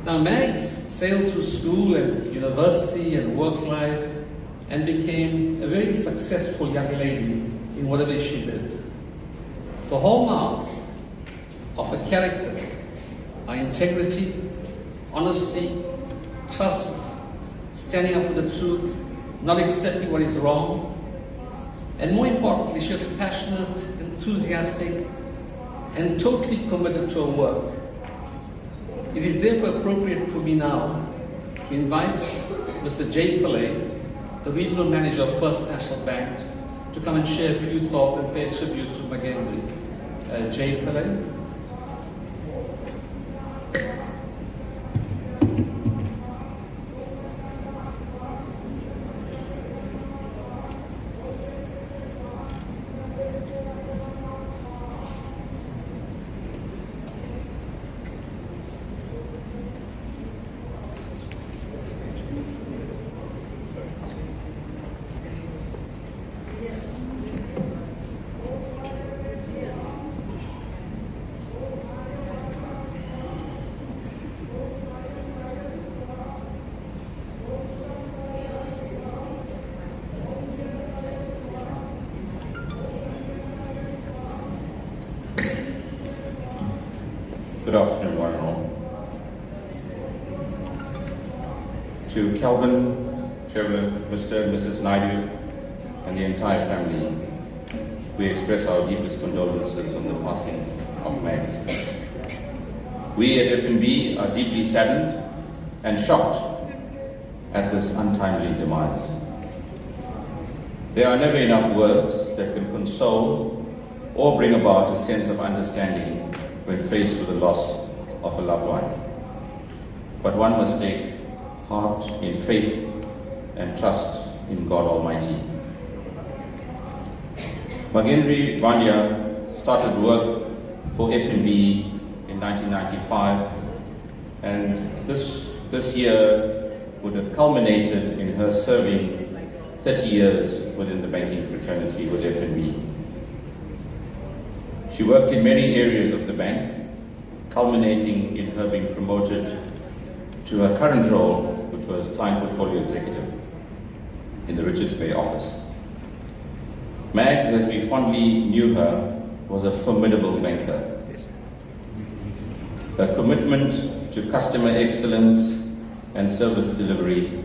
Now, Mags sailed through school and university and work life and became a very successful young lady in whatever she did. The hallmarks of a character are integrity, honesty, trust, standing up for the truth, not accepting what is wrong, and more importantly, she was passionate, enthusiastic, and totally committed to her work. It is therefore appropriate for me now to invite Mr. Jay Pillay, the Regional Manager of First National Bank, to come and share a few thoughts and pay tribute to MAGANTHREE. Jay Pillay. Good afternoon, one and all. To Calvin, Trevor, Mr. and Mrs. Naidu, and the entire family, we express our deepest condolences on the passing of Mags. We at FNB are deeply saddened and shocked at this untimely demise. There are never enough words that can console or bring about a sense of understanding when faced with the loss of a loved one. But one must take heart in faith and trust in God Almighty. MAGANTHREE Vandayar started work for FNB in 1995, and this year would have culminated in her serving 30 years within the banking fraternity with FNB. She worked in many areas of the bank, culminating in her being promoted to her current role, which was Client Portfolio Executive in the Richards Bay office. Mags, as we fondly knew her, was a formidable banker. Her commitment to customer excellence and service delivery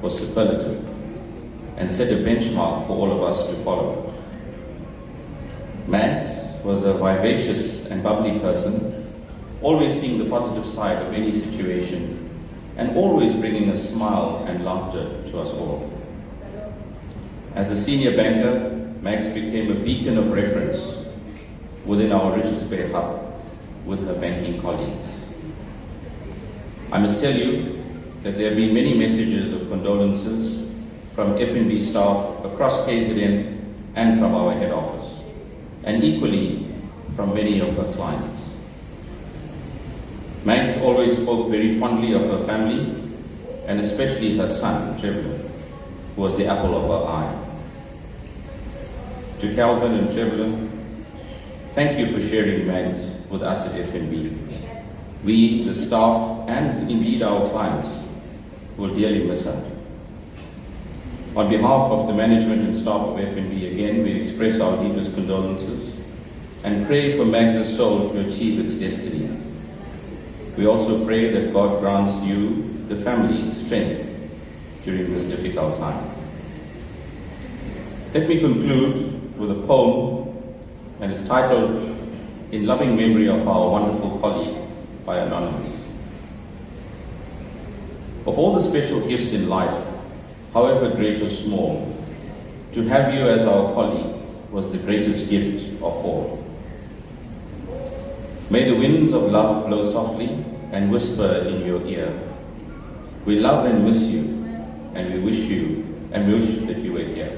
was superlative and set a benchmark for all of us to follow. Mags was a vivacious and bubbly person, always seeing the positive side of any situation and always bringing a smile and laughter to us all. As a senior banker, Mags became a beacon of reference within our Richards Bay hub with her banking colleagues. I must tell you that there have been many messages of condolences from FNB staff across KZN and from our head office, and equally from many of her clients. Mags always spoke very fondly of her family, and especially her son, Trevor, who was the apple of her eye. To Calvin and Trevor, thank you for sharing Mags with us at FNB. We, the staff, and indeed our clients, will dearly miss her. On behalf of the management and staff of FNB, again, we express our deepest condolences and pray for Mags' soul to achieve its destiny. We also pray that God grants you, the family, strength during this difficult time. Let me conclude with a poem, and it's titled "In Loving Memory of Our Wonderful Colleague" by Anonymous. Of all the special gifts in life, however great or small, to have you as our colleague was the greatest gift of all. May the winds of love blow softly and whisper in your ear. We love and miss you, and we wish that you were here.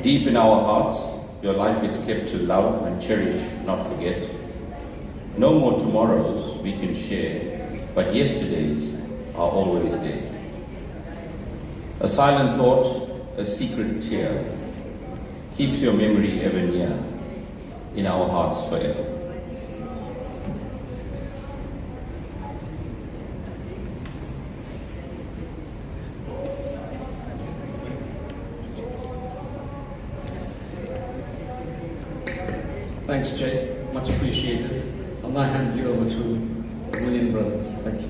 Deep in our hearts, your life is kept to love and cherish, not forget. No more tomorrows we can share, but yesterdays are always there. A silent thought, a secret tear, keeps your memory ever near, in our hearts forever. Thanks, Jay. Much appreciated. I'll now hand you over to William Brothers. Thank you.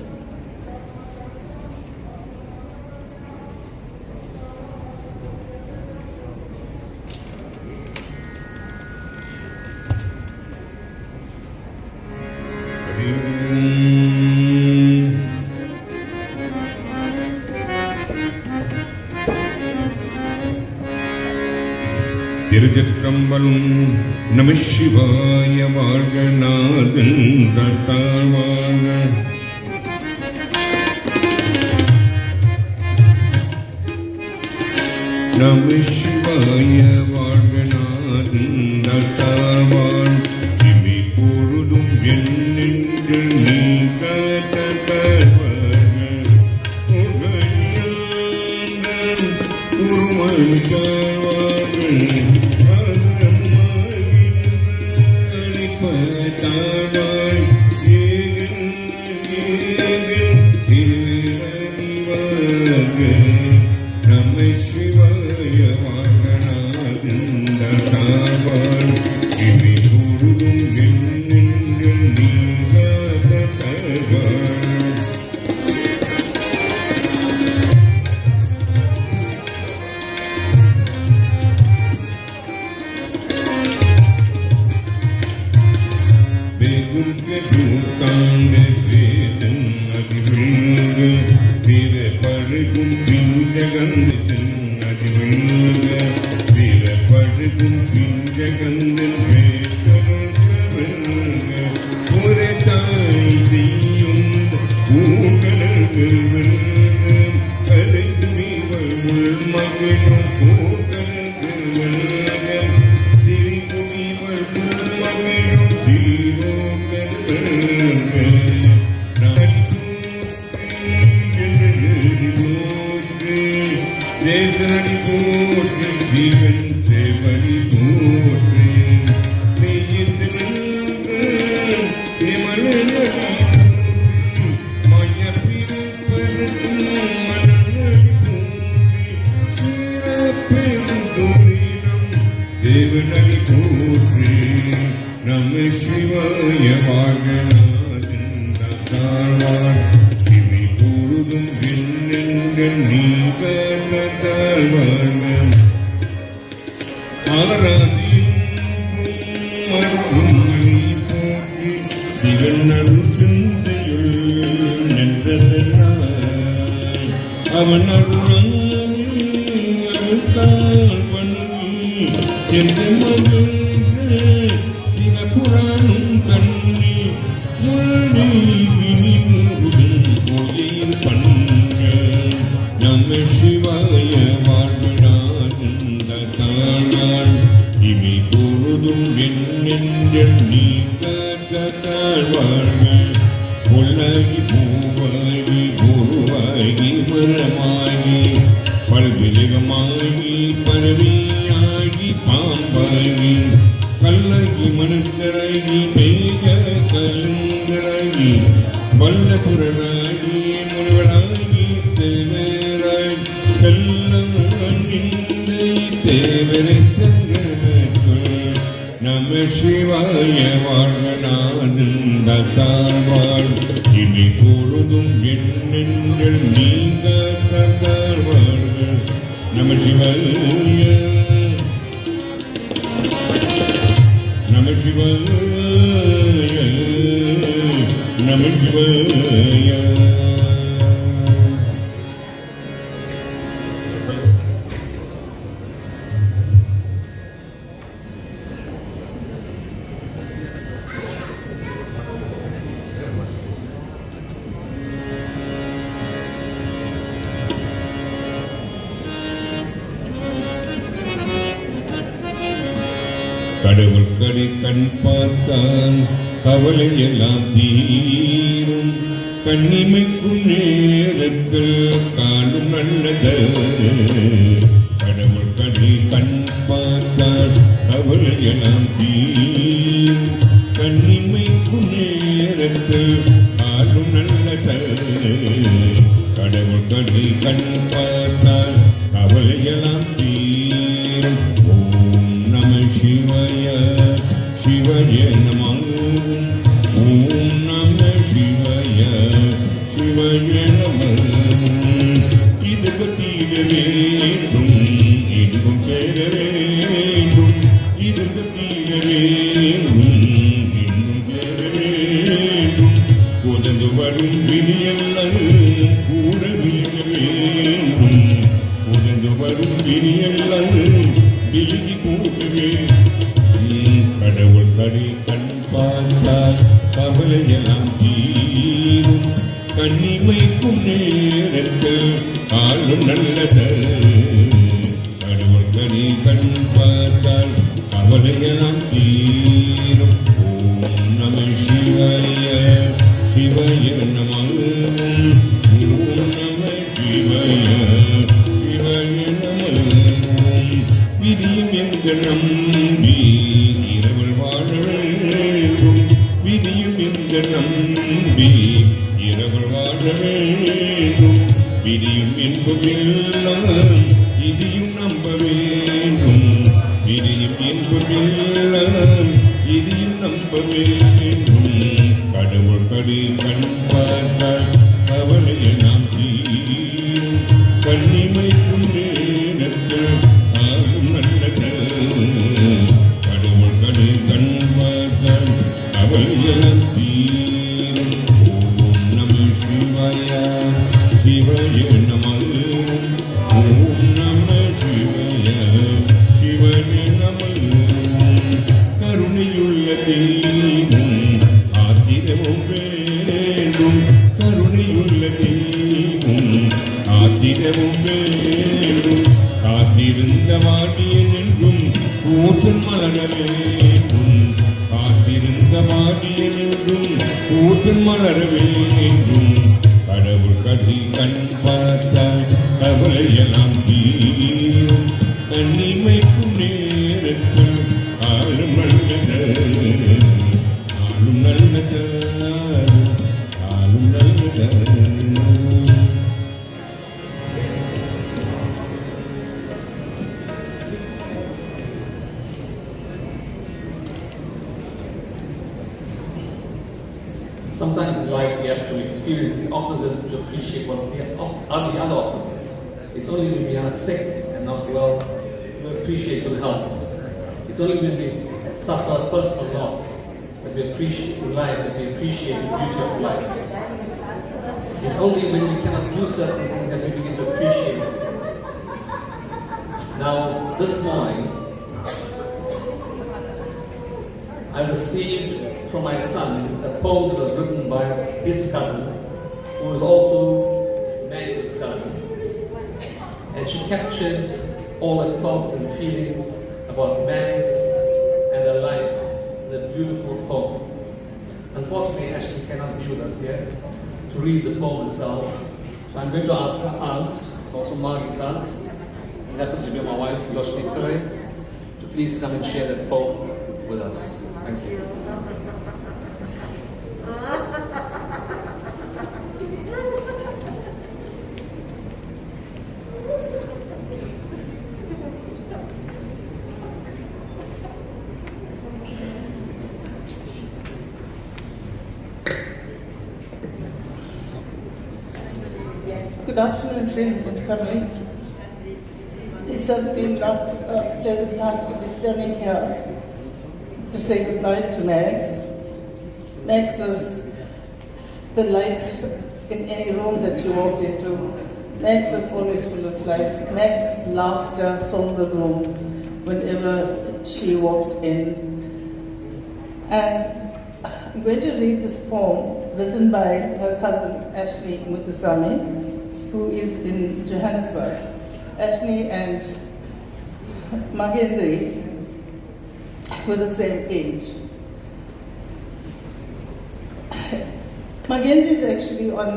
திருச்சிற்றம்பலம் நம சிவாய வாழ்க நாதன் தாழ்வாங்க நம சிவாய வாழ்க நாதன் தாழ்வான் இமை பொழுதும் என்னென்று நீ கடவுள் கடை கண் பார்த்தான் கவலை எல்லாம் தீரும் கண்ணிமைக்கும் நேரத்தில் காணும் நல்லது கடவுள் கடை கண் பார்த்தான் கவலை எல்லாம் தீரும் கண்ணிமைக்கும் நேரத்தில் காணும் நல்லது கடவுள் கடை கண் பார்த்தான் கவலை எல்லாம் தீரும். ஓம் நம சிவாய சிவய நம உணர்ந்து வரும் விதியெல்லாம் கூட விலக வேண்டும். உணர்ந்து வரும் விதியெல்லாம் விலகி போகவே. கடவுள் கண் பார்த்தால் கவலையெல்லாம் தீரும். கண்ணிமைக்கும் நேரத்தில் காலம் நல்லது. கடவுள் கண் பார்த்தால் கவலையெல்லாம் தீரும். ஓம் நம சிவாய சிவாய நம. ஓம் நம சிவாய சிவாய நம. விதியும் எங்கள் நம்பி இரவல் வாழ வேண்டும். விதியும் எங்கள் நம்பி இரவல் வாழ வேண்டும். விதியும் என்பதெல்லாம் இதையும் நம்ப வேண்டும். விதியும் என்பதெல்லாம் இதையும் நம்ப வேண்டும். கடவுள் கண் பார்த்தால் கவலையை நாம் தீரும். கண்ணிமைக்கும் நேரத்தில் ஆளும் நல்லது. கடவுள் கண் பார்த்தால் கவலையெல்லாம் தீரும். ஓம் நம சிவாய சிவாய நம. ஓம் நம சிவாய சிவாய நம. கருணையுள்ள தெய்வம் ஆத்திரமும் வேண்டும். கருணையுள்ள தெய்வம் ஆத்திரமும் வேண்டும். காத்திருந்த வாடியன் என்றும் கூத்தன் மலர வேண்டும். காத்திருந்த வாடியன் என்றும் கூத்தன் மலர வேண்டும். கடவுள் கண் பார்த்தால் கவலையெல்லாம் தீரும். கண்ணிமைக்கும் நேரத்தில் ஆளும் நல்லது. ஆளும் நல்லது. ஆளும் நல்லது. Sometimes in life we have to experience the opposite to appreciate what's the other opposites. It's only when we are sick and not well we appreciate good health. It's only when we suffer personal loss that we appreciate life, that we appreciate the beauty of life. It's only when we cannot do certain things that we begin to appreciate it. Now, this morning, I received from my son a poem that was written by his cousin, who was also Mags' cousin. And she captured all her thoughts and feelings about Mags and her life in a beautiful poem. Unfortunately, Ashley cannot be with us here to read the poem itself. So I'm going to ask her aunt, also Margie's aunt, and happens to be my wife, Yoshni Pillai, to please come and share that poem with us. Thank you. Good afternoon, friends and family. It's certainly not a pleasant task to be standing here to say goodbye to Mags. Mags was the light in any room that you walked into. Mags was always full of life. Mags' laughter filled the room whenever she walked in. And I'm going to read this poem written by her cousin Ashley Muthusamy, who is in Johannesburg. Ashley and Maganthri were the same age. Maganthri is actually on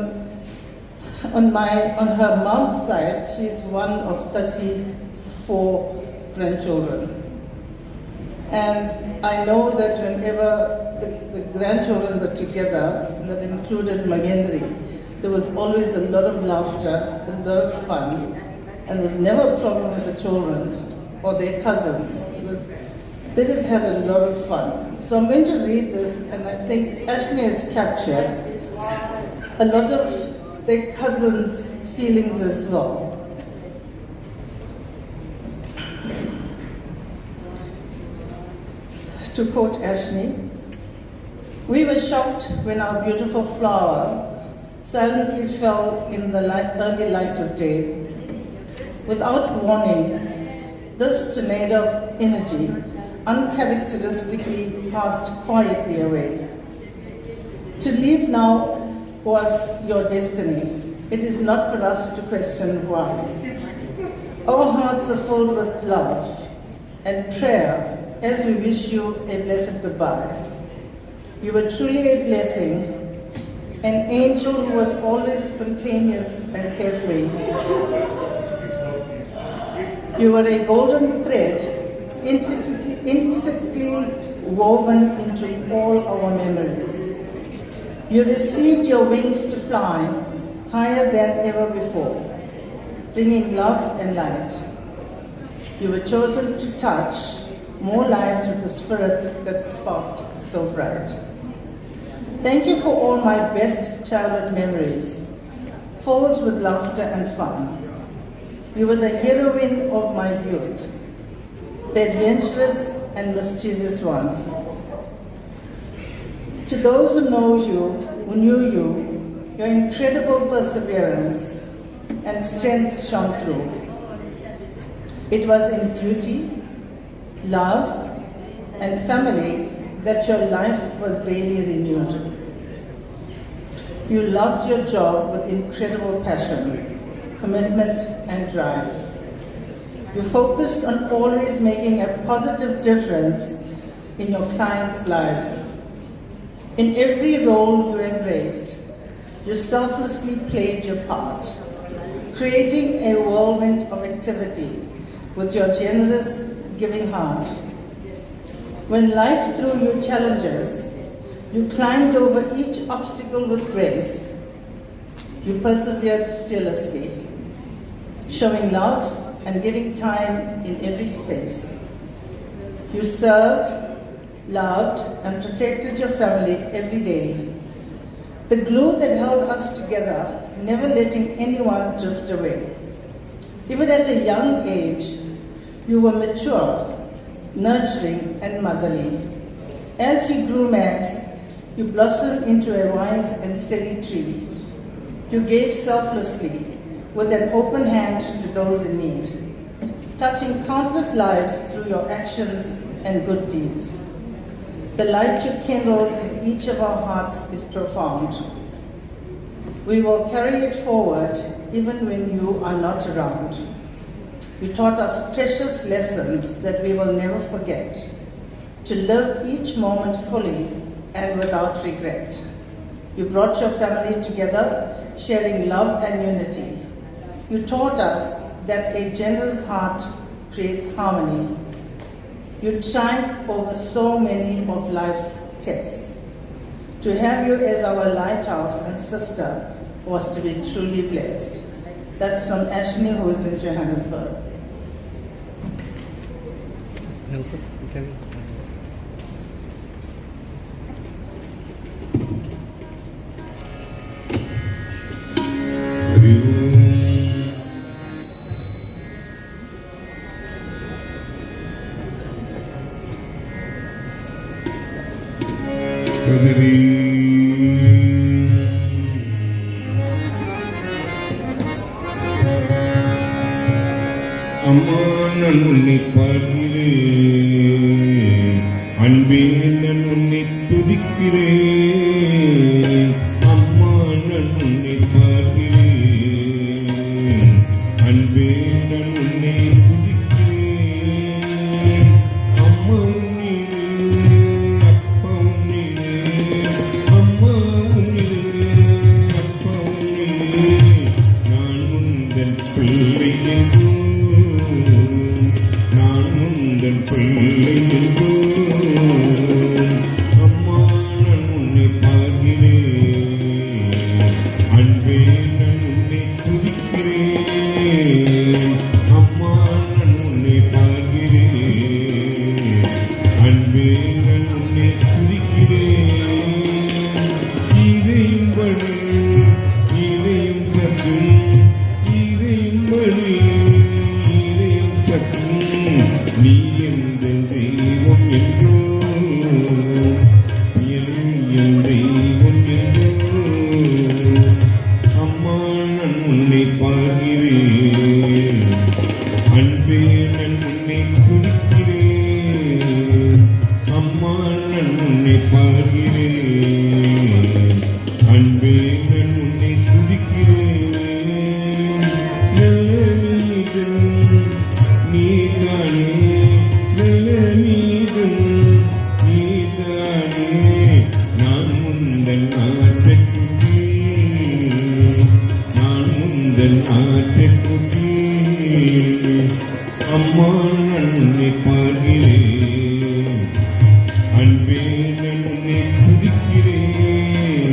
her mom's side. She's one of 34 grandchildren. And I know that whenever the grandchildren were together, that included Maganthri, there was always a lot of laughter, a lot of fun, and there was never a problem with the children or their cousins. They just had a lot of fun. So I'm going to read this, and I think Ashley has captured a lot of their cousins' feelings as well. To quote Ashley, We were shocked when our beautiful flower silently fell in the early light of day. Without warning, this tornado of energy uncharacteristically passed quietly away. To leave now was your destiny. It is not for us to question why. Our hearts are filled with love and prayer as we wish you a blessed goodbye. You were truly a blessing, an angel who was always spontaneous and carefree. You were a golden thread, intricately woven into all our memories. You received your wings to fly higher than ever before, bringing love and light. You were chosen to touch more lives with the spirit that sparked so bright. Thank you for all my best childhood memories, filled with laughter and fun. You were the heroine of my youth, the adventurous and mischievous one. To those who knew you, your incredible perseverance and strength shone through. It was in duty, love, and family that your life was daily renewed. You loved your job with incredible passion, commitment, and drive. You focused on always making a positive difference in your clients' lives. In every role you embraced, you selflessly played your part, creating a whirlwind of activity with your generous, giving heart. When life threw you challenges, you climbed over each obstacle with grace. You persevered fearlessly, showing love and giving time in every space. You served, loved, and protected your family every day. The glue that held us together, never letting anyone drift away. Even at a young age, you were mature, nurturing, and motherly. As you grew, Mags, you blossomed into a wise and steady tree. You gave selflessly, with an open hand to those in need, touching countless lives through your actions and good deeds. The light you kindled in each of our hearts is profound. We will carry it forward even when you are not around. You taught us precious lessons that we will never forget, to live each moment fully and without regret. You brought your family together, sharing love and unity. You taught us that a generous heart creates harmony. You triumphed over so many of life's tests. To have you as our lighthouse and sister was to be truly blessed. That's from Ashley, who is in Johannesburg. Nelson, okay. அம்மானன் உன்னை பார்க்கிறேன், அன்பே நான் உன்னை துதிக்கிறேன். அம்மானன் உன்னை பார்க்கிறேன், அன்பே நான் உன்னை துதிக்கிறேன். அம்மா உன்னிலே, அப்பா உன்னிலே, அம்மா உன்னிலே, அப்பா உன்னிலே, நான் உந்தன் பிள்ளை என்றும் நான் உந்தன் பிள்ளை என்றும். அம்மா நான் உன்னை பார்க்கிறேன். அம்மா நன்னை பார்க்கிறேன், அன்பே நன்னை துதிக்கிறேன்.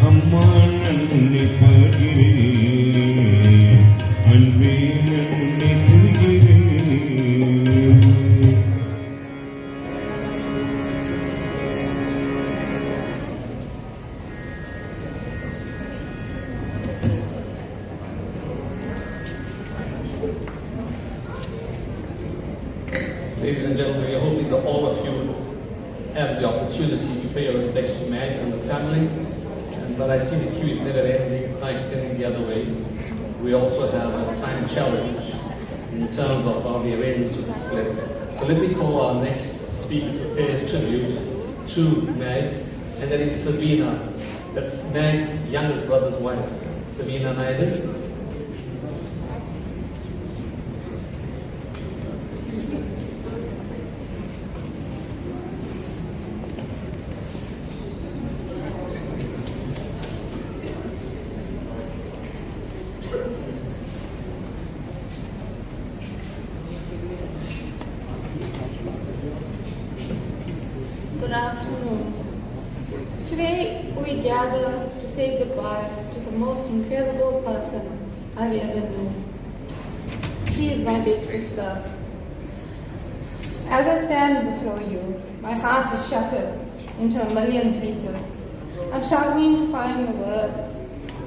அம்மா நன்னை பார்க்கிறேன், அன்பே நன்னை துதிக்கிறேன். Ladies and gentlemen, we are hoping that all of you have the opportunity to pay your respects to Mags and the family. But I see the queue is never ending, it's not extending the other way. We also have a time challenge in terms of how the arrangements will be split. So let me call our next speaker to pay a tribute to Mags, and that is Sabina. That's Mags' youngest brother's wife, Sabina Naidu. Good afternoon. Today we gather to say goodbye to the most incredible person I've ever known. She is my big sister. As I stand before you, my heart is shattered into a million pieces. I'm struggling to find the words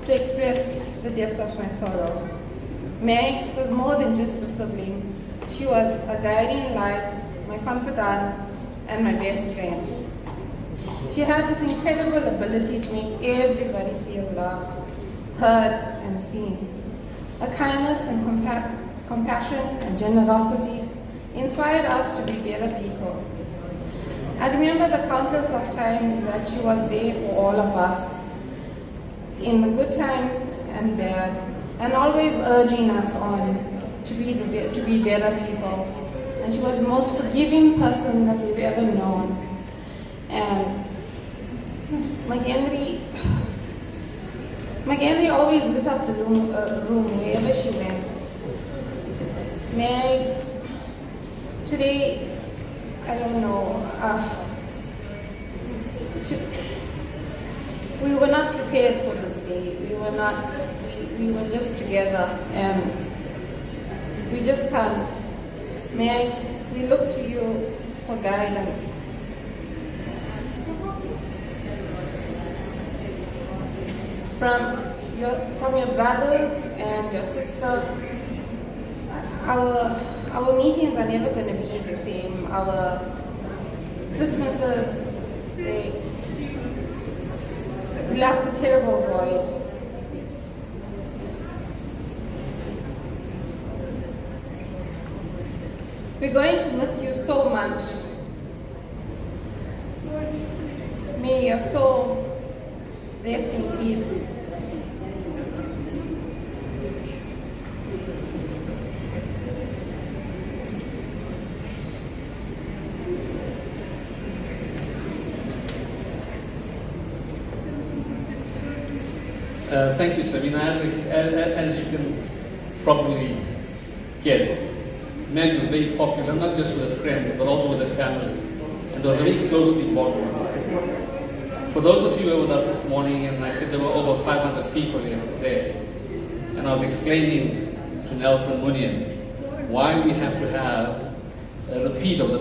to express the depth of my sorrow. Mags was more than just a sibling. She was a guiding light, my confidant, and my best friend. She had this incredible ability to make everybody feel loved, heard, and seen. Her kindness and compassion and generosity inspired us to be better people. I remember the countless of times that she was there for all of us, in the good times and bad, and always urging us on to be better people. And she was the most forgiving person that we've ever known. And McGhenry always lit up the room wherever she went. Mags, today, I don't know, we were not prepared for this day. We were just together and we just can't. Mags, we look to you for guidance. From your brothers and your sister, our meetings are never going to be the same. Our Christmases, they left a terrible void. We're going to miss you so much. May your soul rest in peace. Thank you, Sabina. As you can probably guess, Mags was very popular, not just with her friends, but also with her family. And they were very closely bonded. For those of you who were with us this morning, and I said there were over 500 people there, and I was explaining to Nelson Munian why we have to have a repeat of the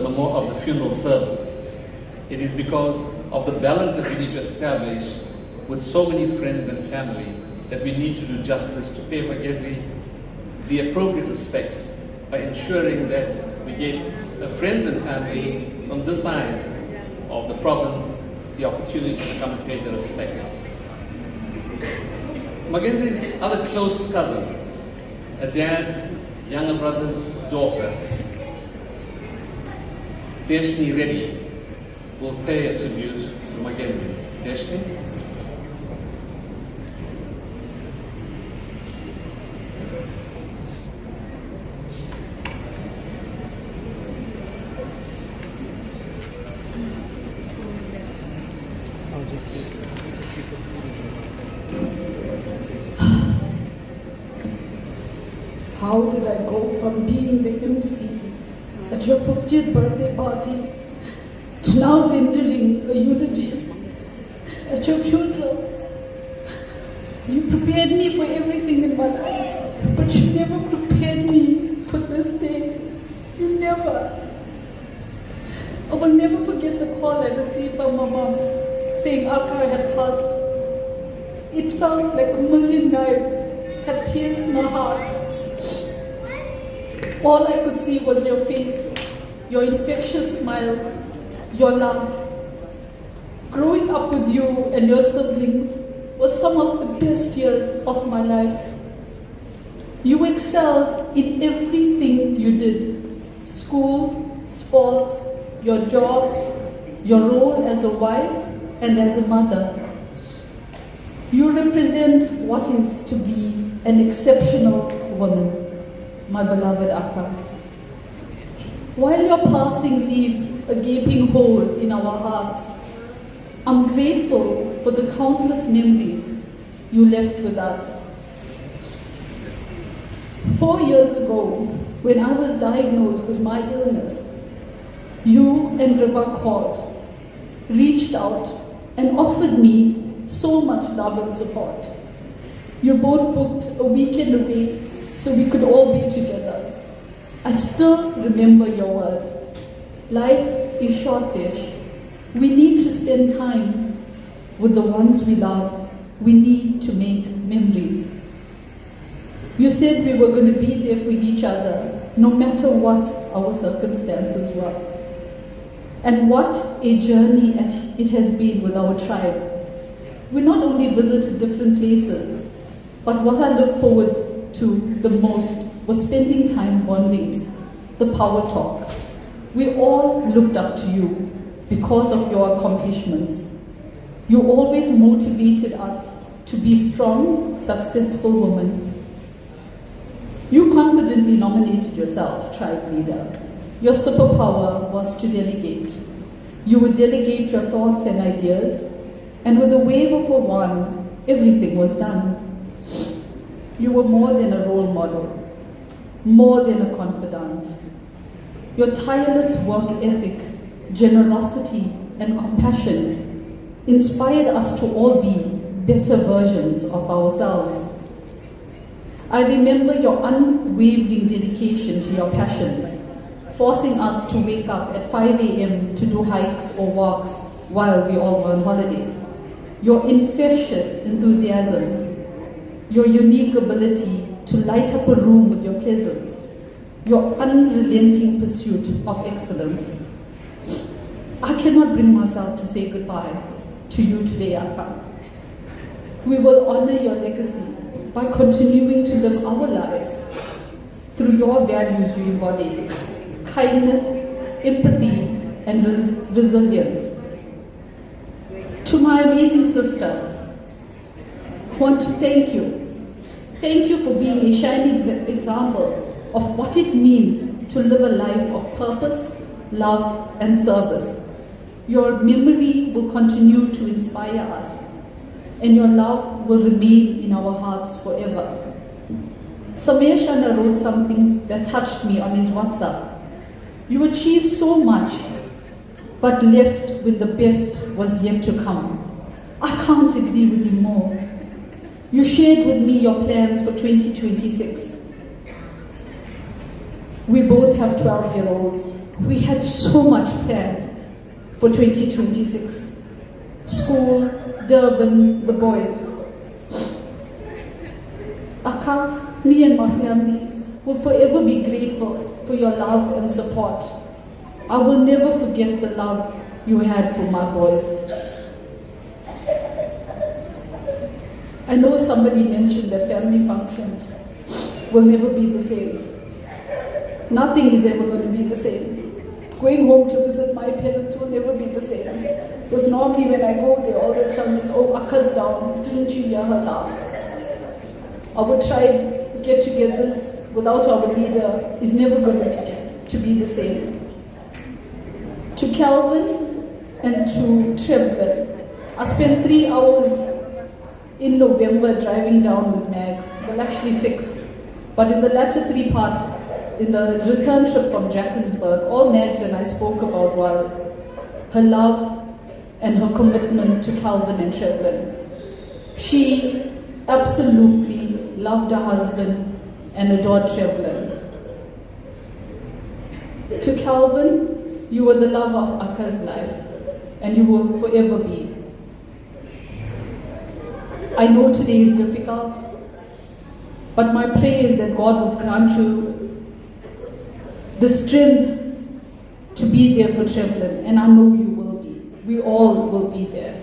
funeral service. It is because of the balance that we need to establish with so many friends and family that we need to do justice to pay McGhenry the appropriate respects by ensuring that we give friends and family from this side of the province the opportunity to come and pay their respects. McGhenry's other close cousin, a dad's younger brother's daughter, Deshni Reddy, will pay a tribute to McGhenry. Deshni? How did I go from being the MC at your 50th birthday party to now rendering a eulogy at your funeral? You prepared me for everything in my life, but you never prepared me for this day. You never. I will never forget the call I received from my mom saying Akka had passed. It felt like a million knives had pierced my heart. All I could see was your face, your infectious smile, your love. Growing up with you and your siblings was some of the best years of my life. You excelled in everything you did. School, sports, your job, your role as a wife and as a mother. You represent what is to be an exceptional woman, my beloved Akka. While your passing leaves a gaping hole in our hearts, I'm grateful for the countless memories you left with us. 4 years ago, when I was diagnosed with my illness, you and Riva called, reached out, and offered me so much love and support. You both booked a weekend away so we could all be together. I still remember your words. Life is short-ish. We need to spend time with the ones we love. We need to make memories. You said we were going to be there for each other, no matter what our circumstances were. And what a journey it has been with our tribe. We not only visited different places, but what I look forward to the most was spending time bonding, the power talks. We all looked up to you because of your accomplishments. You always motivated us to be strong, successful women. You confidently nominated yourself tribe leader. Your superpower was to delegate. You would delegate your thoughts and ideas, and with a wave of a wand, everything was done. You were more than a role model, more than a confidant. Your tireless work ethic, generosity, and compassion inspired us to all be better versions of ourselves. I remember your unwavering dedication to your passions, forcing us to wake up at 5 a.m. to do hikes or walks while we all were on holiday. Your infectious enthusiasm, your unique ability to light up a room with your presence, your unrelenting pursuit of excellence. I cannot bring myself to say goodbye to you today, Akka. We will honor your legacy by continuing to live our lives through your values you embody: kindness, empathy, and resilience. To my amazing sister, I want to thank you. Thank you for being a shining example of what it means to live a life of purpose, love, and service. Your memory will continue to inspire us, and your love will remain in our hearts forever. Samir Shana wrote something that touched me on his WhatsApp. You achieved so much, but left when the best was yet to come. I can't agree with you more. You shared with me your plans for 2026. We both have 12-year-olds. We had so much planned for 2026. School, Durban, the boys. Akka, me and my family will forever be grateful for your love and support. I will never forget the love you had for my boys. I know somebody mentioned that family function will never be the same. Nothing is ever going to be the same. Going home to visit my parents will never be the same. Because normally when I go there, all they tell me is, oh, Akka's down, didn't you hear her laugh? Our tribe get-togethers without our leader is never going to be the same. To Calvin and to Trevor, I spent 3 hours in November driving down with MAGS, well actually 6, But in the latter three parts, in the return trip from Jacksonburg, all Mags and I spoke about was her love and her commitment to Calvin and Trevlin. She absolutely loved her husband and adored Trevlin. To Calvin, you were the love of Aka's life, and you will forever be. I know today is difficult, but my prayer is that God would grant you the strength to be there for Trevlin, and I know you will be. We all will be there.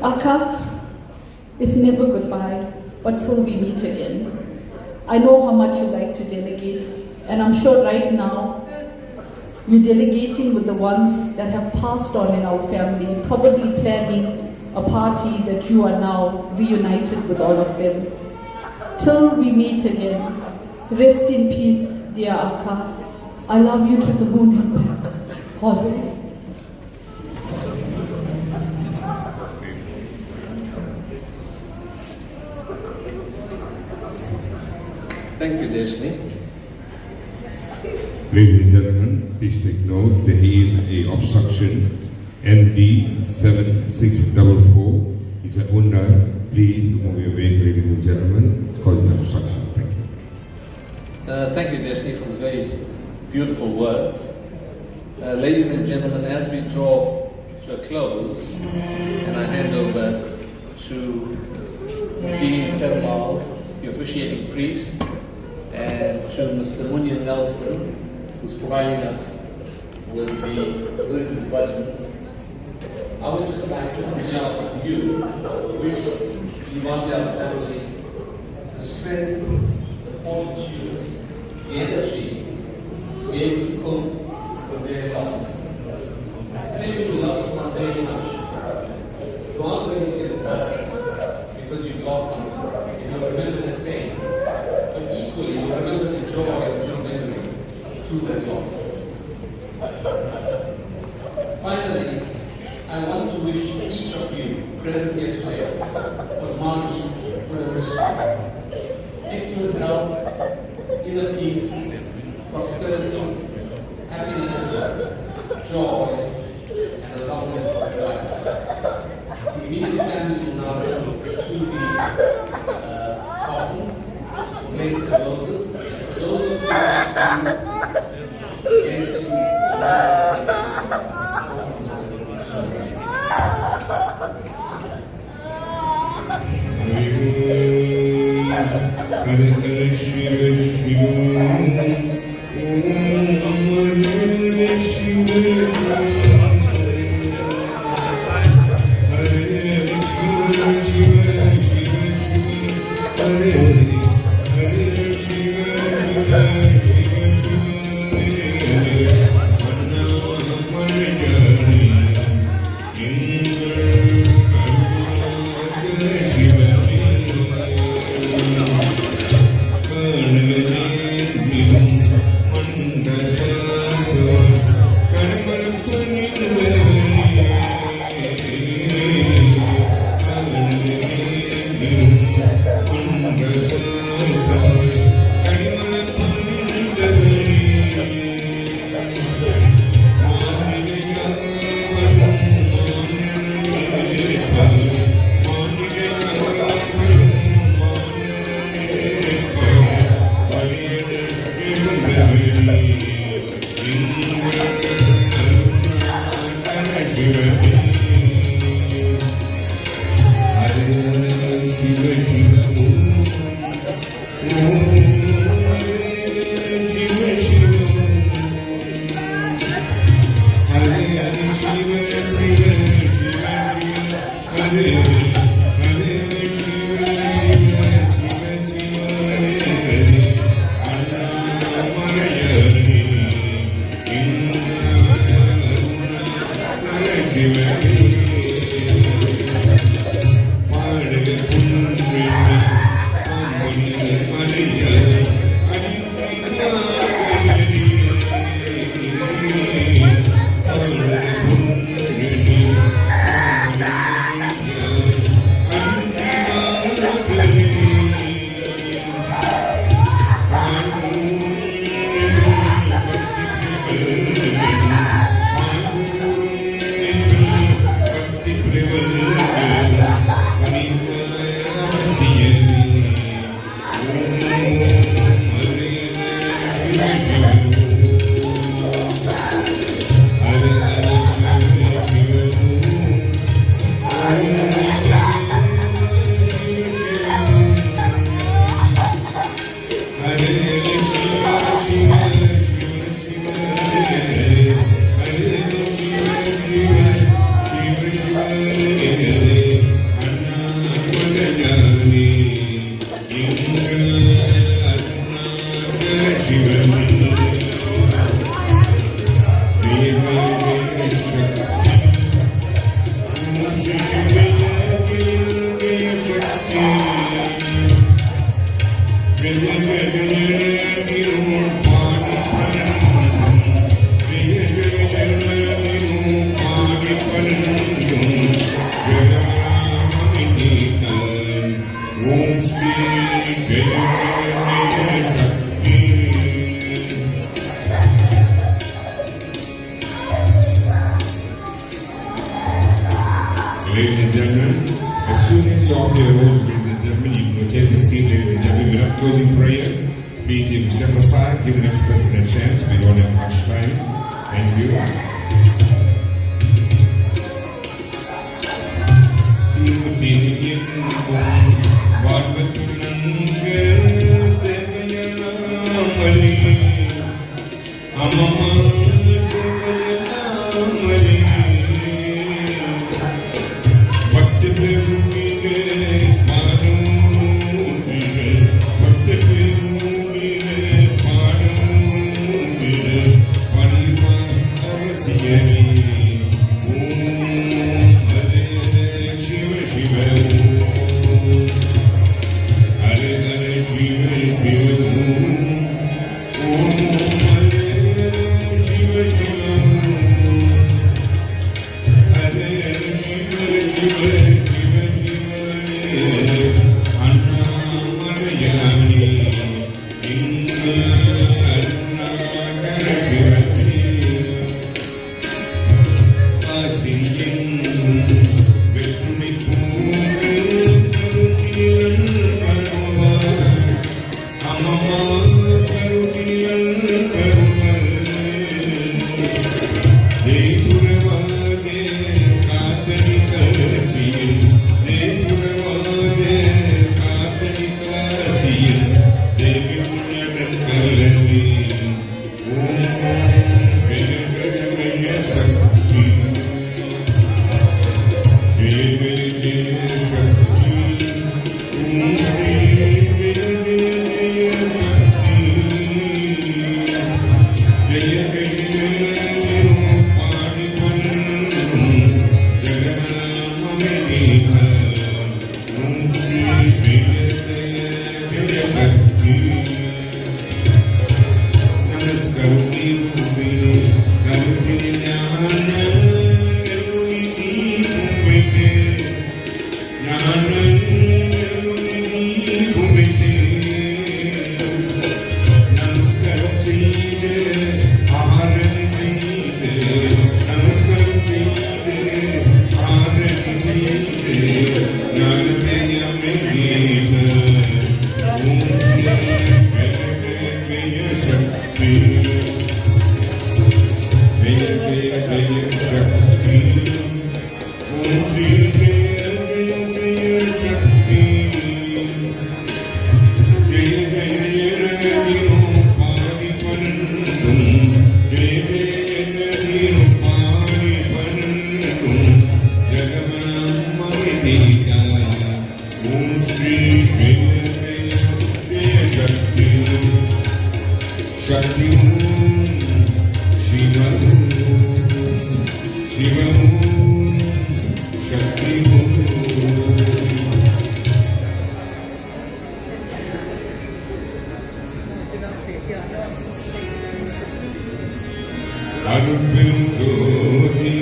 Aka, it's never goodbye, but till we meet again. I know how much you like to delegate, and I'm sure right now you're delegating with the ones that have passed on in our family, probably planning a party that you are now reunited with all of them. Till we meet again, rest in peace, dear Aka. I love you to the moon and back, always. Thank you, Deshni. Ladies and gentlemen, please take note there is a obstruction. MD 7644 is an owner. Please move your way, ladies and gentlemen. It's causing obstruction. Thank you. Thank you, Deshni, for those very beautiful words. Ladies and gentlemen, as we draw to a close, and I hand over to Dean Perumal, the officiating priest, and to Mr. Munyan Nelson, who's providing us with the religious budgets. I would just like to behalf of you, wish the Vandayar family the strength, the fortitude, the energy to be able to cope with their loss. Say you love someone very much. You aren't going to get hurt because you've lost something. You remember the pain. But equally, you remember the joy of your memories through that loss. Finally, I want to wish each of you present here today, but Margie, for the wisdom, excellent health, inner peace, prosperity, happiness, joy, and a long life. The immediate family will now go to the coffin, place the roses. Those of you who have Hare Hare Shiva Shiva Om Hare Shiva Hare Shiva Shiva Shiva Shiva Hare Hare Shiva Ladies and gentlemen, as soon as you offer your rose, ladies and gentlemen, you can take the seat, ladies and gentlemen. Without closing prayer, please give step aside, give the next person a chance. We don't have much time. Thank you. அருட்பெரும் ஜோதி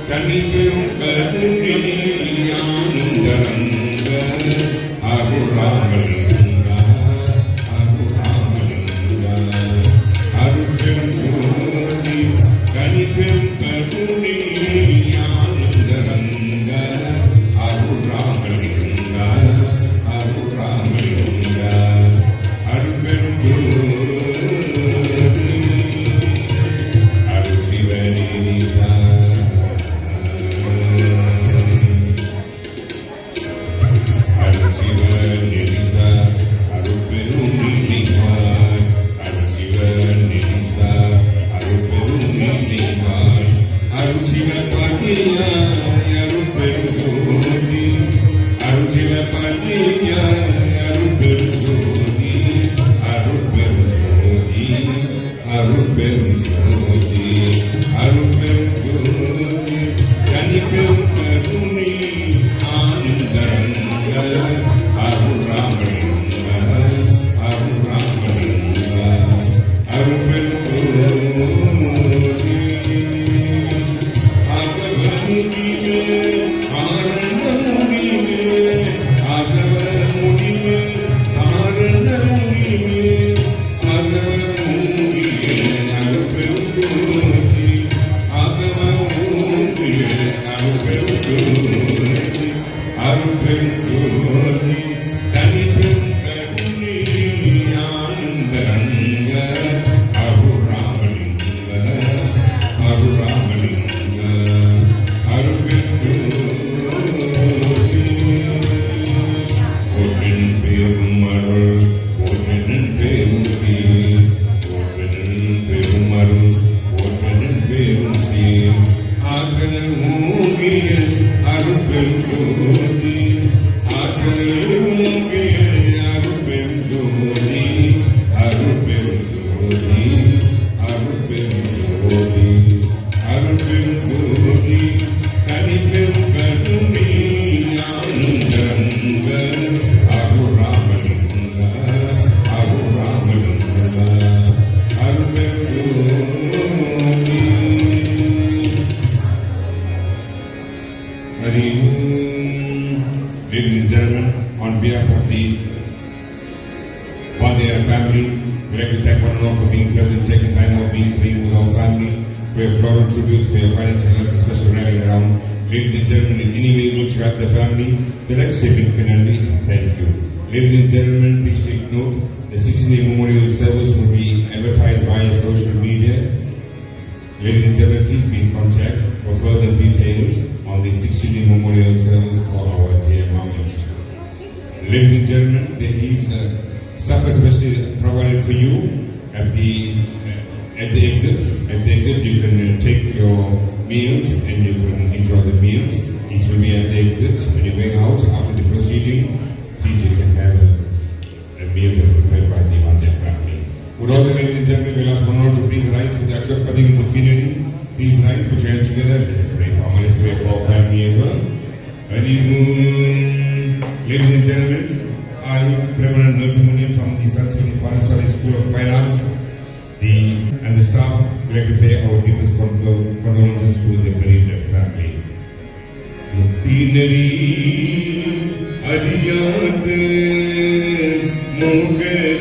தனிப்பெரும் கருணை ஆனந்தர Ladies and gentlemen, on behalf of the Vandayar family, we'd like to thank one and all for being present, taking time out being with our family, for your floral tributes, for your financial help, especially rallying around. Ladies and gentlemen, in any way which you have the family, they'd like to say big kindly thank you. Ladies and gentlemen, please take note, the 16-day memorial service will be advertised via social media. Ladies and gentlemen, please be in contact for further details on the 16-day memorial service for our dear mom and sister. Ladies and gentlemen, there is supper specially provided for you at the exit. At the exit, you can take your meals and you can enjoy the meals. These will be at the exit. When you're going out after the proceeding, please you can have a meal that's prepared by the Vandayar family. Would all the ladies and gentlemen, we'll ask one or to please rise for the Achar Padik and Mukhineri. Please rise, put your hands together. Let's pray for our, let's pray for our family as well. Ladies and gentlemen, I, President Nalchamuniam from the Saraswati Parasari School of Fine Arts, and the staff, would like to pay our deepest condolences to the bereaved family. Mukhineri Ariyat Mughal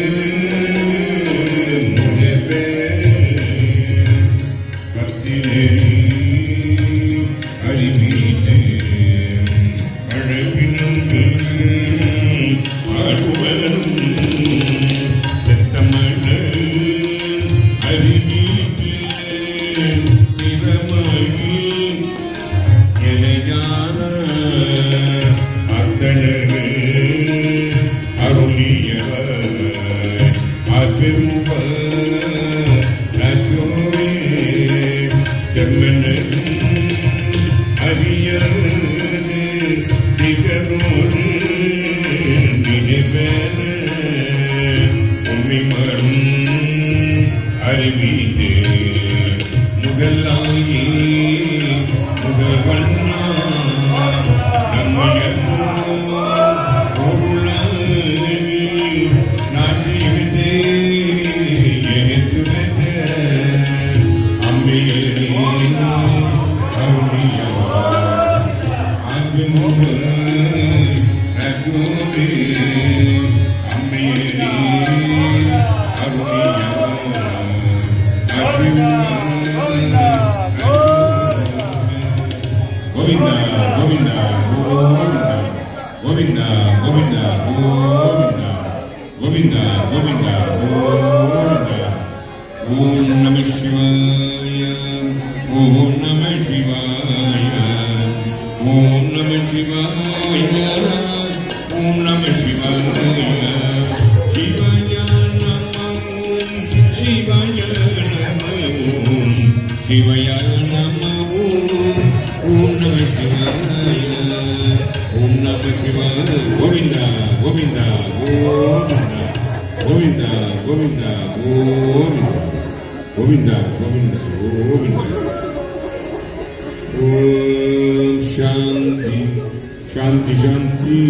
Shanti.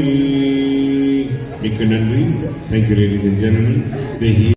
Thank you, ladies and gentlemen.